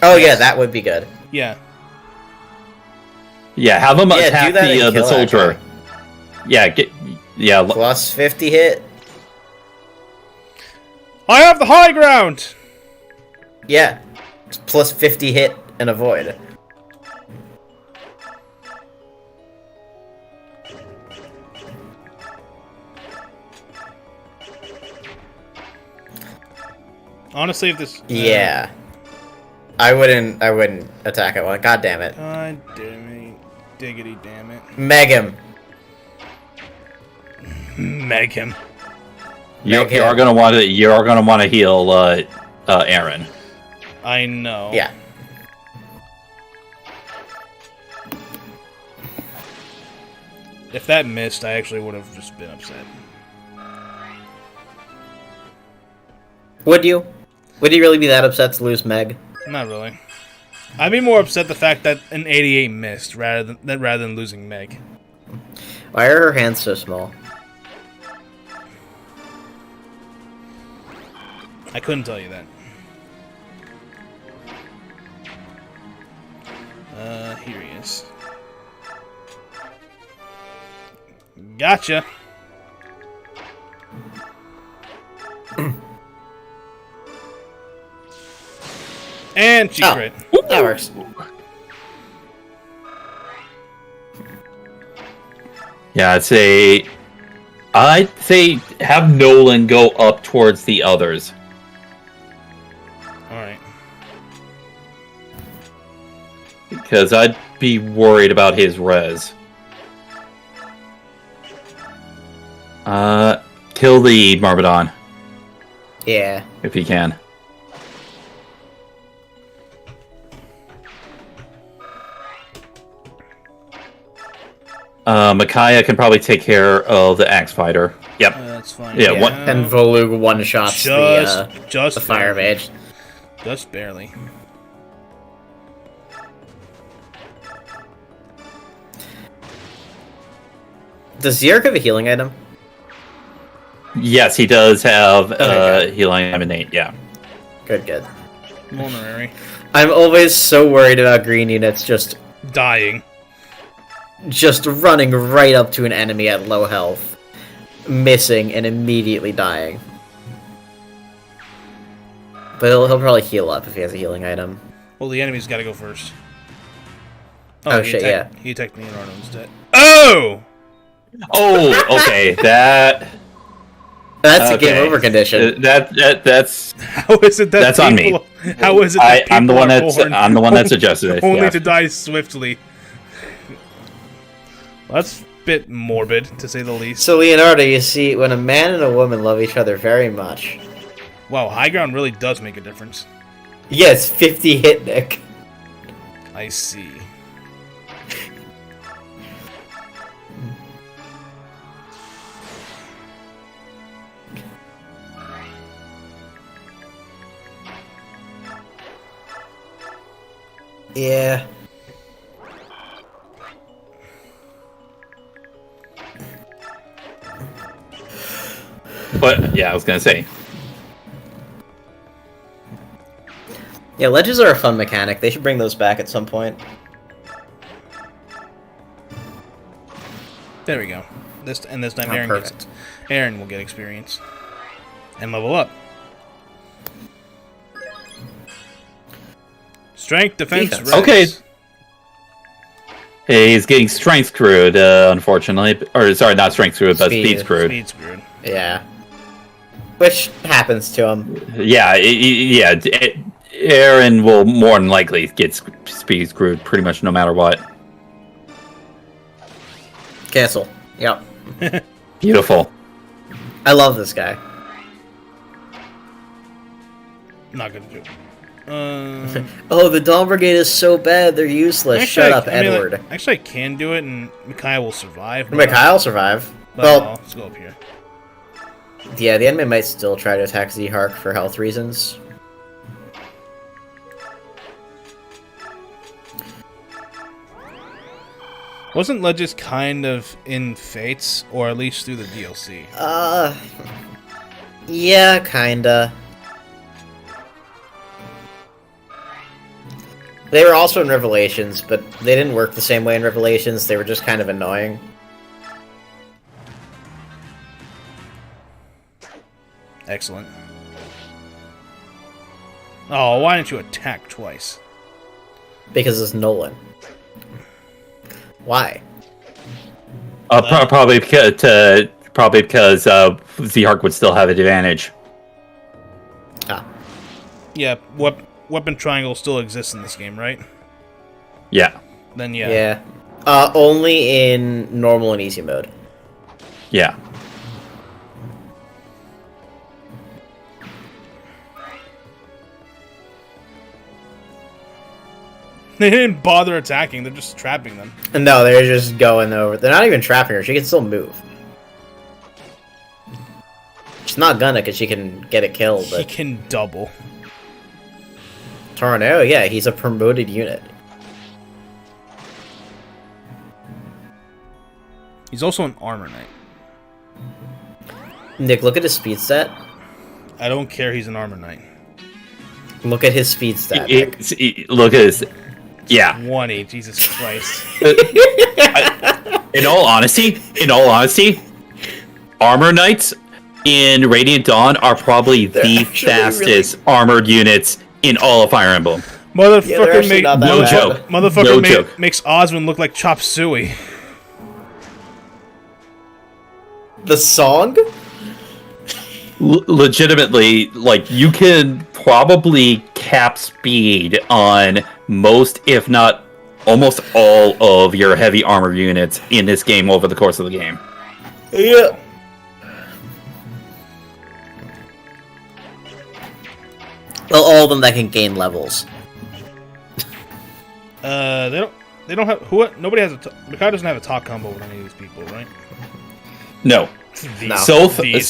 B: Oh yeah, that would be good.
A: Yeah.
C: Yeah, have him attack
B: do that and
C: the
B: kill
C: soldier.
B: actually.
C: Yeah.
B: Plus 50 hit.
A: I have the high ground!
B: Yeah. It's plus 50 hit and avoid.
A: Honestly, if this...
B: Yeah. I wouldn't attack it one. God damn it.
A: God damn it. Diggity damn it.
B: Meg him.
A: Meg him.
C: You are gonna want to heal Aaron.
A: I know.
B: Yeah.
A: If that missed, I actually would have just been upset.
B: Would you? Would you really be that upset to lose Meg?
A: Not really. I'd be more upset the fact that an 88 missed rather than losing Meg.
B: Why are her hands so small?
A: I couldn't tell you that. Here he is. Gotcha. And she crit.
B: That works.
C: Yeah, I'd say have Nolan go up towards the others.
A: Alright.
C: Because I'd be worried about his res. Kill the Myrmidon.
B: Yeah.
C: If he can. Micaiah can probably take care of the Axe Fighter. Yep.
A: That's fine.
C: Yeah,
B: And Volug one-shots the Fire Mage.
A: Just barely.
B: Does Zerk have a healing item?
C: Yes, he does have healing emanate, yeah.
B: Good.
A: Vulnerary.
B: I'm always so worried about green units just
A: Dying.
B: running right up to an enemy at low health, missing, and immediately dying. But he'll probably heal up if he has a healing item.
A: Well, the enemy's got to go first.
B: Oh shit, yeah.
A: He attacked me and Arnold's dead. Oh!
C: Oh, okay.
B: That's a game over condition.
C: That's
A: How is it that
C: that's on me.
A: How is it that
C: I'm the
A: people
C: one
A: are
C: that's
A: born
C: I'm the one that suggested it.
A: only
C: Yeah.
A: to die swiftly? Well, that's a bit morbid, to say the least.
B: So Leonardo, you see, when a man and a woman love each other very much.
A: Wow, high ground really does make a difference.
B: Yes, 50 hit, Nick.
A: I see.
B: Yeah.
C: But yeah, I was gonna say.
B: Yeah, ledges are a fun mechanic. They should bring those back at some point.
A: There we go. This time
B: Oh,
A: Aaron
B: perfect.
A: gets Aaron will get experience and level up. Strength, defense,
B: Defense.
A: res.
C: Okay. He's getting strength screwed, unfortunately. Or sorry, not strength screwed, but speed screwed.
A: Speed screwed.
B: Yeah. Which happens to him.
C: Yeah, Aaron will more than likely get speed screwed pretty much no matter what.
B: Cancel. Yep.
C: Beautiful.
B: I love this guy.
A: Not gonna do it.
B: Oh, the Dawn Brigade is so bad, they're useless.
A: actually,
B: Shut up,
A: I mean,
B: Edward.
A: actually, I can do it, and Micaiah will survive. But,
B: Mikhail will survive.
A: well,
B: Well,
A: let's go up here.
B: yeah, the enemy might still try to attack Z-Hark for health reasons.
A: Wasn't Ledges kind of in Fates, or at least through the DLC?
B: Yeah, kinda. They were also in Revelations, but they didn't work the same way in Revelations. They were just kind of annoying.
A: Excellent. Oh, why didn't you attack twice?
B: Because it's Nolan. Why?
C: Probably because Z-Hark would still have advantage.
B: Ah.
A: Yeah, weapon triangle still exists in this game, right?
C: Yeah.
A: Then yeah.
B: Yeah. Only in normal and easy mode.
C: Yeah.
A: They didn't bother attacking. They're just trapping them.
B: No, they're just going over. They're not even trapping her. She can still move. She's not gonna, because she can get it killed. But
A: He can double.
B: Tornado, yeah, he's a promoted unit.
A: He's also an armor knight.
B: Nick, look at his speed stat.
A: I don't care. He's an armor knight.
B: Look at his speed stat. Nick.
C: Look at this. Yeah.
A: 20. Jesus Christ.
C: In all honesty, armor knights in Radiant Dawn are probably the fastest armored units in all of Fire Emblem.
A: Motherfucker,
C: No joke.
A: Motherfucker makes Osmond look like Chop Suey.
B: The song?
C: Legitimately, like, you can probably cap speed on most, if not almost all of your heavy armor units in this game over the course of the game.
B: Yeah. Well, all of them that can gain levels.
A: They don't have nobody has Makai doesn't have a talk combo with any of these people, right?
C: No.
B: No.
C: Soph does.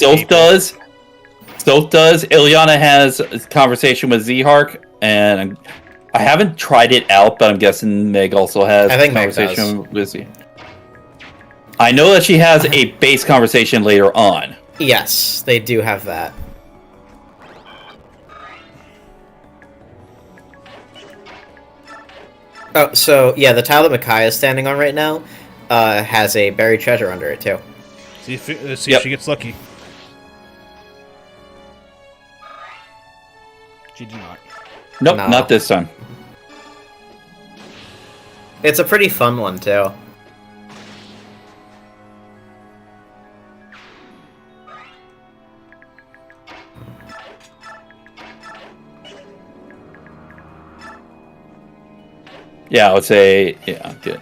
C: Soph does. Ilyana has a conversation with Zhark, and I haven't tried it out, but I'm guessing Meg also has
B: I think
C: a
B: Meg
C: conversation with Z. I know that she has a base conversation later on.
B: Yes, they do have that. Oh, so, yeah, the tile that Makai is standing on right now has a buried treasure under it, too.
A: See if she gets lucky. She did not.
C: Nope,
B: No.
C: not this time.
B: It's a pretty fun one, too.
C: Yeah, I would say, yeah, good.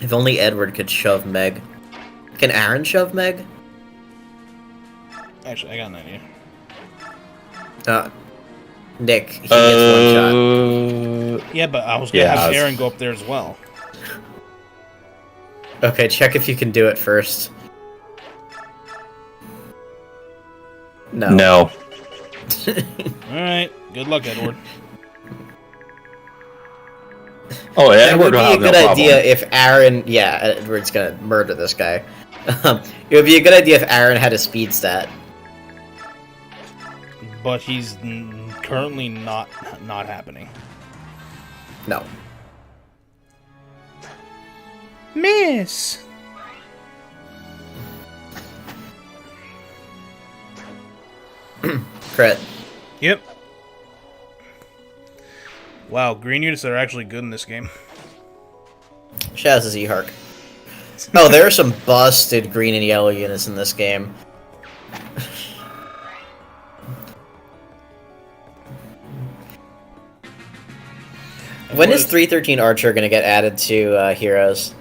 B: If only Edward could shove Meg. Can Aaron shove Meg?
A: Actually, I got an idea.
B: Nick, he gets one shot.
A: Yeah, but I was gonna have Aaron go up there as well.
B: Okay, check if you can do it first. No.
C: No.
A: Alright, good luck, Edward.
C: Oh,
B: It
C: Edward
B: would be
C: will
B: a
C: have no
B: good
C: problem.
B: idea if Aaron... Yeah, Edward's gonna murder this guy. It would be a good idea if Aaron had a speed stat.
A: But he's currently not happening.
B: No.
A: Miss!
B: Crit.
A: Yep. Wow, green units are actually good in this game.
B: Shout out to Zhark. Oh, there are some busted green and yellow units in this game. When is 313 Archer gonna get added to Heroes?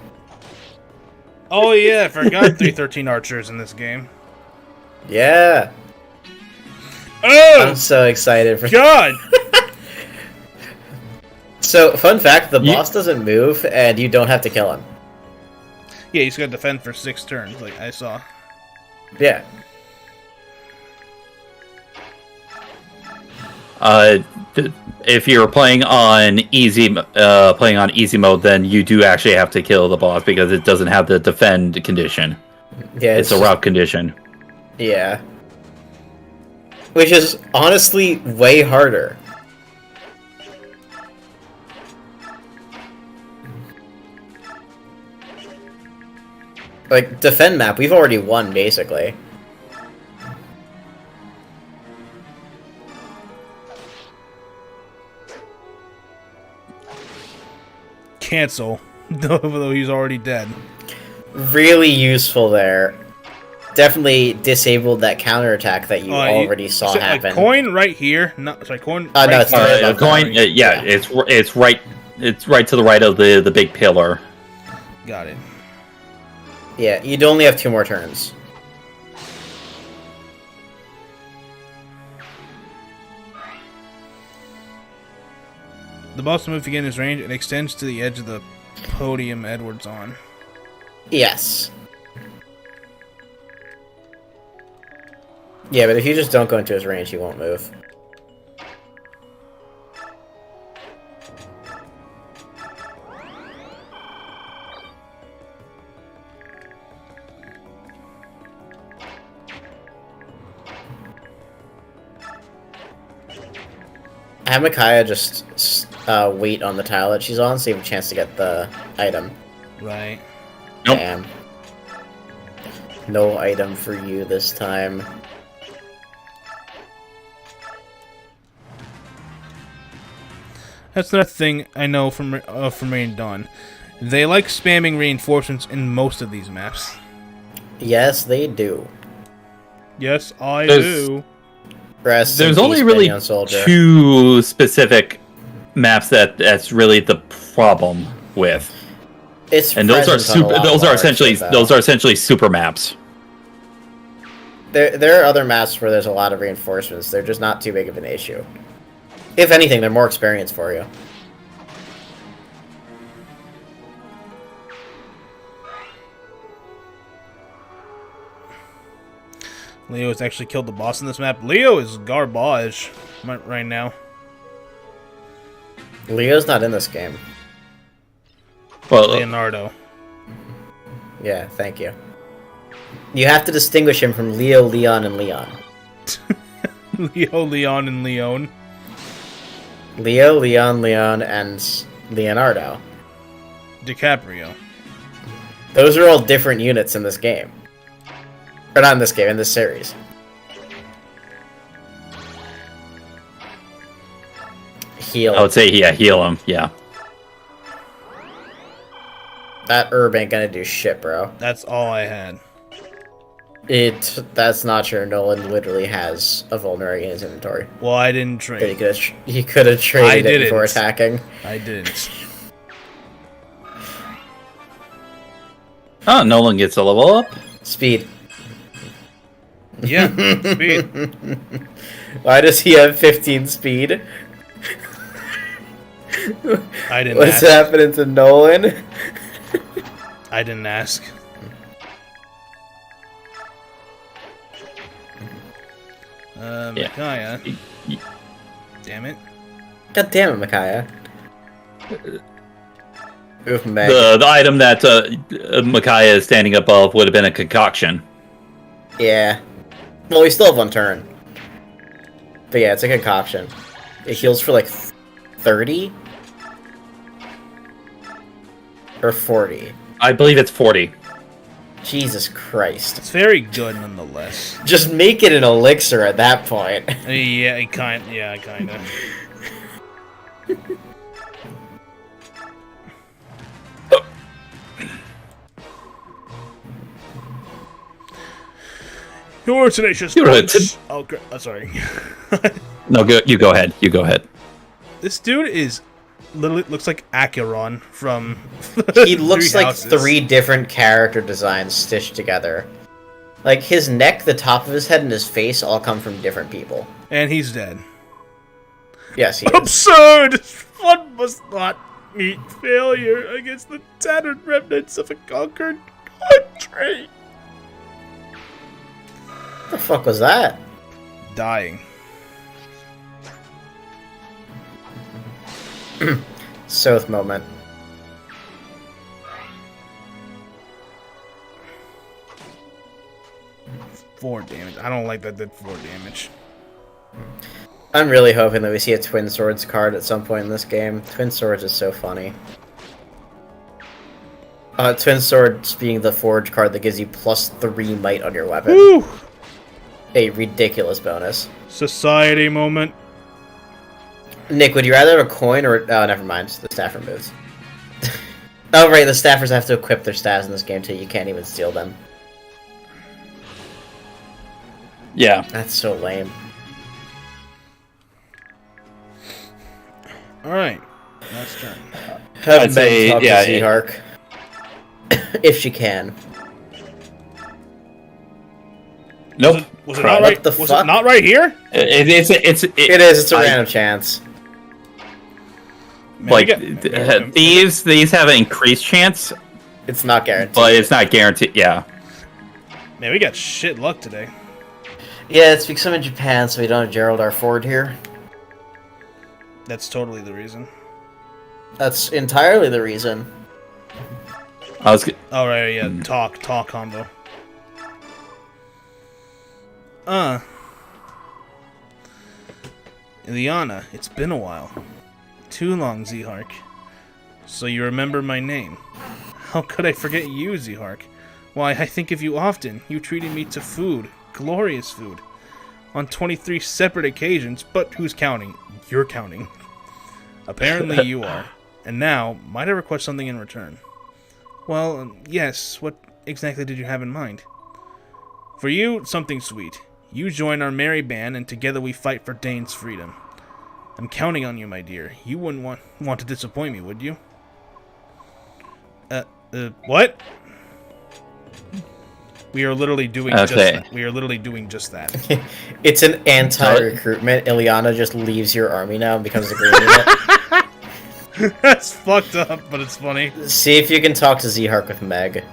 A: Oh yeah, I forgot 313 archers in this game.
B: Yeah.
A: Oh!
B: I'm so excited for
A: God!
B: So, fun fact, the boss doesn't move, and you don't have to kill him.
A: Yeah, he's gonna defend for 6 turns, like I saw.
B: Yeah.
C: If you're playing on easy mode, then you do actually have to kill the boss because it doesn't have the defend condition.
B: Yeah,
C: It's a route condition.
B: Yeah. Which is honestly way harder. Like, defend map, we've already won, basically.
A: Cancel. Though he's already dead.
B: Really useful there. Definitely disabled that counterattack that you already saw happen.
A: Coin right here. No, sorry, coin.
B: No,
A: right
B: it's
A: here.
B: not.
C: Coin. Yeah, it's right. It's right to the right of the big pillar.
A: Got it.
B: Yeah, you'd only have 2 more turns.
A: the boss move to get in his range, it extends to the edge of the podium Edward's on.
B: Yes. Yeah, but if you just don't go into his range, he won't move. Have Micaiah just wait on the tile that she's on so you have a chance to get the item.
A: Right.
C: Nope.
B: Damn. No item for you this time.
A: That's another thing I know from Rain Dawn. They like spamming reinforcements in most of these maps.
B: Yes, they do.
A: Yes, I
C: There's-
A: do.
B: Rest in
C: There's
B: peace,
C: only really
B: Minion Soldier.
C: 2 specific maps that's really the problem with,
B: It's
C: and those are
B: present on a
C: super.
B: lot
C: Those are
B: larger,
C: essentially
B: though.
C: those are essentially super maps.
B: There are other maps where there's a lot of reinforcements. They're just not too big of an issue. If anything, they're more experience for you.
A: Leo has actually killed the boss in this map. Leo is garbage right now.
B: Leo's not in this game.
C: Well,
A: Leonardo.
B: Yeah, thank you. You have to distinguish him from Leo, Leon, and Leon.
A: Leo, Leon, and Leon.
B: Leo, Leon, Leon, and Leonardo.
A: DiCaprio.
B: Those are all different units in this game. Or not in this game, in this series. Heal.
C: I would say heal him. Yeah.
B: That herb ain't gonna do shit, bro.
A: That's all I had.
B: That's not true. Nolan literally has a vulnerary in his inventory.
A: Well, I didn't
B: But
A: trade.
B: he could have
A: I
B: traded it
A: didn't.
B: before attacking.
A: I didn't.
C: Oh, Nolan gets a level up.
B: Speed.
A: Yeah, speed.
B: Why does he have 15 speed?
A: I didn't
B: What's
A: ask.
B: happening to Nolan?
A: I didn't ask. Micaiah. Damn it.
B: God damn it, Micaiah. Oof, Meg.
C: The item that Micaiah is standing above would have been a concoction.
B: Yeah. Well, we still have one turn. But yeah, it's a concoction. It heals for like 30? Or 40?
C: I believe it's 40.
B: Jesus Christ.
A: It's very good nonetheless.
B: Just make it an elixir at that point.
A: Yeah, kinda. Your tenacious
C: You're right.
A: punch. Oh, sorry.
C: No, you go ahead. You go ahead.
A: This dude is literally looks like Acheron from.
B: He looks
A: Three
B: like
A: Houses.
B: 3 different character designs stitched together. Like, his neck, the top of his head, and his face all come from different people.
A: And he's dead.
B: Yes, he is.
A: Absurd! One must not meet failure against the tattered remnants of a conquered country.
B: What the fuck was that?
A: Dying.
B: Soth moment.
A: Four damage. I don't like that did 4 damage.
B: I'm really hoping that we see a Twin Swords card at some point in this game. Twin Swords is so funny. Twin Swords being the Forge card that gives you +3 might on your weapon.
A: Woo!
B: A ridiculous bonus.
A: Society moment.
B: Nick, would you rather have a coin or... Oh, never mind. The staff removes. Oh, right. The staffers have to equip their staffs in this game, too. You can't even steal them.
C: Yeah.
B: That's so lame.
A: Alright. Last turn.
B: Have
C: I'd say,
B: talk
C: yeah,
B: to Seahark. If she can.
C: Nope.
A: Was it
C: Crud.
A: not right?
B: What the
A: Was
B: fuck?
A: it not right here?
B: It is. It's a
C: I-
B: random chance.
C: Like, these have an increased chance,
B: It's not guaranteed.
C: but it's not guaranteed. Yeah.
A: Man, we got shit luck today.
B: Yeah, it's because I'm in Japan, so we don't have Gerald R. Ford here.
A: That's totally the reason.
B: That's entirely the reason.
C: I was.
A: Oh, right, yeah. Talk combo. Ileana, it's been a while. Too long, Zihark. So you remember my name. How could I forget you, Zihark? Why, I think of you often. You treated me to food. Glorious food. On 23 separate occasions, but who's counting? You're counting. Apparently you are. And now, might I request something in return? Well, yes. What exactly did you have in mind? For you, something sweet. You join our merry band, and together we fight for Dane's freedom. I'm counting on you, my dear. You wouldn't want to disappoint me, would you? What? We are literally doing just that. We are literally doing just that.
B: It's an anti-recruitment. Ileana just leaves your army now and becomes a green unit.
A: That's fucked up, but it's funny.
B: See if you can talk to Zihark with Meg.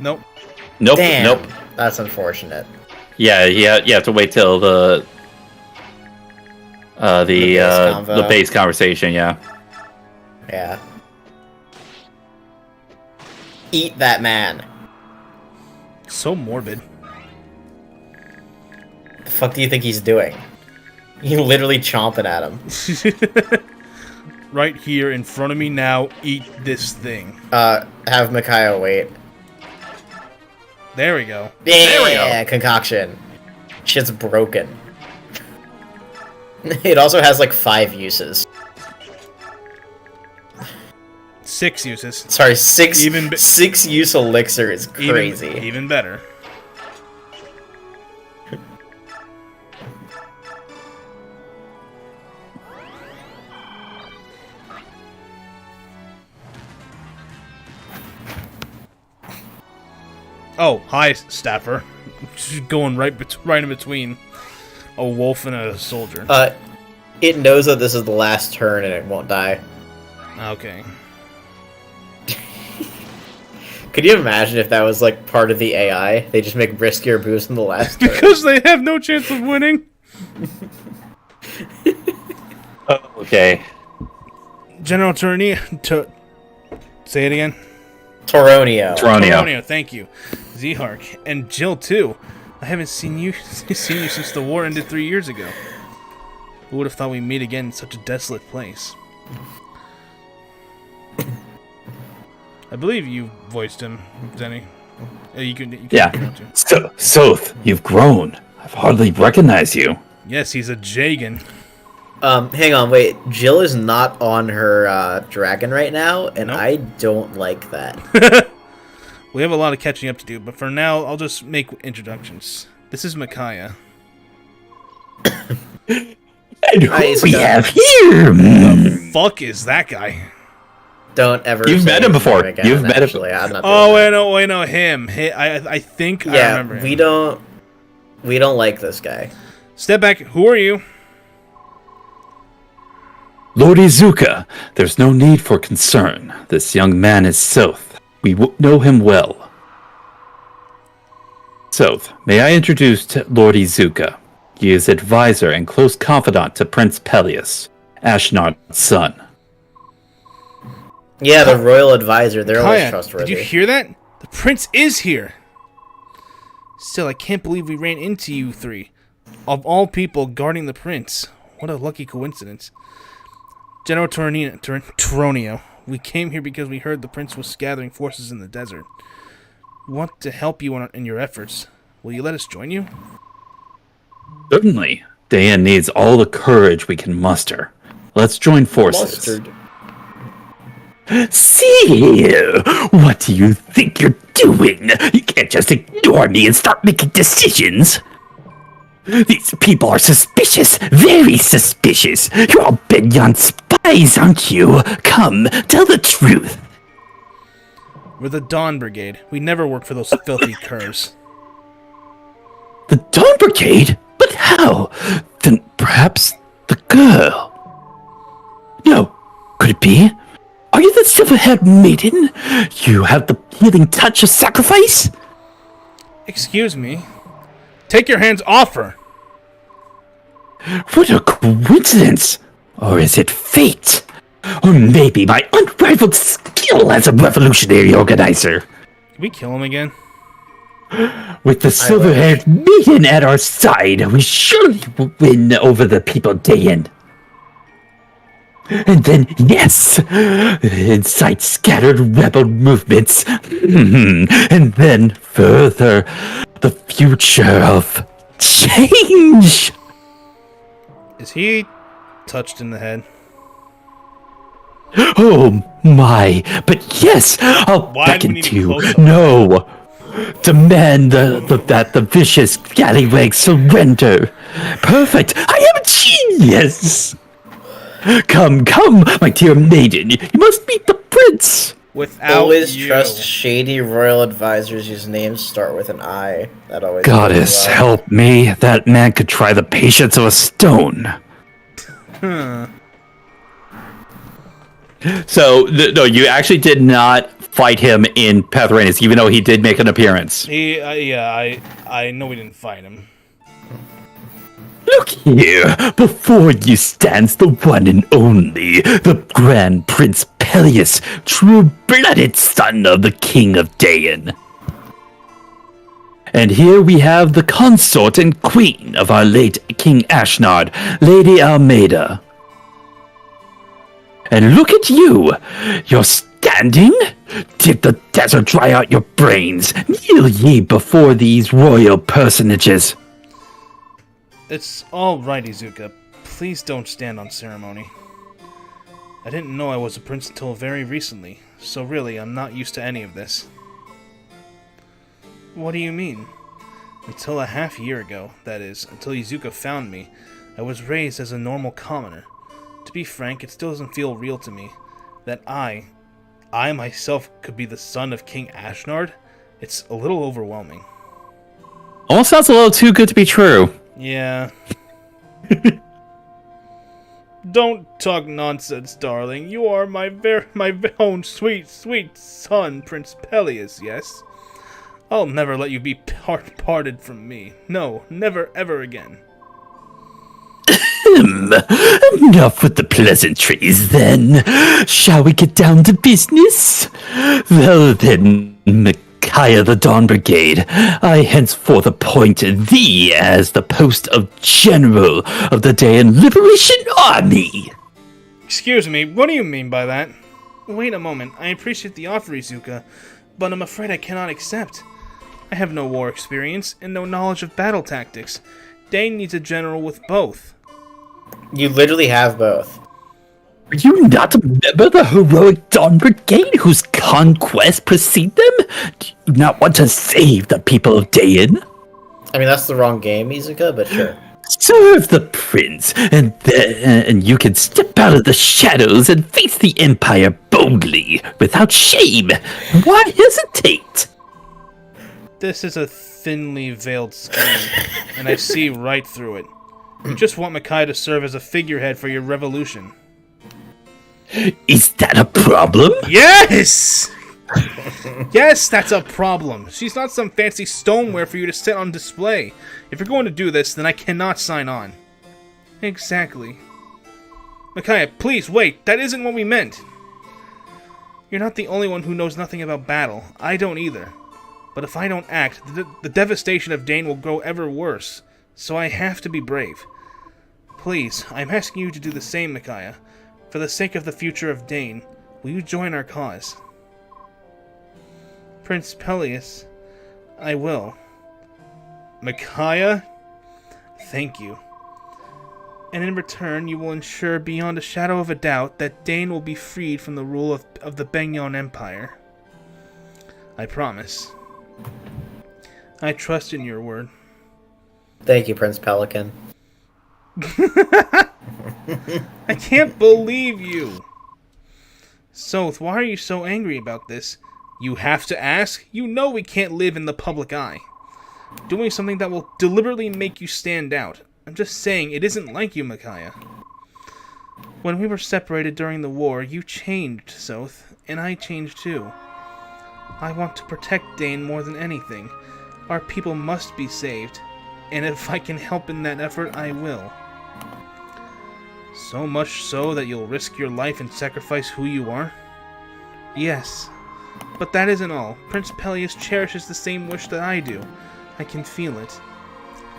A: Nope.
B: Damn,
C: Nope.
B: That's unfortunate.
C: Yeah, you have to wait till the base conversation. Yeah.
B: Yeah. Eat that man.
A: So morbid.
B: The fuck do you think he's doing? You literally chomping at him.
A: Right here in front of me now, eat this thing.
B: Have Micaiah wait.
A: There we go.
B: Yeah,
C: There we go.
B: concoction. Shit's broken. It also has like 5 uses.
A: 6 uses.
B: Sorry, 6
A: Even
B: 6 use elixir is crazy.
A: Even better. Oh, hi, Staffer. Just going right in between a wolf and a soldier.
B: It knows that this is the last turn and it won't die.
A: Okay.
B: Could you imagine if that was like part of the AI? They just make riskier moves in the last turn.
A: Because they have no chance of winning.
C: Okay.
A: General Tourney, say it again.
B: Toronio.
A: Thank you. Zihark and Jill too. I haven't seen you since the war ended 3 years ago. Who would have thought we'd meet again in such a desolate place? I believe you voiced him, Zenny. You can
C: Yeah. Soth, you've grown. I've hardly recognized you.
A: Yes, he's a Jagan.
B: Hang on, wait. Jill is not on her dragon right now, and
A: Nope.
B: I don't like that.
A: We have a lot of catching up to do, but for now, I'll just make introductions. This is Micaiah.
C: And who we have here?
A: Fuck is that guy?
B: Don't ever.
C: You've
B: say
C: met him
B: his
C: before.
B: name again,
C: You've met him.
B: actually. I'm not
A: Oh
B: doing
A: wait, no, him. I think I
B: that.
A: remember
B: Yeah,
A: him.
B: we don't like this guy.
A: Step back. Who are you?
C: Lord Izuka, there's no need for concern. This young man is Soth. We know him well. Soth, may I introduce Lord Izuka? He is advisor and close confidant to Prince Peleus, Ashnard's son.
B: Yeah, the royal advisor. They're always
A: Kaya,
B: trustworthy.
A: did you hear that? The prince is here. Still, I can't believe we ran into you three. Of all people guarding the prince. What a lucky coincidence. General Toronio, we came here because we heard the prince was gathering forces in the desert. We want to help you in your efforts. Will you let us join you?
C: Certainly. Dayan needs all the courage we can muster. Let's join forces.
B: Mustard.
C: See here! What do you think you're doing? You can't just ignore me and start making decisions. These people are suspicious, very suspicious. You're all bent on spies, aren't you? Come, tell the truth.
A: We're the Dawn Brigade. We never work for those filthy curs.
C: The Dawn Brigade? But how? Then perhaps the girl. me? Are you the silver-haired maiden? You have the healing touch of sacrifice?
A: Excuse me. Take your hands off her!
C: What a coincidence! Or is it fate? Or maybe my unrivaled skill as a revolutionary organizer?
A: Can we kill him again?
C: With the silver-haired maiden at our side, we surely will win over the people Dayan. And then, yes, incite scattered rebel movements. And then, further, the future of change.
A: Is he touched in the head?
C: Oh my, but yes, I'll beckon to you. No, demand that the vicious scallywag surrender. Perfect, I am a genius. Come, my dear maiden, you must meet the prince.
A: Without
B: always
A: you.
B: Trust shady royal advisors whose names start with an I. That always.
C: Goddess, help me. That man could try the patience of a stone. So, no, you actually did not fight him in Pathranus, even though he did make an appearance.
A: I know we didn't fight him.
C: Look here, before you stands the one and only, the Grand Prince Peleus, true-blooded son of the King of Dayan. And here we have the consort and queen of our late King Ashnard, Lady Almeida. And look at you! You're standing? Did the desert dry out your brains? Kneel ye before these royal personages.
A: It's all right, Izuka. Please don't stand on ceremony. I didn't know I was a prince until very recently, so really, I'm not used to any of this. What do you mean? Until a half year ago, that is, until Izuka found me, I was raised as a normal commoner. To be frank, it still doesn't feel real to me that I myself could be the son of King Ashnard. It's a little overwhelming.
C: Almost sounds a little too good to be true.
A: Yeah. Don't talk nonsense, darling. You are my own sweet son, Prince Peleus, yes? I'll never let you be parted from me. No, never ever again.
C: Enough with the pleasantries, then. Shall we get down to business? Well then, Micaiah the Dawn Brigade, I henceforth appoint thee as the post of General of the Dayan Liberation Army.
A: Excuse me, what do you mean by that? Wait a moment, I appreciate the offer, Izuka, but I'm afraid I cannot accept. I have no war experience and no knowledge of battle tactics. Dane needs a general with both.
B: You literally have both.
C: Are you not a member of the heroic Dawn Brigade whose conquest precede them? Do you not want to save the people of Dayan?
B: I mean, that's the wrong game, Izuka, but sure.
C: Serve the prince, and you can step out of the shadows and face the Empire boldly, without shame. Why hesitate?
A: This is a thinly veiled scheme, and I see right through it. You just want Micaiah to serve as a figurehead for your revolution.
C: Is that a problem?
A: Yes! Yes, that's a problem. She's not some fancy stoneware for you to set on display. If you're going to do this, then I cannot sign on. Exactly. Micaiah, please wait. That isn't what we meant. You're not the only one who knows nothing about battle. I don't either. But if I don't act, the devastation of Dane will grow ever worse. So I have to be brave. Please, I'm asking you to do the same, Micaiah. For the sake of the future of Dane, will you join our cause? Prince Peleus, I will. Micaiah? Thank you. And in return, you will ensure beyond a shadow of a doubt that Dane will be freed from the rule of the Benyon Empire. I promise. I trust in your word.
B: Thank you, Prince Pelican.
A: I can't believe you! Soth, why are you so angry about this? You have to ask? You know we can't live in the public eye. Doing something that will deliberately make you stand out. I'm just saying, it isn't like you, Micaiah. When we were separated during the war, you changed, Soth, and I changed too. I want to protect Dane more than anything. Our people must be saved, and if I can help in that effort, I will. So much so that you'll risk your life and sacrifice who you are? Yes. But that isn't all. Prince Peleus cherishes the same wish that I do. I can feel it.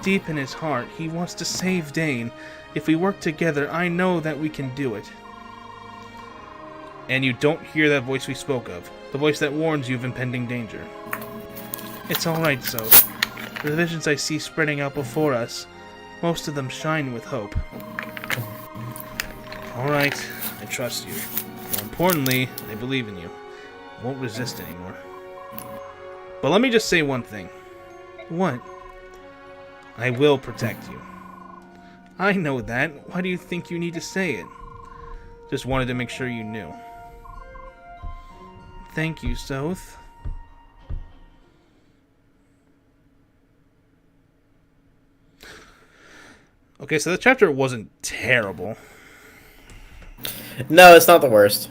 A: Deep in his heart, he wants to save Dane. If we work together, I know that we can do it. And you don't hear that voice we spoke of. The voice that warns you of impending danger. It's alright, so. The visions I see spreading out before us, most of them shine with hope. Alright, I trust you. More importantly, I believe in you. I won't resist anymore. But let me just say one thing. What? I will protect you. I know that. Why do you think you need to say it? Just wanted to make sure you knew. Thank you, Soth. Okay, so the chapter wasn't terrible.
B: No, it's not the worst.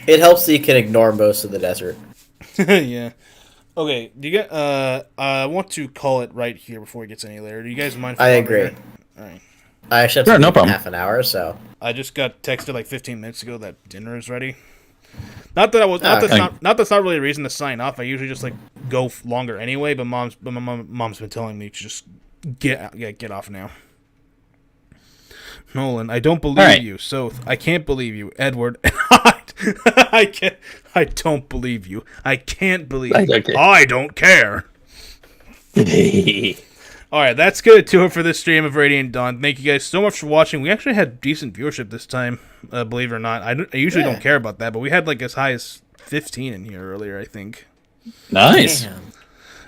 B: It helps that you can ignore most of the desert.
A: Yeah. Okay, do you get I want to call it right here before it gets any later. Do you guys mind if
B: I agree.
A: Alright.
B: I actually have to leave in half an hour, so.
A: I just got texted like 15 minutes ago that dinner is ready. Not that I was that's not really a reason to sign off. I usually just like go longer anyway, but my mom's been telling me to just get off now. Nolan, I don't believe you. So I can't believe you, Edward. I don't believe you. I can't believe you.
C: Okay.
A: I don't care. Alright, that's good to it for this stream of Radiant Dawn. Thank you guys so much for watching. We actually had decent viewership this time, believe it or not. I usually don't care about that, but we had like as high as 15 in here earlier, I think.
C: Nice.
B: Damn.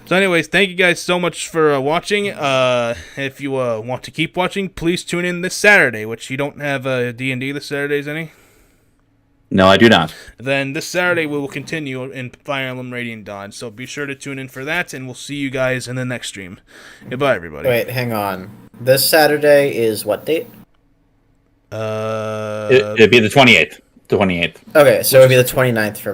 A: So anyways, thank you guys so much for watching. If you want to keep watching, please tune in this Saturday, which you don't have D&D this Saturdays, any?
C: No, I do not.
A: Then this Saturday we will continue in Fire Emblem Radiant Dawn, so be sure to tune in for that, and we'll see you guys in the next stream. Goodbye, everybody.
B: Wait, hang on. This Saturday is what date?
C: It'd be the 28th. The 28th.
B: Okay, so it'd be the 29th for